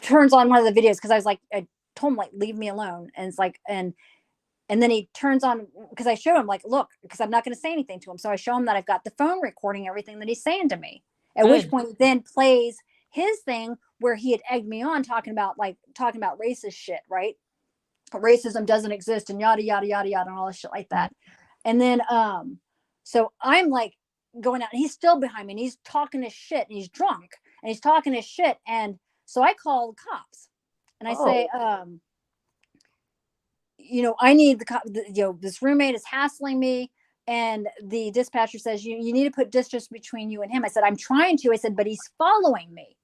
turns on one of the videos, because I told him like leave me alone, and it's like and then he turns on, because I show him like look, because I'm not going to say anything to him, so I show him that I've got the phone recording everything that he's saying to me. At which point he then plays his thing where he had egged me on talking about racist shit, right? Racism doesn't exist and yada yada yada yada and all this shit like that. And then so I'm like going out, and he's still behind me, and he's talking his shit, and he's drunk, and he's talking his shit. And so I call the cops, and I say, I need the cop. This roommate is hassling me, and the dispatcher says you need to put distance between you and him. I said, I'm trying to. I said, but he's following me.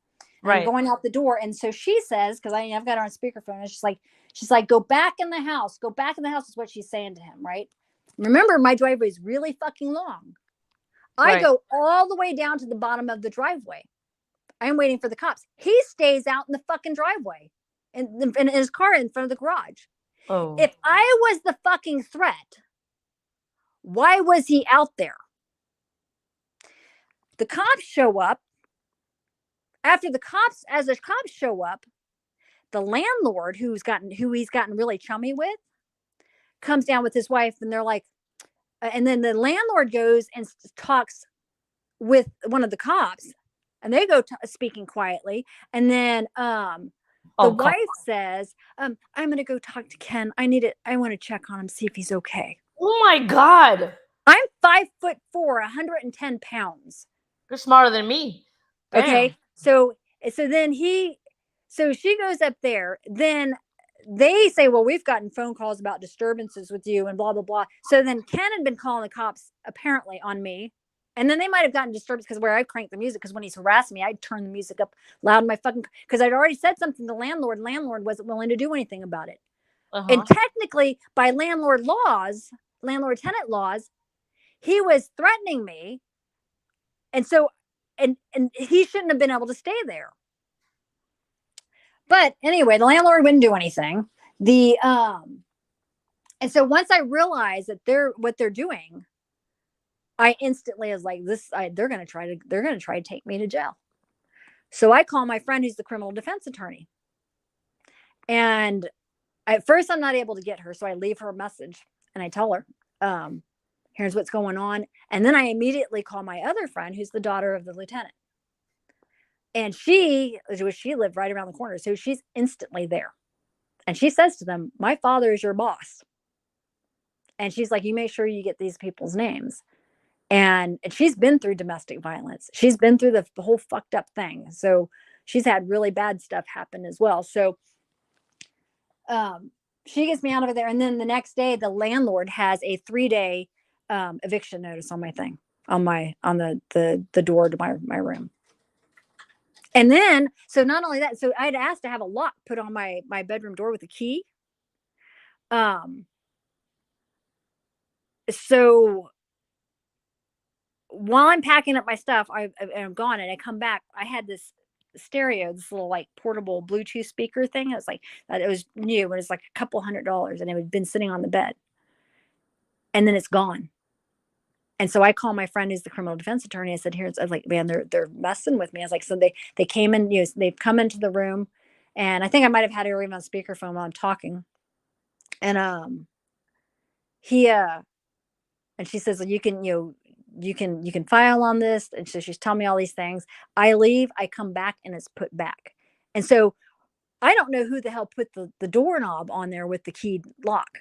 Right. I'm going out the door, and so she says, because I've got her on speakerphone, and she's like, go back in the house. Go back in the house is what she's saying to him, right? Remember, my driveway is really fucking long. I go all the way down to the bottom of the driveway. I'm waiting for the cops. He stays out in the fucking driveway in his car in front of the garage. Oh. If I was the fucking threat, why was he out there? The cops show up. As the cops show up, the landlord who he's gotten really chummy with comes down with his wife, and they're like, and then the landlord goes and talks with one of the cops, and they go speaking quietly. And then the wife says, I'm going to go talk to Ken. I want to check on him, see if he's okay. Oh my God. I'm 5'4", 110 pounds. You're smarter than me. Damn. Okay. So then she goes up there. Then they say, well, we've gotten phone calls about disturbances with you and blah, blah, blah. So then Ken had been calling the cops apparently on me. And then they might have gotten disturbed because where I cranked the music, because when he's harassing me, I'd turn the music up loud in my fucking, because I'd already said something to the landlord. Landlord wasn't willing to do anything about it. And technically, by landlord tenant laws, he was threatening me. And so, and he shouldn't have been able to stay there. But anyway, the landlord wouldn't do anything. And so once I realized that what they're doing, I instantly was like, they're going to try to take me to jail. So I call my friend who's the criminal defense attorney. And at first I'm not able to get her. So I leave her a message and I tell her, here's what's going on. And then I immediately call my other friend who's the daughter of the lieutenant. And she lived right around the corner. So she's instantly there. And she says to them, my father is your boss. And she's like, you make sure you get these people's names. And she's been through domestic violence. She's been through the whole fucked up thing. So she's had really bad stuff happen as well. So she gets me out of there. And then the next day, the landlord has a 3-day eviction notice on my thing, on the door to my room. And then, so not only that, so I'd asked to have a lock put on my bedroom door with a key. So while I'm packing up my stuff, I'm gone, and I come back. I had this stereo, this little like portable Bluetooth speaker thing. It was like, it was new, and it was like a couple $100, and it had been sitting on the bed, and then it's gone. And so I call my friend who's the criminal defense attorney. I said, I was like, man, they're messing with me. I was like, so they came in, they've come into the room, and I think I might have had her even on speakerphone while I'm talking. And and she says, well, you can file on this. And so she's telling me all these things. I leave, I come back, and it's put back. And so I don't know who the hell put the doorknob on there with the key lock.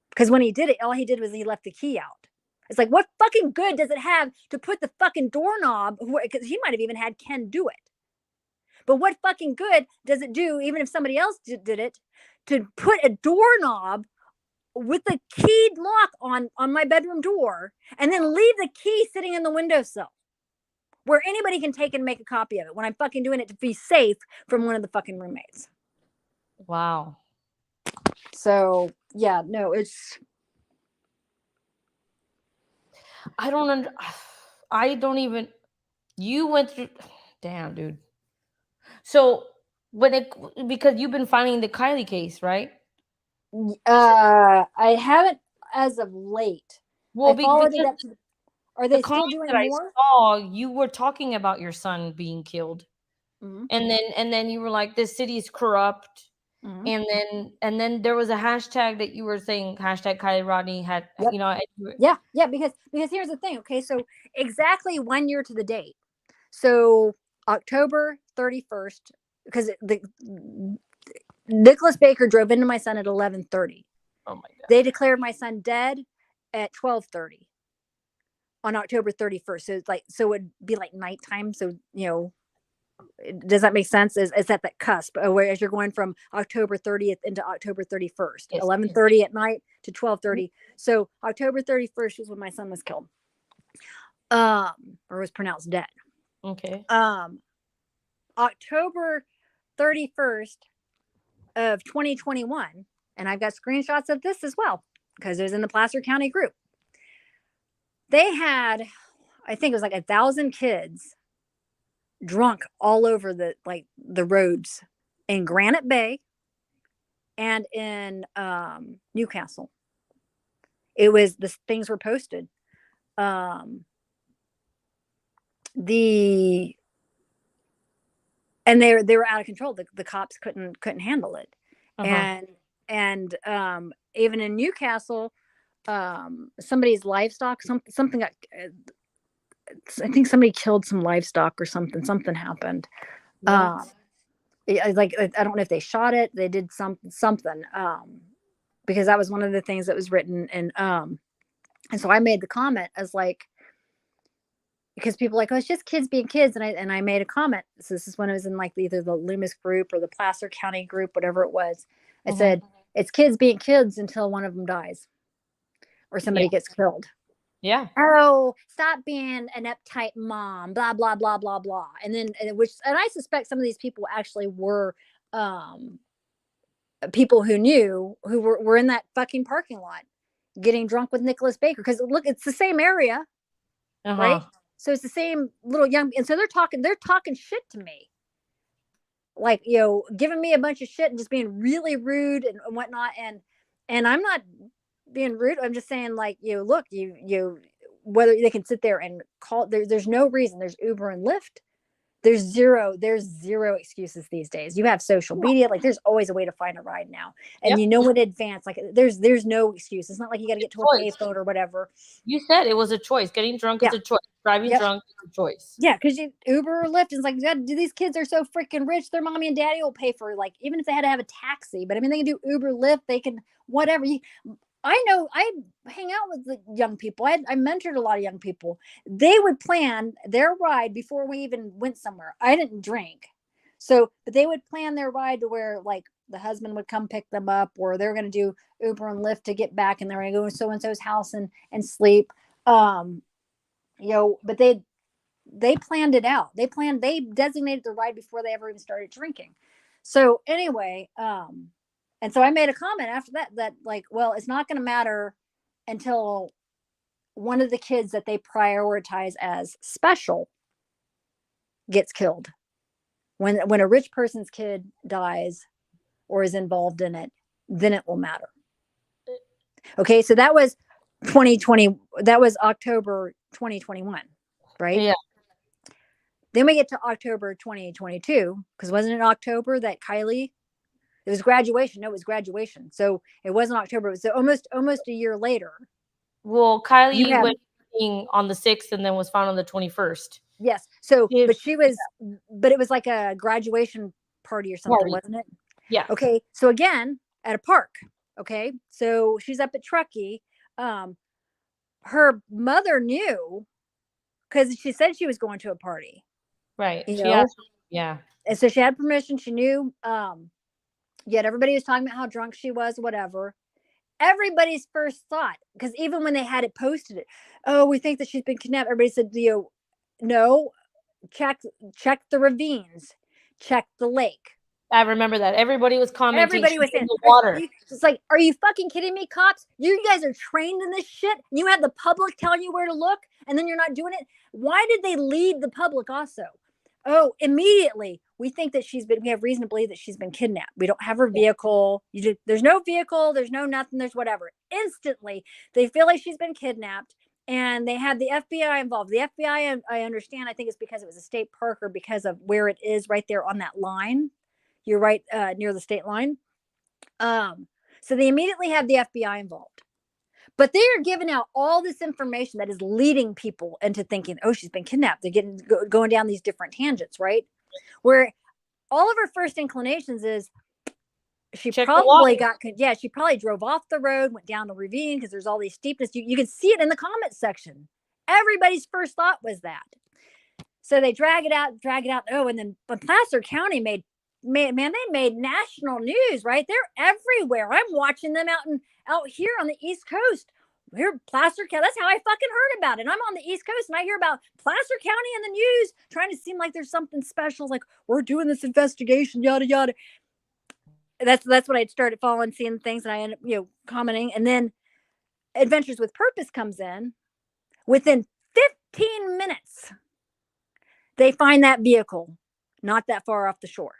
Because when he did it, all he did was he left the key out. It's like, what fucking good does it have to put the fucking doorknob? Because he might have even had Ken do it. But what fucking good does it do, even if somebody else did it, to put a doorknob with the keyed lock on my bedroom door and then leave the key sitting in the windowsill where anybody can take and make a copy of it when I'm fucking doing it to be safe from one of the fucking roommates. Wow. So yeah, no, I don't even, you went through, damn, dude. So because you've been filing the Kiely case, right? I haven't as of late. Well, I followed it up to, are they still doing that more? I saw, you were talking about your son being killed. Mm-hmm. And then you were like, this city is corrupt. Mm-hmm. And then there was a hashtag that you were saying, hashtag Kiely Rodni had, yep. Yeah, because here's the thing. Okay, so exactly 1 year to the date. So October 31st, because Nicholas Baker drove into my son at 11:30. Oh my God. They declared my son dead at 12:30 on October 31st. So it's like, so it'd be like nighttime. So, does that make sense? Is at that cusp, whereas you're going from October 30th into October 31st, yes, 11:30 at night to 12:30. Mm-hmm. So October 31st is when my son was killed, or was pronounced dead. Okay. October 31st of 2021, and I've got screenshots of this as well because it was in the Placer County group. They had, I think it was like 1,000 kids drunk all over the roads in Granite Bay and in Newcastle. It was, the things were posted. And they were out of control. The cops couldn't handle it. Uh-huh. And even in Newcastle, somebody's livestock, something got, I think somebody killed some livestock or something happened. Like, I don't know if they shot it, they did something, because that was one of the things that was written. And so I made the comment as like, because people are like, oh, it's just kids being kids. And I made a comment. So this is when I was in like either the Loomis group or the Placer County group, whatever it was. It said it's kids being kids until one of them dies or somebody gets killed. Yeah. Oh, stop being an uptight mom, blah, blah, blah, blah, blah. And then, and I suspect some of these people actually were people who knew, who were in that fucking parking lot getting drunk with Nicholas Baker. Because look, it's the same area, right? So it's the same little young, and so they're talking shit to me. Like, giving me a bunch of shit and just being really rude and whatnot. And I'm not being rude. I'm just saying, like, look, whether they can sit there and call, there's no reason. There's Uber and Lyft. There's zero excuses these days. You have social media, like there's always a way to find a ride now. And in advance, like there's no excuse. It's not like you got to get to a payphone or whatever. You said it was a choice. Getting drunk is a choice. Driving drunk is a choice. Yeah, because Uber or Lyft is like, these kids are so freaking rich. Their mommy and daddy will pay for, like, even if they had to have a taxi. But I mean, they can do Uber, Lyft. They can whatever. I know, I hang out with the young people. I mentored a lot of young people. They would plan their ride before we even went somewhere. I didn't drink. So, but they would plan their ride to where, like, the husband would come pick them up, or they're going to do Uber and Lyft to get back, and they're going to go to so-and-so's house and sleep. But they planned it out. They designated the ride before they ever even started drinking. So anyway, and so I made a comment after that like, well, it's not going to matter until one of the kids that they prioritize as special gets killed. When a rich person's kid dies or is involved in it, then it will matter. Okay, so that was 2020. That was October 2021, right? Yeah. Then we get to October 2022, because wasn't it October that Kiely? It was graduation. No, it was graduation. So it wasn't October. It was almost a year later. Well, Kiely went on the 6th and then was found on the 21st. Yes. So, but it was like a graduation party or something, wasn't it? Yeah. Okay. So again, at a park. Okay. So she's up at Truckee. Her mother knew because she said she was going to a party. Right. Yeah. And so she had permission. She knew. Yet everybody was talking about how drunk she was, whatever. Everybody's first thought, because even when they had it posted, we think that she's been kidnapped. Everybody said, no, check the ravines, check the lake. I remember that. Everybody was commenting. Everybody was saying, the water. It's like, are you fucking kidding me, cops? You guys are trained in this shit. You have the public telling you where to look, and then you're not doing it. Why did they lead the public also? Oh, immediately we think that we have reason to believe that she's been kidnapped. We don't have her vehicle. There's no vehicle. There's no nothing. There's whatever. Instantly, they feel like she's been kidnapped, and they have the FBI involved. The FBI, I understand, I think it's because it was a state park, or because of where it is right there on that line. You're right near the state line. So they immediately have the FBI involved. But they are giving out all this information that is leading people into thinking, oh, she's been kidnapped. They're going down these different tangents, right? Where all of her first inclinations is she probably she probably drove off the road, went down the ravine because there's all these steepness. You can see it in the comment section. Everybody's first thought was that. So they drag it out. Oh, and then Placer County made national news, right? They're everywhere. I'm watching them out here on the East Coast. We're Placer County. That's how I fucking heard about it. I'm on the East Coast and I hear about Placer County in the news, trying to seem like there's something special, like we're doing this investigation, yada yada. That's what I'd started following, seeing things, and I ended up commenting. And then Adventures with Purpose comes in. Within 15 minutes, they find that vehicle not that far off the shore.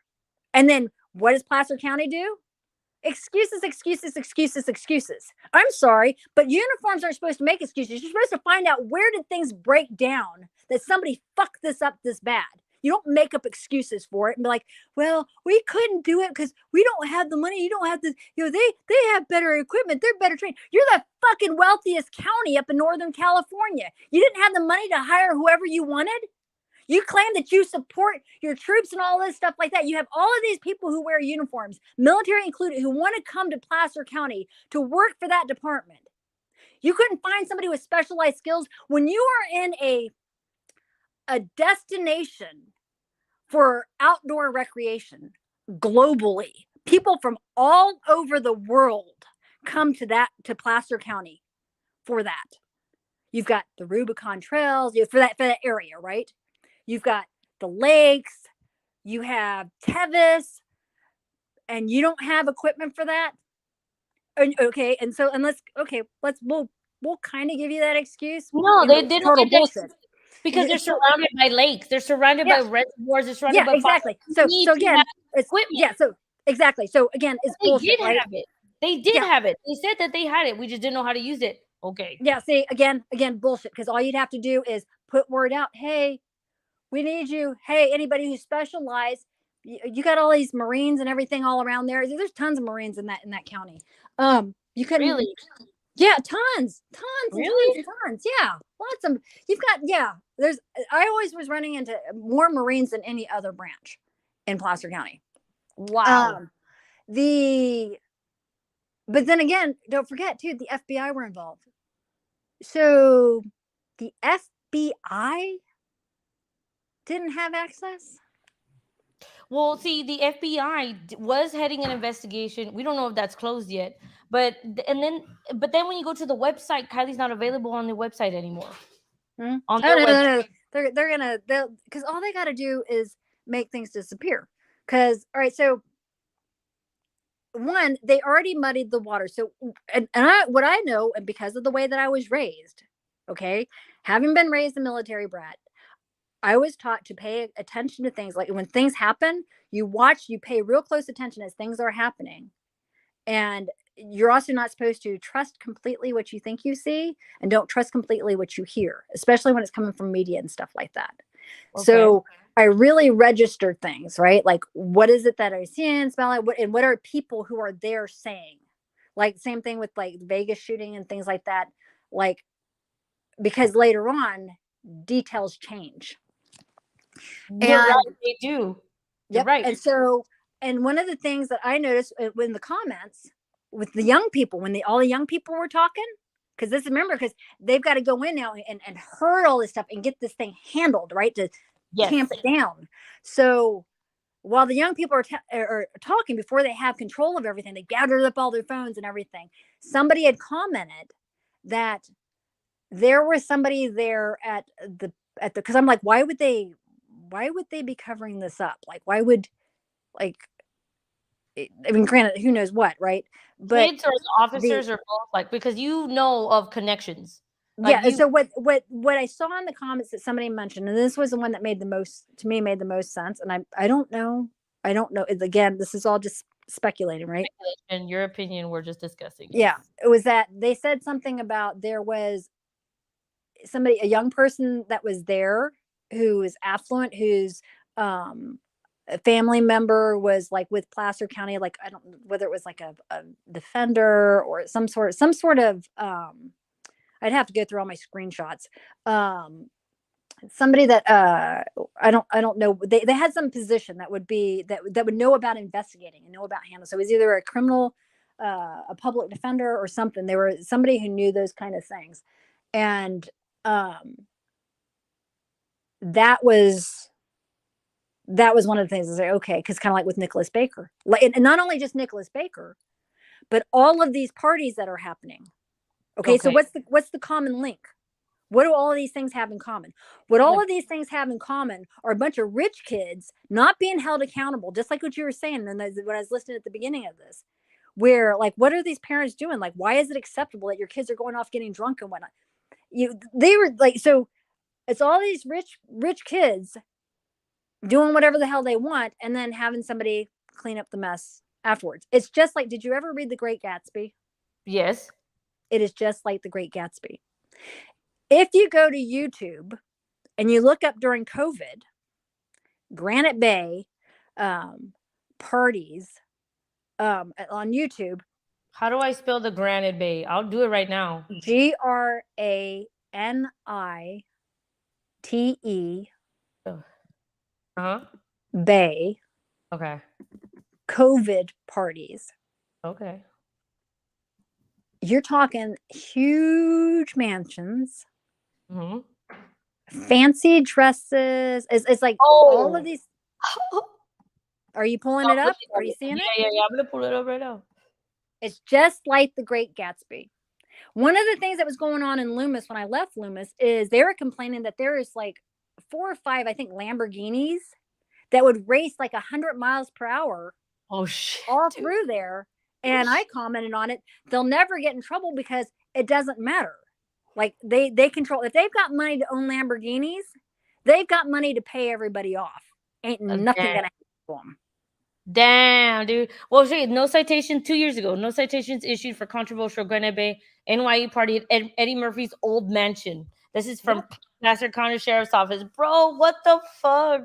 And then what does Placer County do? Excuses. I'm sorry, but uniforms aren't supposed to make excuses. You're supposed to find out, where did things break down that somebody fucked this up this bad. You don't make up excuses for it and be like, well, we couldn't do it because we don't have the money. You don't have the, they have better equipment. They're better trained. You're the fucking wealthiest county up in Northern California. You didn't have the money to hire whoever you wanted. You claim that you support your troops and all this stuff like that. You have all of these people who wear uniforms, military included, who want to come to Placer County to work for that department. You couldn't find somebody with specialized skills when you are in a destination for outdoor recreation globally People from all over the world come to Placer County for that. You've got the Rubicon Trails for that area, right? You've got the lakes, you have Tevis, and you don't have equipment for that. Okay, and so we'll kind of give you that excuse. No, they didn't total get that bullshit because they're surrounded by lakes. They're surrounded by reservoirs. They're surrounded by exactly. farms. So again, it's equipment. So exactly. So again, it's They bullshit, did right? have it. They did have it. They said that they had it. We just didn't know how to use it. Okay. Yeah. See, again, bullshit. Because all you'd have to do is put word out. Hey, we need you. Hey, anybody who specializes, you got all these Marines and everything all around there. There's tons of Marines in that county. You can really, yeah, tons, really? and tons. Yeah, lots of. You've got I always was running into more Marines than any other branch in Placer County. Wow. But then again, don't forget too, the FBI were involved. So the FBI didn't have access. Well, see, the FBI was heading an investigation. We don't know if that's closed yet, but then when you go to the website, Kiely's not available on the website anymore. On their website. No. They'll because all they got to do is make things disappear. Because all right, so one, they already muddied the water. So what I know, and because of the way that I was raised, okay, having been raised a military brat, I was taught to pay attention to things. Like when things happen, you pay real close attention as things are happening. And you're also not supposed to trust completely what you think you see, and don't trust completely what you hear, especially when it's coming from media and stuff like that. Okay. So I really registered things, right? Like, what is it that I see and smell like? What are people who are there saying? Like, same thing with like Vegas shooting and things like that. Like, because later on, details change. You're right, they do. You're right. And one of the things that I noticed in the comments with the young people, when all the young people were talking, because they've got to go in now and herd all this stuff and get this thing handled, right? To tamp it down. So while the young people are talking, before they have control of everything, they gathered up all their phones and everything. Somebody had commented that there was somebody there at the because I'm like, why would they be covering this up? Like, why would, like, I mean, granted, who knows what, right? But kids or the officers or both, like, because you know of connections. Like so what I saw in the comments that somebody mentioned, and this was the one that made the most sense, and I don't know. Again, this is all just speculating, right? In your opinion, we're just discussing. Yeah, it was that they said something about there was a young person that was there who is affluent, whose a family member was like with Placer County, like I don't know whether it was like a defender or some sort of I'd have to go through all my screenshots. Somebody that I don't know. They had some position that would know about investigating and know about handling. So it was either a criminal, a public defender, or something. They were somebody who knew those kind of things, and that was one of the things I say, okay, because kind of like with Nicholas Baker, and not only just Nicholas Baker, but all of these parties that are happening. Okay. So what's the common link? What do all of these things have in common? What all of these things have in common are a bunch of rich kids not being held accountable, just like what you were saying. And when I was listening at the beginning of this, where like, what are these parents doing? Like, why is it acceptable that your kids are going off getting drunk and whatnot? They were like, so it's all these rich kids doing whatever the hell they want, and then having somebody clean up the mess afterwards. It's just like, did you ever read The Great Gatsby? Yes. It is just like The Great Gatsby. If you go to YouTube and you look up during COVID, Granite Bay parties on YouTube. How do I spell the Granite Bay? I'll do it right now. GRANITE. Bay. Okay. COVID parties. Okay. You're talking huge mansions, fancy dresses. It's like all of these. Are you pulling Oh, it up? Are you seeing it? Yeah. I'm gonna pull it up right now. It's just like The Great Gatsby. One of the things that was going on in Loomis when I left Loomis is they were complaining that there is like 4 or 5, I think, Lamborghinis that would race like 100 miles per hour Oh shit, all dude. through there. And I commented on it. They'll never get in trouble because it doesn't matter. Like they control, if they've got money to own Lamborghinis, they've got money to pay everybody off. Ain't nothing Damn. gonna happen to them. Damn, dude. Well, shit, no citation 2 years ago. No citations issued for controversial Granite Bay NYE party at Eddie Murphy's old mansion. This is from Placer County Sheriff's Office. Bro, what the fuck?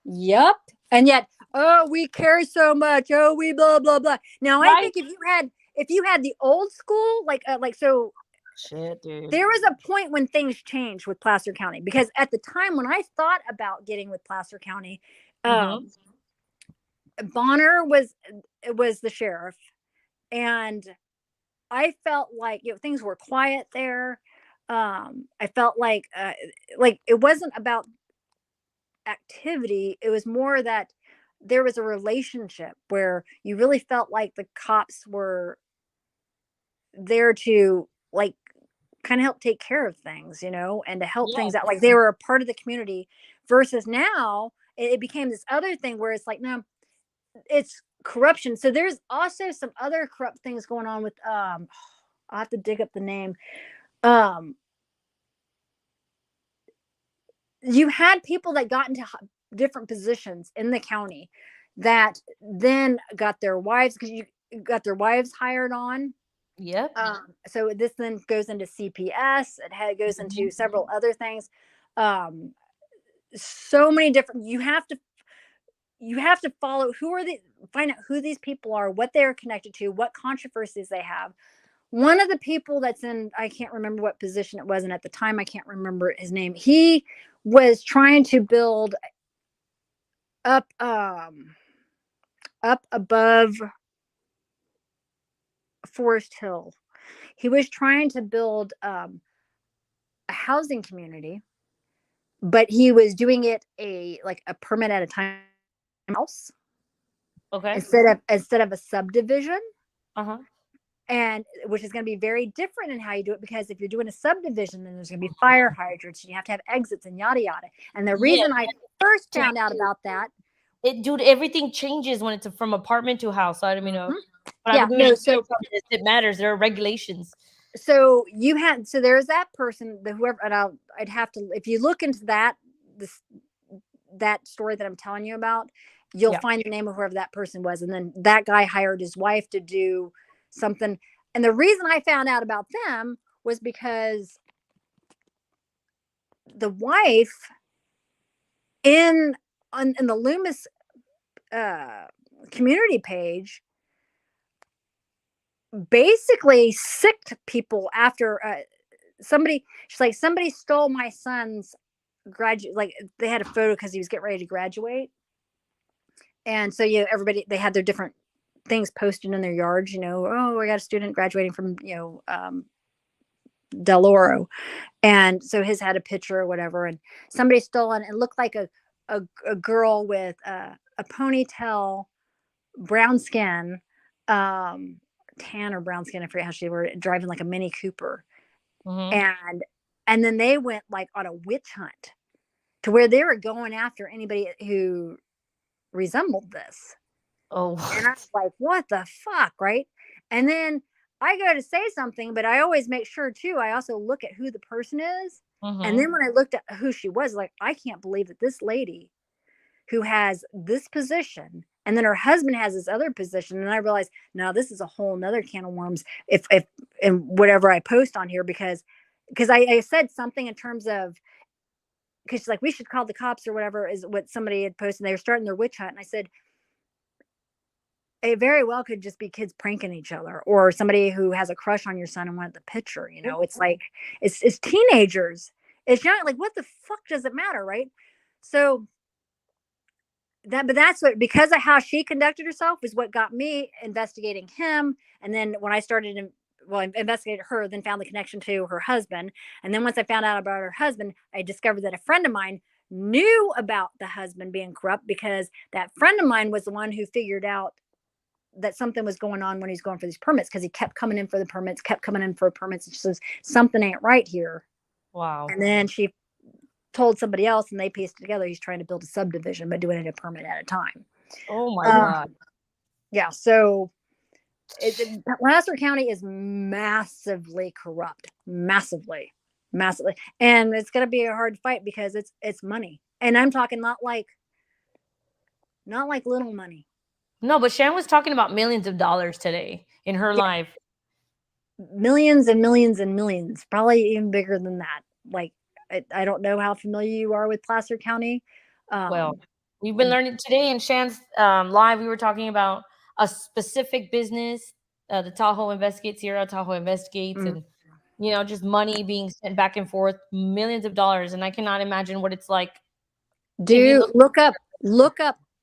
Yep. And yet, oh, we care so much. Oh, we blah blah blah. Now, I Right? think if you had the old school, so Shit, dude. there was a point when things changed with Placer County, because at the time when I thought about getting with Placer County, Bonner was the sheriff, and I felt like, things were quiet there. I felt like it wasn't about activity. It was more that there was a relationship where you really felt like the cops were there to like kind of help take care of things, and to help things out. Like they were a part of the community, versus now it became this other thing where it's like, no, it's corruption. So there's also some other corrupt things going on with I'll have to dig up the name. You had people that got into different positions in the county that then got their wives, because you got their wives hired on. Yep. So this then goes into CPS. It goes into several other things. So many different. You have to follow find out who these people are, what they're connected to, what controversies they have. One of the people that's in, I can't remember what position it was, and at the time I can't remember his name. He was trying to build up above Forest Hill. He was trying to build a housing community, but he was doing it a permit at a time house. Okay. Instead of a subdivision. And which is going to be very different in how you do it, because if you're doing a subdivision, then there's going to be fire hydrants, and you have to have exits and yada yada. And the reason I first found out about that, dude, everything changes when it's from apartment to house. So I don't know. So it matters. There are regulations. So there's that person, whoever, and I'd have to, if you look into that story that I'm telling you about, you'll find the name of whoever that person was. And then that guy hired his wife to do something. And the reason I found out about them was because the wife in the Loomis community page basically sicked people after somebody stole my son's graduate. Like they had a photo because he was getting ready to graduate. And so, everybody, they had their different things posted in their yards, oh, I got a student graduating from, Del Oro. And so his had a picture or whatever, and somebody stole it. It looked like a girl with a ponytail, brown skin, tan or brown skin. I forget how she were driving like a Mini Cooper. And then they went like on a witch hunt to where they were going after anybody who resembled this. Oh, and I was like, what the fuck, right? And then I go to say something, but I always make sure too, I also look at who the person is. And then when I looked at who she was, like, I can't believe that this lady who has this position, and then her husband has this other position, and I realized, now this is a whole nother can of worms if and whatever I post on here, because I said something in terms of, because she's like, we should call the cops or whatever, is what somebody had posted. They were starting their witch hunt. And I said, it very well could just be kids pranking each other, or somebody who has a crush on your son and wanted the picture. It's like, it's teenagers. It's not like, what the fuck does it matter, right? So but that's what, because of how she conducted herself, is what got me investigating him. And then when I started I investigated her, then found the connection to her husband. And then once I found out about her husband, I discovered that a friend of mine knew about the husband being corrupt because that friend of mine was the one who figured out that something was going on when he's going for these permits, because he kept coming in for the permits, kept coming in for permits. And she says, something ain't right here. Wow. And then she told somebody else and they pieced it together. He's trying to build a subdivision, but doing it a permit at a time. Oh my God. Yeah. So Placer County is massively corrupt, massively. And it's going to be a hard fight because it's money. And I'm talking not like little money. No, but Shan was talking about millions of dollars today in her life. Millions and millions and millions, probably even bigger than that. Like, I don't know how familiar you are with Placer County. Well, we've been learning today in Shan's live. We were talking about a specific business, the Tahoe Investigates, Sierra Tahoe Investigates, and just money being sent back and forth, millions of dollars. And I cannot imagine what it's like. Look up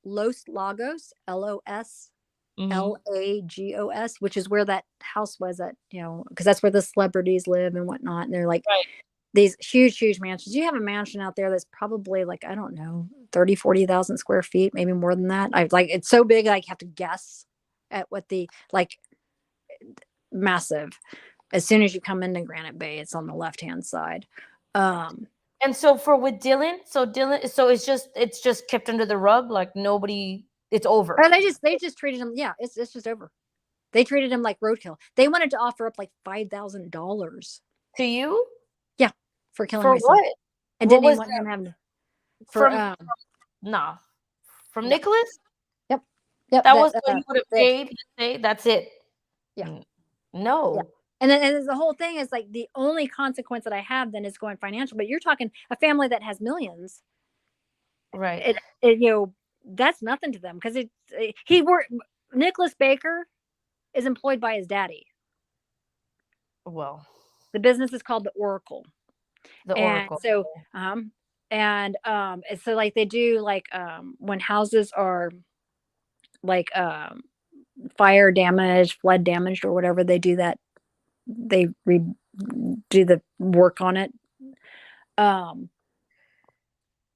Los Lagos, LOSLAGOS, which is where that house was at, because that's where the celebrities live and whatnot. And they're like these huge mansions. You have a mansion out there that's probably like, I don't know, 30,000-40,000 square feet, maybe more than that. It's so big, I have to guess at what the massive. As soon as you come into Granite Bay, it's on the left-hand side. And so with Dylan, it's just kept under the rug, like nobody, it's over. Or they just treated him. Yeah, it's just over. They treated him like roadkill. They wanted to offer up like $5,000 to you. Yeah, for killing for my son. what? And what didn't even want him having to. From Nicholas. Yep. That was what he would have paid. Say that's it. Yeah. No. Yeah. And then the whole thing is like the only consequence that I have then is going financial. But you're talking a family that has millions, right? That's nothing to them because Nicholas Baker is employed by his daddy. Well, the business is called the Oracle. Oracle. So, so like they do when houses are like fire damaged, flood damaged, or whatever, they do that. They do the work on it.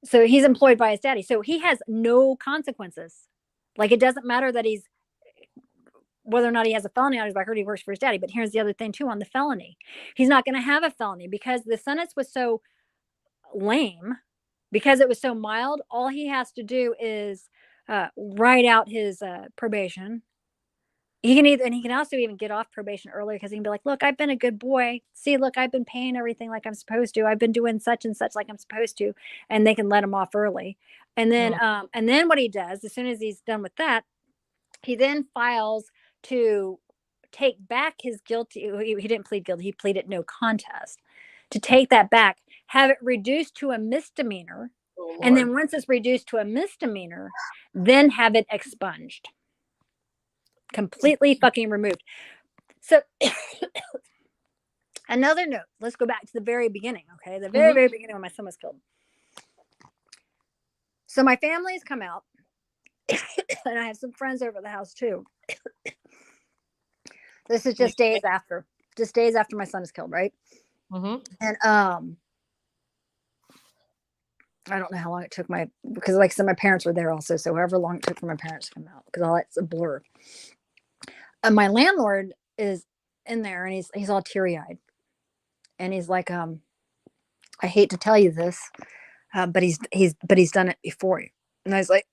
So he's employed by his daddy. So he has no consequences. Like, it doesn't matter that whether or not he has a felony on his record, he works for his daddy. But here's the other thing too, on the felony. He's not going to have a felony because the sentence was so lame, because it was so mild. All he has to do is write out his probation. He can also even get off probation earlier because he can be like, look, I've been a good boy. See, look, I've been paying everything like I'm supposed to. I've been doing such and such like I'm supposed to. And they can let him off early. And then, what he does, as soon as he's done with that, he then files to take back his guilty. He didn't plead guilty. He pleaded no contest. To take that back, have it reduced to a misdemeanor. And then once it's reduced to a misdemeanor, then have it expunged. Completely fucking removed. So another note, let's go back to the very beginning. Okay. The very beginning when my son was killed. So my family's come out and I have some friends over at the house too. This is just days after my son is killed. Right. And I don't know how long it took because like I said, my parents were there also. So however long it took for my parents to come out, because all that's a blur. And my landlord is in there and he's all teary-eyed. And he's like, I hate to tell you this, but he's done it before you. And I was like,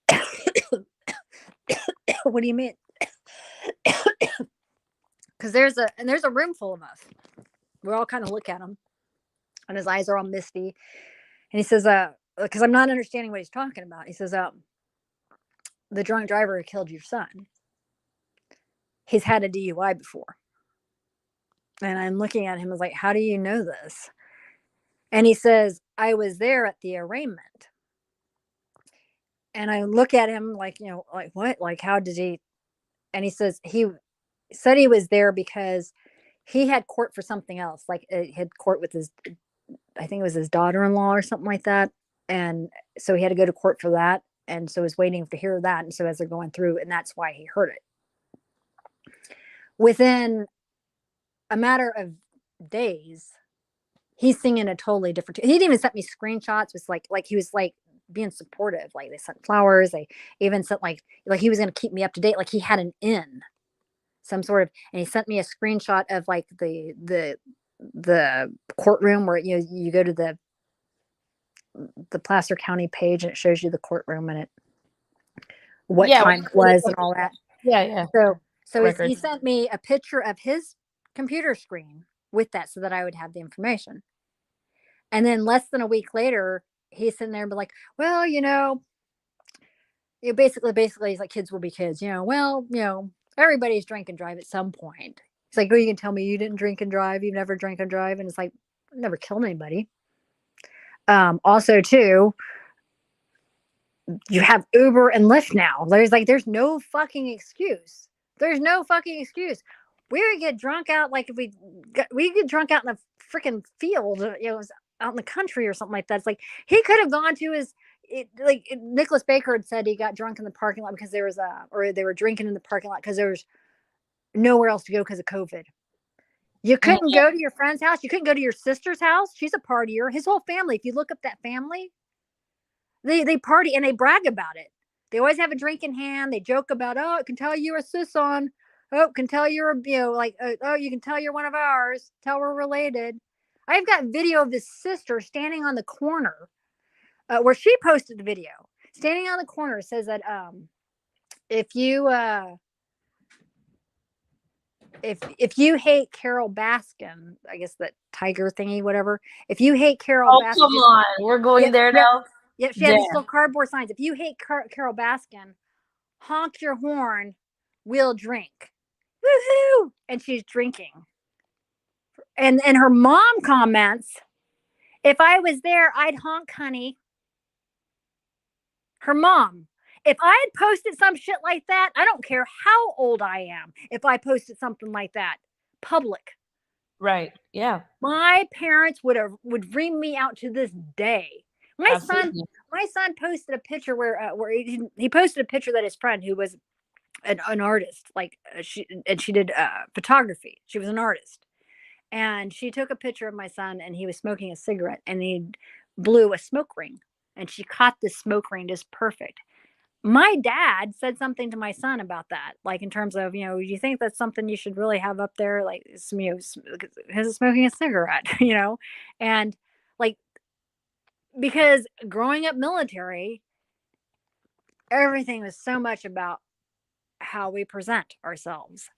what do you mean? Because there's a room full of us. We all kind of look at him and his eyes are all misty. And he says, because I'm not understanding what he's talking about. He says, the drunk driver who killed your son, he's had a DUI before. And I'm looking at him, I was like, how do you know this? And he says, I was there at the arraignment. And I look at him like, like what? Like, how did he? And he says, he said he was there because he had court for something else. Like, he had court with I think it was his daughter-in-law or something like that. And so he had to go to court for that. And so was waiting to hear that. And so as they're going through, and that's why he heard it. Within a matter of days, he's singing a totally different. He didn't even send me screenshots. It was like he was like being supportive. Like they sent flowers. They even sent like he was going to keep me up to date. Like he had an in some sort of, and he sent me a screenshot of like the courtroom where you go to the Placer County page and it shows you the courtroom and what time it was and all that. Yeah. So he sent me a picture of his computer screen with that so that I would have the information. And then less than a week later, he's sitting there and be like, well, basically he's like, kids will be kids, everybody's drink and drive at some point. It's like, oh, you can tell me you didn't drink and drive. You've never drank and drive. And it's like, never killed anybody. Also too, you have Uber and Lyft now. There's no fucking excuse. There's no fucking excuse. We would get drunk out, like if we get drunk out in a freaking field, out in the country or something like that. It's like he could have gone to Nicholas Baker had said he got drunk in the parking lot because or they were drinking in the parking lot because there was nowhere else to go because of COVID. You couldn't go to your friend's house. You couldn't go to your sister's house. She's a partier. His whole family, if you look up that family, they party and they brag about it. They always have a drink in hand. They joke about, oh, it can tell you're a cis-on. Oh, it can tell you're, oh, you can tell you're one of ours. Tell we're related. I've got video of this sister standing on the corner where she posted the video. Standing on the corner says that if you hate Carol Baskin, I guess that tiger thingy, whatever. If you hate Carol Baskin, come on, we're going there now. Yep, she had these little cardboard signs. If you hate Carol Baskin, honk your horn. We'll drink. Woohoo! And she's drinking. And her mom comments, if I was there, I'd honk, honey. Her mom. If I had posted some shit like that, I don't care how old I am. If I posted something like that, public. Right. Yeah. My parents would bring me out to this day. My son posted a picture where he posted a picture that his friend, who was an artist, she did photography. She was an artist, and she took a picture of my son, and he was smoking a cigarette, and he blew a smoke ring, and she caught the smoke ring just perfect. My dad said something to my son about that, like in terms of, you think that's something you should really have up there, like his smoking a cigarette, and like, because growing up military, everything was so much about how we present ourselves,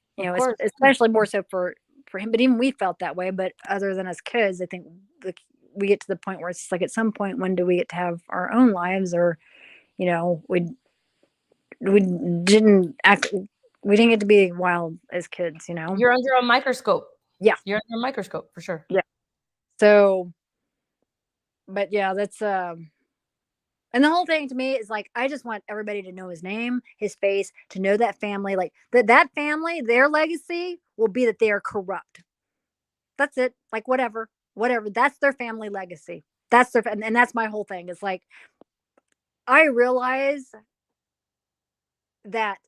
especially more so for him, but even we felt that way. But other than as kids, I think we get to the point where it's just like, at some point, when do we get to have our own lives, or we didn't get to be wild as kids, You're under a microscope. Yeah. You're under a microscope for sure. Yeah. So, but yeah, that's and the whole thing to me is like, I just want everybody to know his name, his face, to know that family, like that family, their legacy will be that they are corrupt. That's it. Like whatever, that's their family legacy. That's their, and that's my whole thing. It's like, I realize that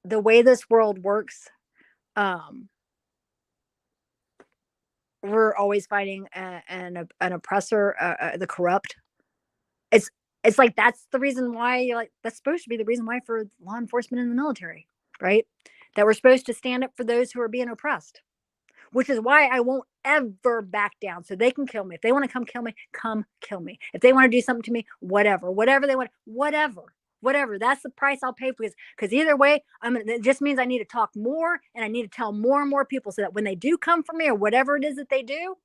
the way this world works, we're always fighting an oppressor, the corrupt. It's like, that's the reason why, that's supposed to be the reason why for law enforcement in the military, right? That we're supposed to stand up for those who are being oppressed, which is why I won't ever back down. So they can kill me. If they want to come kill me, come kill me. If they want to do something to me, whatever they want, whatever. That's the price I'll pay, because either way, it just means I need to talk more, and I need to tell more and more people, so that when they do come for me, or whatever it is that they do,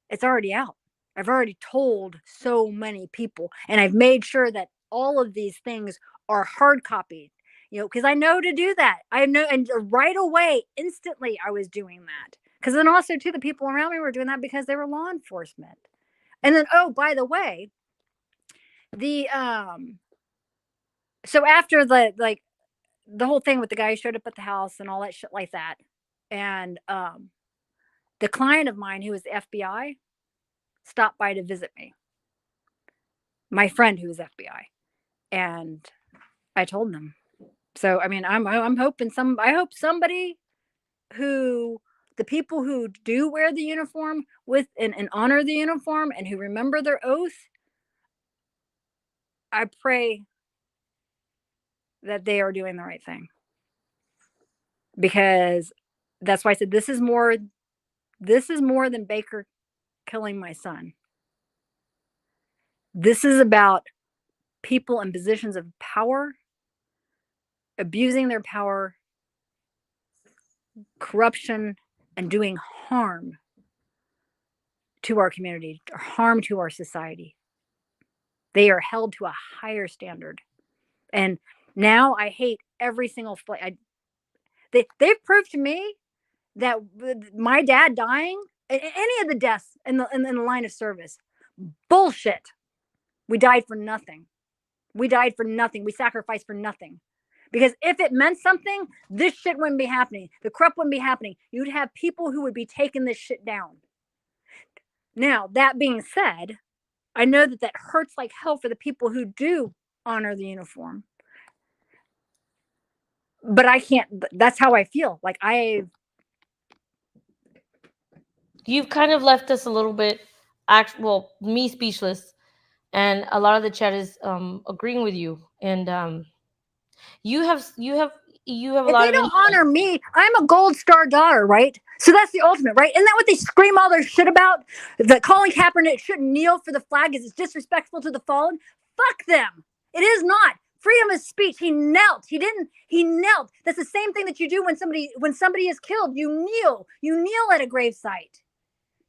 it's already out. I've already told so many people, and I've made sure that all of these things are hard copied, because I know to do that. I know, and right away, instantly, I was doing that. Because then also, too, the people around me were doing that because they were law enforcement. And then, oh, by the way, so after the whole thing with the guy who showed up at the house and all that shit like that, and the client of mine, who was the FBI, stopped by to visit me, my friend who was FBI, and I told them. So I mean, I'm hoping I hope somebody the people who do wear the uniform with and honor the uniform, and who remember their oath, I pray that they are doing the right thing, because that's why I said this is more than Baker killing my son. This is about people in positions of power abusing their power, corruption, and doing harm to our community, harm to our society. They are held to a higher standard. And now I hate every single they've proved to me that my dad dying, any of the deaths in the line of service, bullshit. We died for nothing. We died for nothing. We sacrificed for nothing. Because if it meant something, this shit wouldn't be happening. The corrupt wouldn't be happening. You'd have people who would be taking this shit down. Now, that being said, I know that hurts like hell for the people who do honor the uniform. But I can't, that's how I feel. Like You've kind of left us a little bit, me speechless, and a lot of the chat is agreeing with you. And you have a if lot they of don't honor me, I'm a gold star daughter, right? So that's the ultimate, right? Isn't that what they scream all their shit about? That Colin Kaepernick shouldn't kneel for the flag is disrespectful to the fallen. Fuck them. It is not. Freedom of speech. He knelt. He knelt. That's the same thing that you do when somebody is killed. You kneel. You kneel at a gravesite.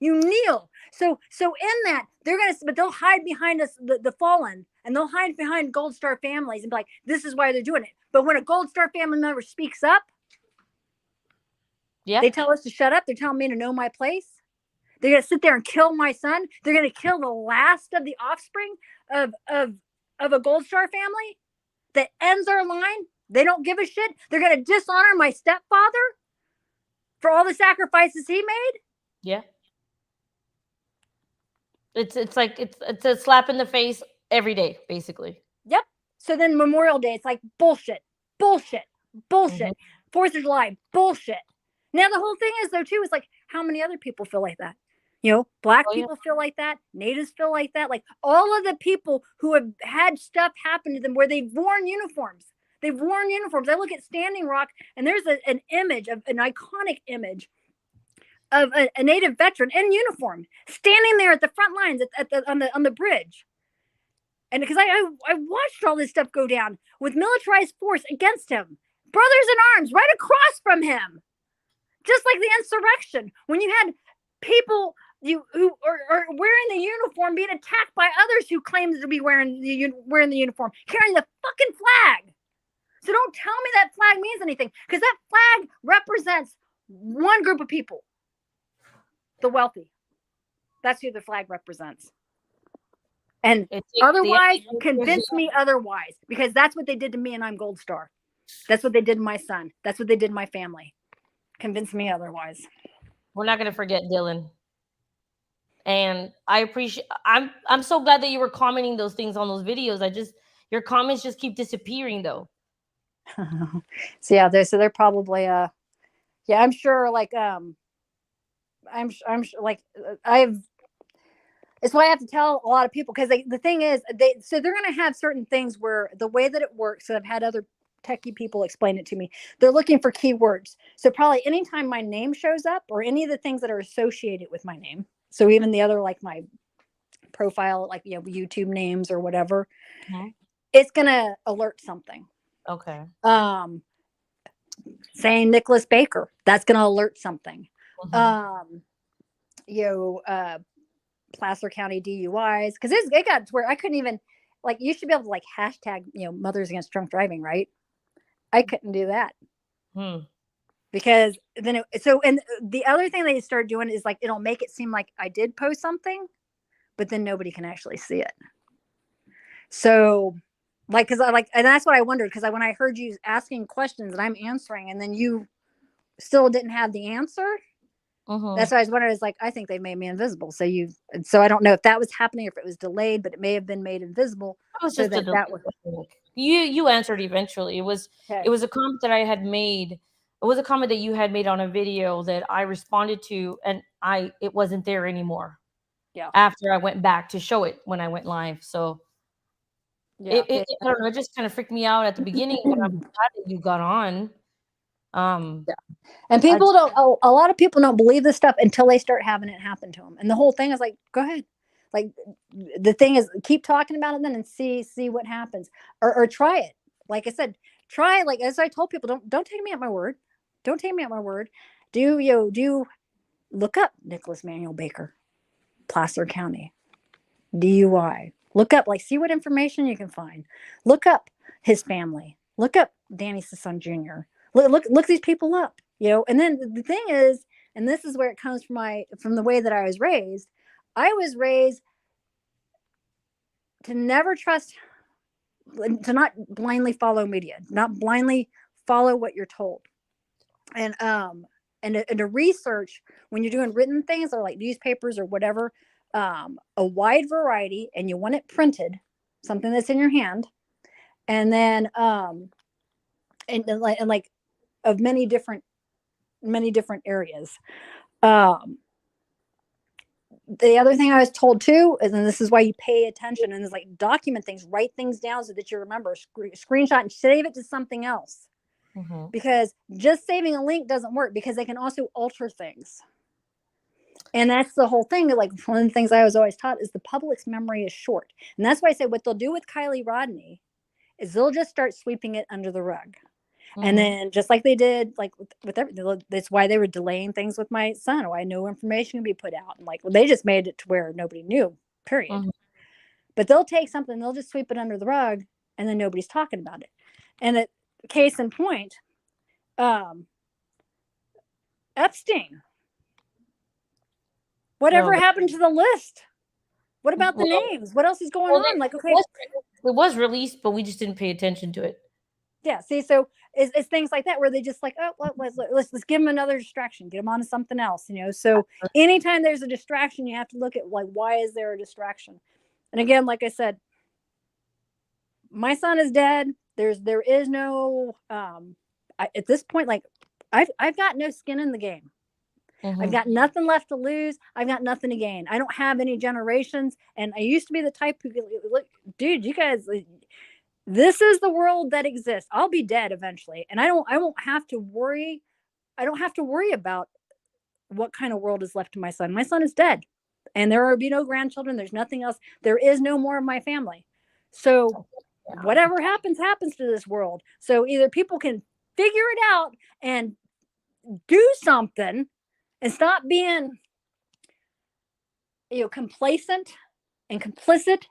You kneel. So in that, but they'll hide behind us, the fallen, and they'll hide behind Gold Star families and be like, this is why they're doing it. But when a Gold Star family member speaks up, they tell us to shut up. They're telling me to know my place. They're gonna sit there and kill my son. They're gonna kill the last of the offspring of a Gold Star family that ends our line. They don't give a shit. They're gonna dishonor my stepfather for all the sacrifices he made. Yeah. It's like it's a slap in the face every day, basically. Yep. So then Memorial Day, it's like bullshit. Mm-hmm. 4th of July, bullshit. Now the whole thing is though too is like how many other people feel like that? You know, Black people feel like that. Natives feel like that. Like all of the people who have had stuff happen to them where they've worn uniforms. I look at Standing Rock and there's an image of an iconic image of a Native veteran in uniform standing there at the front lines on the bridge. And because I watched all this stuff go down with militarized force against him, brothers in arms right across from him, just like the insurrection, when you had people who are wearing the uniform being attacked by others who claim to be wearing the uniform, carrying the fucking flag. So don't tell me that flag means anything, because that flag represents one group of people, the wealthy. That's who the flag represents. And otherwise, convince me otherwise, because that's what they did to me, and I'm Gold Star. That's what they did to my son. That's what they did to my family. Convince me otherwise. We're not gonna forget Dylan. And I appreciate. I'm so glad that you were commenting those things on those videos. Your comments just keep disappearing though. So yeah, they're probably I'm sure like I'm sure like it's why I have to tell a lot of people, because the thing is they're going to have certain things where the way that it works. So I've had other techie people explain it to me. They're looking for keywords. So probably anytime my name shows up or any of the things that are associated with my name. So even the other, like my profile, like, you know, YouTube names or whatever, it's going to alert something. Okay. Saying Nicholas Baker, that's going to alert something. Placer County DUIs, because it got to where I couldn't even, like, you should be able to like hashtag, you know, mothers against drunk driving, right? I couldn't do that because then and the other thing they started doing is like it'll make it seem like I did post something, but then nobody can actually see it. So like, because and that's what I wondered, because when I heard you asking questions and I'm answering and then you still didn't have the answer. That's why I was wondering. Is like, I think they made me invisible. So I don't know if that was happening or if it was delayed, but it may have been made invisible. It was just you answered eventually. It was a comment that I had made. It was a comment that you had made on a video that I responded to, and it wasn't there anymore. Yeah. After I went back to show it when I went live. So Yeah. I don't know. It just kind of freaked me out at the beginning, but I'm glad that you got on. Yeah. And people don't, a lot of people don't believe this stuff until they start having it happen to them. And the whole thing is like, go ahead. Like the thing is keep talking about it then and see what happens or try it. Like I said, try, like, as I told people, don't take me at my word. Don't take me at my word. Do look up Nicholas Manuel Baker, Placer County, DUI. Look up, like, see what information you can find. Look up his family. Look up Danny Sasson Jr. Look these people up, And then the thing is, and this is where it comes from the way that I was raised. I was raised to never trust, to not blindly follow media, not blindly follow what you're told. And to research when you're doing written things or like newspapers or whatever, a wide variety, and you want it printed, something that's in your hand, and then and like of many different areas. The other thing I was told too is, and this is why you pay attention, and is like document things, write things down so that you remember, screenshot and save it to something else. Mm-hmm. Because just saving a link doesn't work, because they can also alter things. And that's the whole thing. Like, one of the things I was always taught is the public's memory is short. And that's why I say what they'll do with Kiely Rodni is they'll just start sweeping it under the rug. Mm-hmm. And then just like they did, like with everything, that's why they were delaying things with my son. Why no information can be put out. And like, well, they just made it to where nobody knew, period. Mm-hmm. But they'll take something, they'll just sweep it under the rug, and then nobody's talking about it. And case in point, Epstein. Whatever happened to the list? What about the names? What else is going on? Like, okay, it was released, but we just didn't pay attention to it. Yeah. See, so it's things like that where they just like, oh, well, let's give them another distraction, get them onto something else, So anytime there's a distraction, you have to look at, like, why is there a distraction? And again, like I said, my son is dead. There is no at this point, like, I've got no skin in the game. Mm-hmm. I've got nothing left to lose. I've got nothing to gain. I don't have any generations. And I used to be the type who, look, dude, you guys, this is the world that exists. I'll be dead eventually. And I won't have to worry. I don't have to worry about what kind of world is left to my son. My son is dead. And there will be no grandchildren. There's nothing else. There is no more of my family. So whatever happens to this world. So either people can figure it out and do something and stop being, complacent and complicit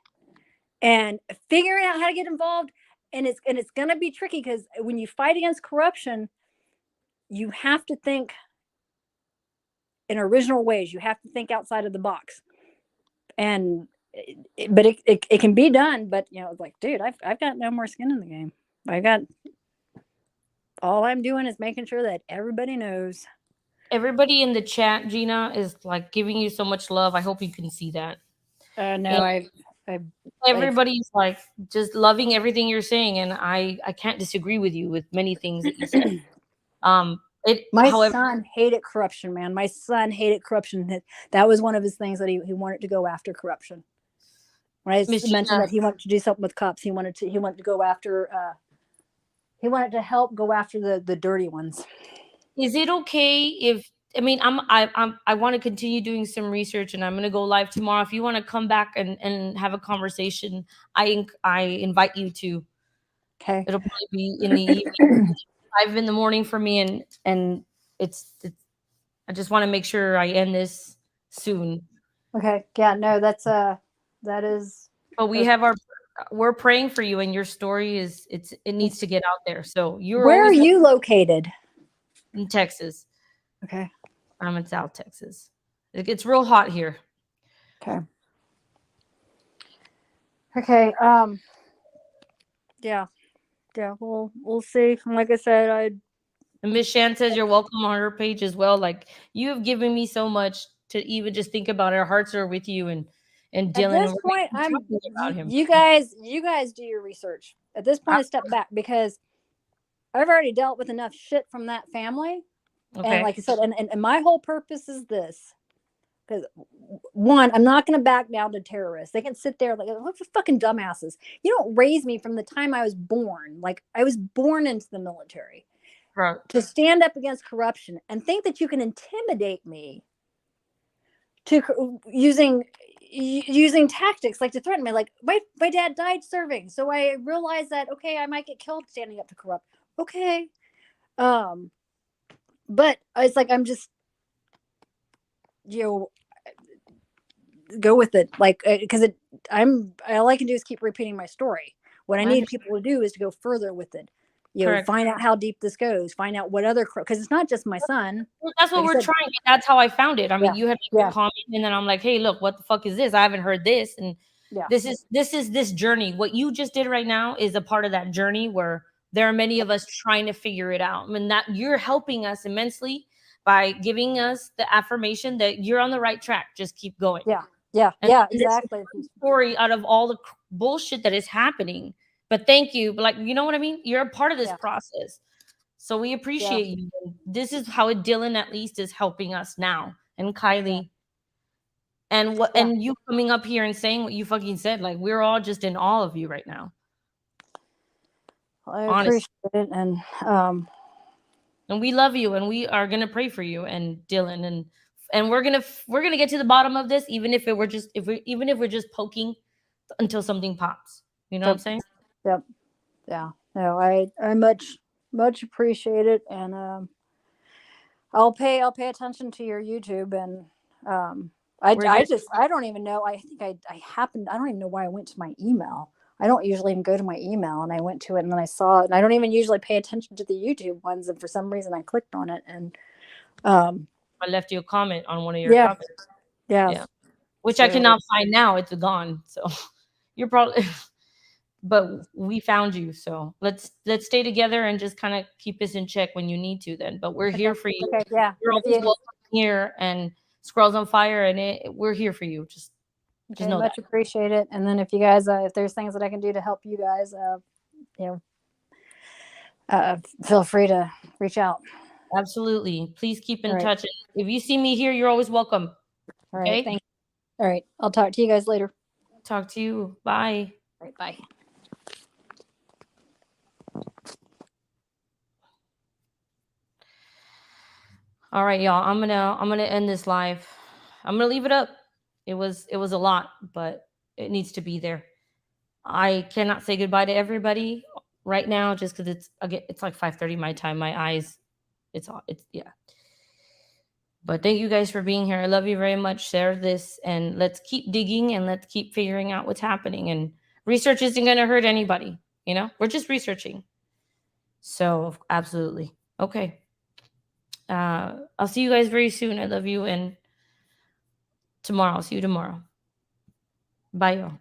and figuring out how to get involved. And it's going to be tricky, because when you fight against corruption, you have to think in original ways. You have to think outside of the box. And but it can be done. But like, dude, I've got no more skin in the game. All I'm doing is making sure that everybody knows. Everybody in the chat, Gina, is like giving you so much love. I hope you can see that. No, everybody's like just loving everything you're saying, and I can't disagree with you with many things that you said. My son hated corruption, man. My son hated corruption. That was one of his things, that he wanted to go after corruption. When I mentioned that he wanted to do something with cops, he wanted to go after. He wanted to help go after the dirty ones. Is it okay if, I want to continue doing some research, and I'm going to go live tomorrow. If you want to come back and have a conversation, I invite you to. Okay. It'll probably be in the evening, 5 a.m. for me, and it's I just want to make sure I end this soon. Okay. Yeah. No, that is. But we're praying for you, and your story it needs to get out there. So where are you located? In Texas. Okay. I'm in South Texas. It's real hot here. Okay. Okay. Yeah. We'll see. Like I said, And Miss Shan says you're welcome on her page as well. Like, you have given me so much to even just think about. Our hearts are with you, and Dylan. At this point, about him. You guys do your research. At this point, I step back, because I've already dealt with enough shit from that family. Okay. And like I said, and my whole purpose is this. Because one, I'm not going to back down to terrorists. They can sit there like, what for fucking dumbasses. You don't raise me from the time I was born. Like, I was born into the military. Right. To stand up against corruption and think that you can intimidate me to using tactics like to threaten me. Like, my dad died serving, so I realized that, okay, I might get killed standing up to corrupt. Okay. But it's like, I'm just, go with it, like, because all I can do is keep repeating my story. What I need people to do is to go further with it. Find out how deep this goes, find out what other, because it's not just my son. Well, that's what Like I we're said, trying. That's how I found it. I mean, you had yeah. a comment, and then I'm like, hey, look, what the fuck is this? I haven't heard this. And Yeah. this is this journey. What you just did right now is a part of that journey where there are many of us trying to figure it out. I mean, that you're helping us immensely by giving us the affirmation that you're on the right track. Just keep going. Yeah, And exactly. This is a story out of all the bullshit that is happening. But thank you. But, like, you know what I mean? You're a part of this process. So we appreciate you. This is how Dylan at least is helping us now. And Kiely. And and you coming up here and saying what you fucking said. Like, we're all just in awe of you right now. I appreciate it. And we love you, and we are gonna pray for you and Dylan, and we're gonna get to the bottom of this, even if we're just poking until something pops. You know what I'm saying? Yep. Yeah. No, I much appreciate it, and I'll pay attention to your YouTube, and I don't even know. I think I don't even know why I went to my email. I don't usually even go to my email, and I went to it, and then I saw it, and I don't even usually pay attention to the YouTube ones, and for some reason I clicked on it, and I left you a comment on one of your comments. Yeah. Which I cannot find now. It's gone. So you're probably but we found you. So let's stay together and just kind of keep this in check when you need to then. But we're here for you. Okay, yeah. You're always welcome here, and Squirrels on Fire, and we're here for you. Just know much that. Appreciate it. And then if you guys, if there's things that I can do to help you guys, feel free to reach out. Absolutely. Please keep in touch. If you see me here, you're always welcome. All right. Thank you. All right. I'll talk to you guys later. Talk to you. Bye. All right. Bye. All right, y'all. I'm gonna end this live. I'm gonna leave it up. It was a lot, but it needs to be there. I cannot say goodbye to everybody right now just because it's like 5:30 my time. My eyes, it's yeah. But thank you guys for being here. I love you very much. Share this, and let's keep digging, and let's keep figuring out what's happening. And research isn't going to hurt anybody. We're just researching. So absolutely. Okay. I'll see you guys very soon. I love you. And tomorrow, I'll see you tomorrow. Bye, y'all.